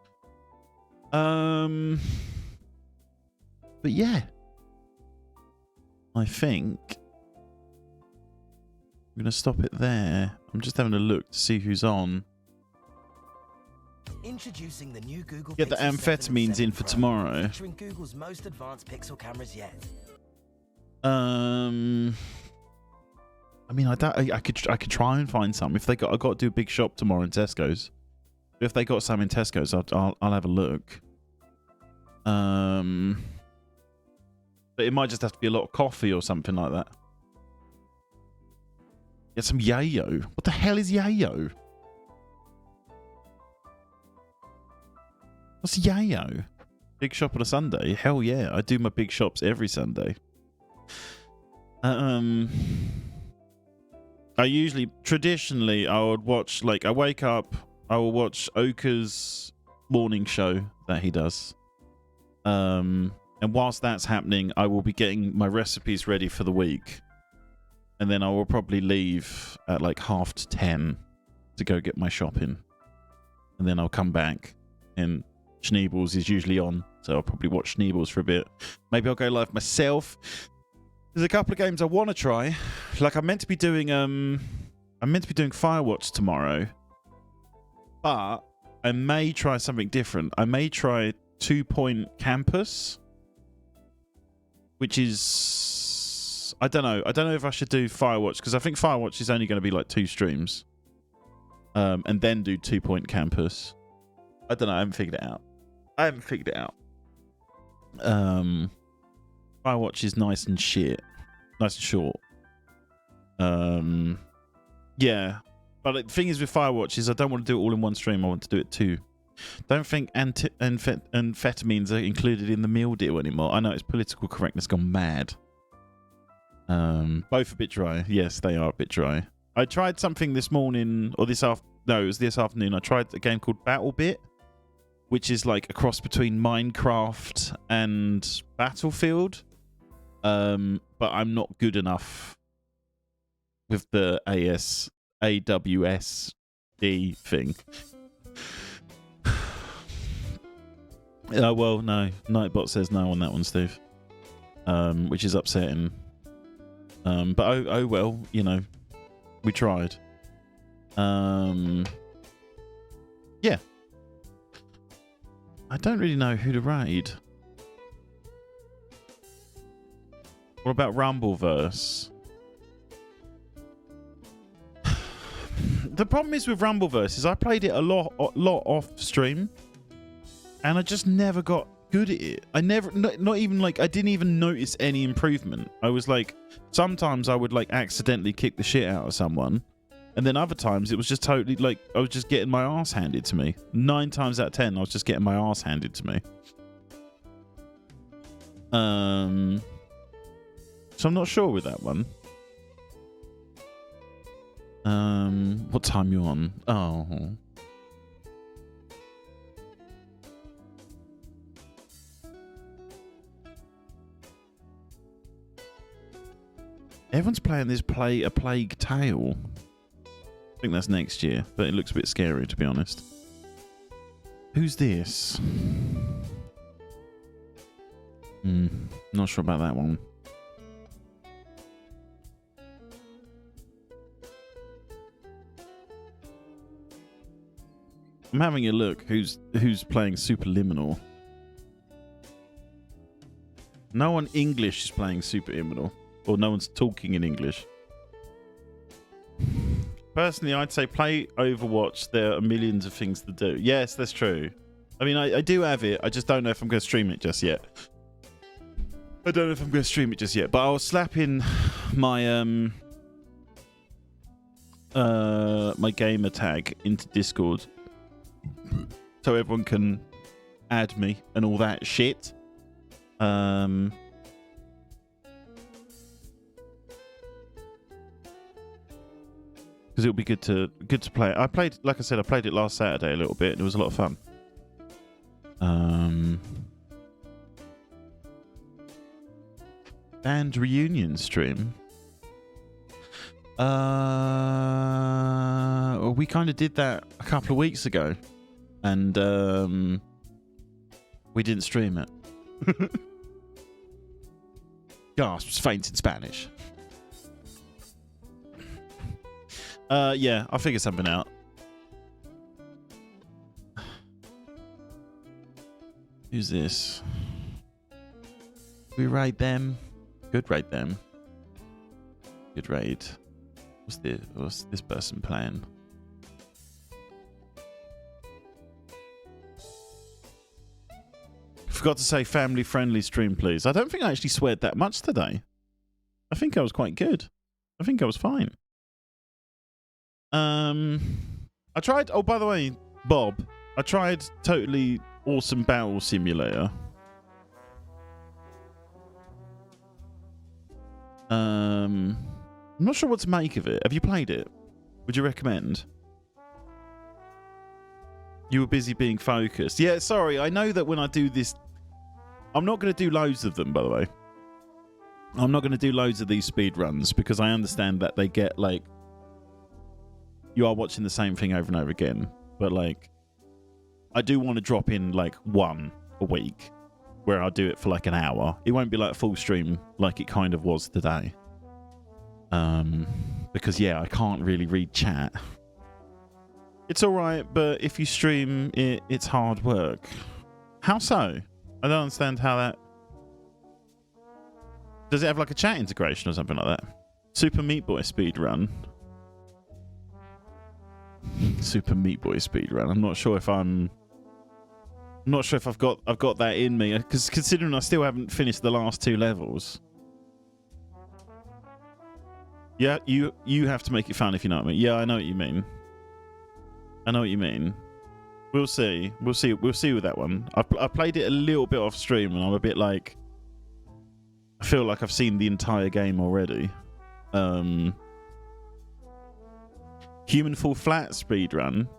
But yeah, I think I'm gonna stop it there. I'm just having a look to see who's on. Introducing the new Google Get the Pixel 7 and amphetamines 7 in for Pro, tomorrow. featuring Google's most advanced pixel cameras yet. I mean, I could try and find some. If I got to do a big shop tomorrow in Tesco's. If they got some in Tesco's, I'll have a look. But it might just have to be a lot of coffee or something like that. Get some yayo. What the hell is yayo? What's yayo? Big shop on a Sunday? Hell yeah, I do my big shops every Sunday. Traditionally, I would watch, like, I wake up, I will watch Oka's morning show that he does. And whilst that's happening, I will be getting my recipes ready for the week. And then I will probably leave at like 10:30 to go get my shopping. And then I'll come back and Schneebles is usually on. So I'll probably watch Schneebles for a bit. Maybe I'll go live myself. There's a couple of games I want to try. Like I'm meant to be doing Firewatch tomorrow. But I may try something different. I may try 2 Point Campus, which is, I don't know if I should do Firewatch, because I think Firewatch is only going to be like 2 streams, and then do 2 Point Campus. I don't know. I haven't figured it out. Firewatch is nice and short. Yeah, but the thing is with Firewatch is I don't want to do it all in one stream. I want to do it 2. Don't think amphetamines are included in the meal deal anymore. I know it's political correctness gone mad. Both a bit dry. Yes, they are a bit dry. I tried something this morning, or this no, it was this afternoon. I tried a game called BattleBit, which is like a cross between Minecraft and Battlefield. But I'm not good enough with the AWSD thing. Well, no. Nightbot says no on that one, Steve. Which is upsetting. But oh well, you know, we tried. Yeah. I don't really know who to raid. What about Rumbleverse? The problem is with Rumbleverse is I played it a lot off stream, and I just never got good at it. I never, not even like, I didn't even notice any improvement. I was like, sometimes I would like accidentally kick the shit out of someone, and then other times it was just totally like I was just getting my ass handed to me. 9 times out of 10, I was just getting my ass handed to me. So I'm not sure with that one. What time you on? Oh. Everyone's playing this A Plague Tale. I think that's next year, but it looks a bit scary, to be honest. Who's this? Not sure about that one. I'm having a look who's playing Superliminal. No one English is playing Superliminal, or no one's talking in English. Personally, I'd say play Overwatch. There are millions of things to do. Yes, that's true. I mean, I do have it. I just don't know if I'm going to stream it just yet. But I'll slap in my my gamer tag into Discord, so everyone can add me and all that shit. Because it'll be good to play it. I played it last Saturday a little bit, and it was a lot of fun. Band reunion stream. Well, we kind of did that a couple of weeks ago, and we didn't stream it. Gasps, faint in Spanish. Yeah, I'll figure something out. Who's this? We raid them. Good raid them. Good raid. What's this person playing? Forgot to say family friendly stream, please. I don't think I actually sweared that much today. I think I was quite good. I think I was fine. I tried, oh, by the way, Bob, I tried Totally Awesome Battle Simulator. I'm not sure what to make of it. Have you played it? Would you recommend? You were busy being focused. Yeah, sorry. I know that when I do this... I'm not going to do loads of them, by the way. I'm not going to do loads of these speed runs because I understand that they get, like... You are watching the same thing over and over again. But, like... I do want to drop in, like, one a week where I'll do it for, like, an hour. It won't be, like, full stream like it kind of was today. Because, yeah, I can't really read chat. It's alright, but if you stream it, it's hard work. How so? I don't understand how that... Does it have, like, a chat integration or something like that? Super Meat Boy speedrun. Super Meat Boy speedrun. I'm not sure if I'm not sure if I've got that in me, because considering I still haven't finished the last 2 levels. Yeah, you have to make it fun if you know what I mean. Yeah, I know what you mean. I know what you mean. We'll see. We'll see with that one. I played it a little bit off stream, and I'm a bit like, I feel like I've seen the entire game already. Human Fall Flat speedrun.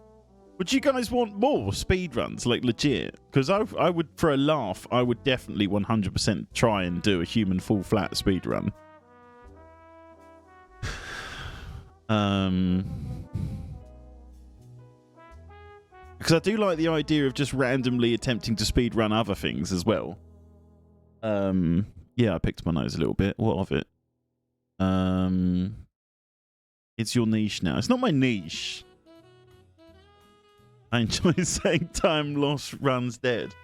Would you guys want more speedruns, like legit? Because I would, for a laugh, I would definitely 100% try and do a Human Fall Flat speedrun. Because I do like the idea of just randomly attempting to speedrun other things as well. Yeah, I picked my nose a little bit. What of it? It's your niche now. It's not my niche. I enjoy saying time lost runs dead.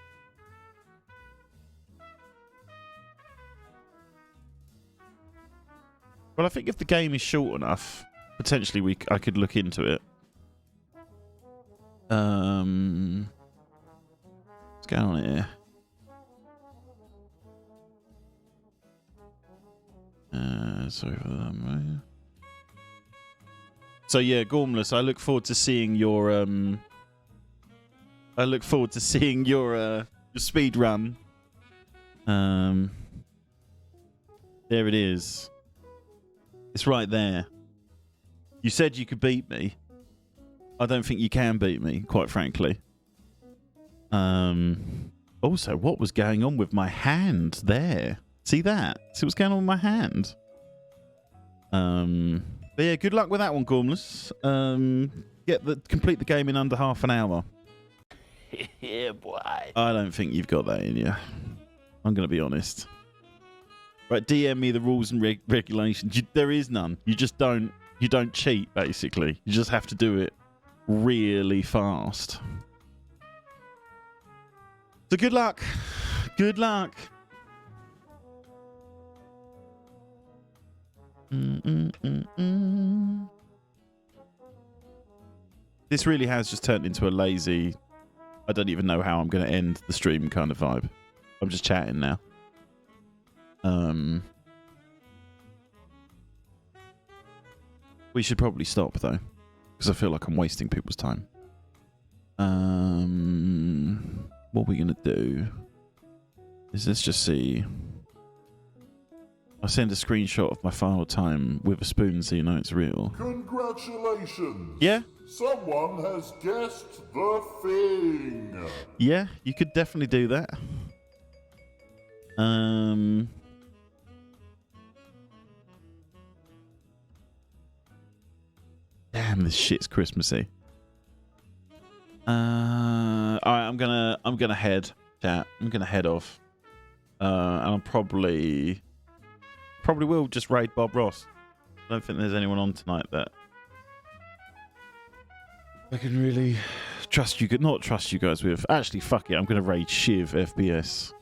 Well, I think if the game is short enough, potentially I could look into it. What's going on here? Sorry for that. So yeah, Gormless, I look forward to seeing your speed run. There it is. It's right there. You said you could beat me. I don't think you can beat me, quite frankly. Also, what was going on with my hand there? See that? See what's going on with my hand? But yeah, good luck with that one, Gormless. Complete the game in under half an hour. Yeah, boy. I don't think you've got that in you. I'm going to be honest. Right, DM me the rules and regulations. There is none. You just don't. You don't cheat, basically. You just have to do it really fast. So good luck. Good luck. This really has just turned into a lazy, I don't even know how I'm going to end the stream kind of vibe. I'm just chatting now. We should probably stop though, because I feel like I'm wasting people's time. What are we going to do? Let's just see. I'll send a screenshot of my final time with a spoon so you know it's real. Congratulations! Yeah? Someone has guessed the thing! Yeah, you could definitely do that. Damn, this shit's Christmassy. Alright, I'm gonna head, chat. I'm gonna head off. And I'll probably will just raid Bob Ross. I don't think there's anyone on tonight that I can really not trust you guys with. Actually, fuck it. I'm gonna raid Shiv FPS.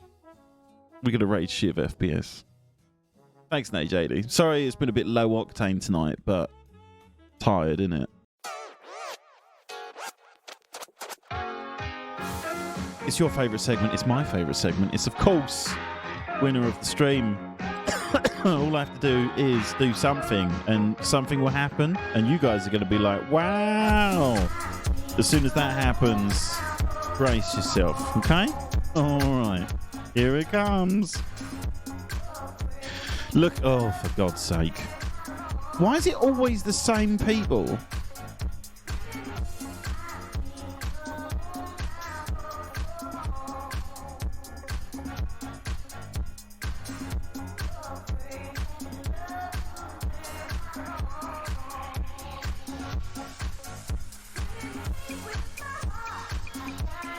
We're gonna raid Shiv FPS. Thanks, NateJD. Sorry, it's been a bit low octane tonight, but tired, innit? It's your favourite segment. It's my favourite segment. It's, of course, winner of the stream. All I have to do is do something, and something will happen, and you guys are going to be like, wow. As soon as that happens, brace yourself, okay? All right. Here it comes. Look, oh, for God's sake. Why is it always the same people?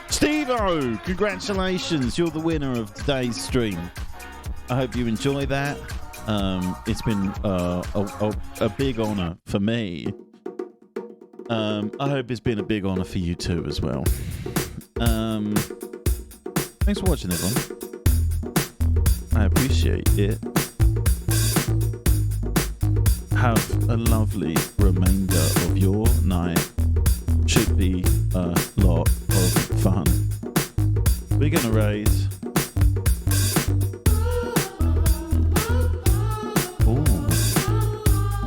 Steve-O, congratulations. You're the winner of today's stream. I hope you enjoy that. It's been a big honour for me. I hope it's been a big honour for you too as well. Thanks for watching, everyone. I appreciate it. Have a lovely remainder of your night. Should be a lot of fun. We're gonna raise.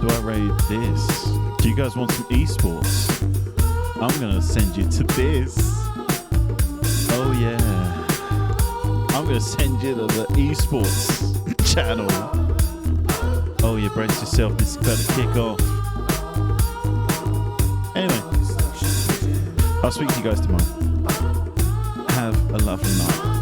Do I raid this? Do you guys want some esports? I'm gonna send you to this. Oh yeah. I'm gonna send you to the esports channel. Oh yeah, brace yourself, this is about to kick off. Anyway, I'll speak to you guys tomorrow. Have a lovely night.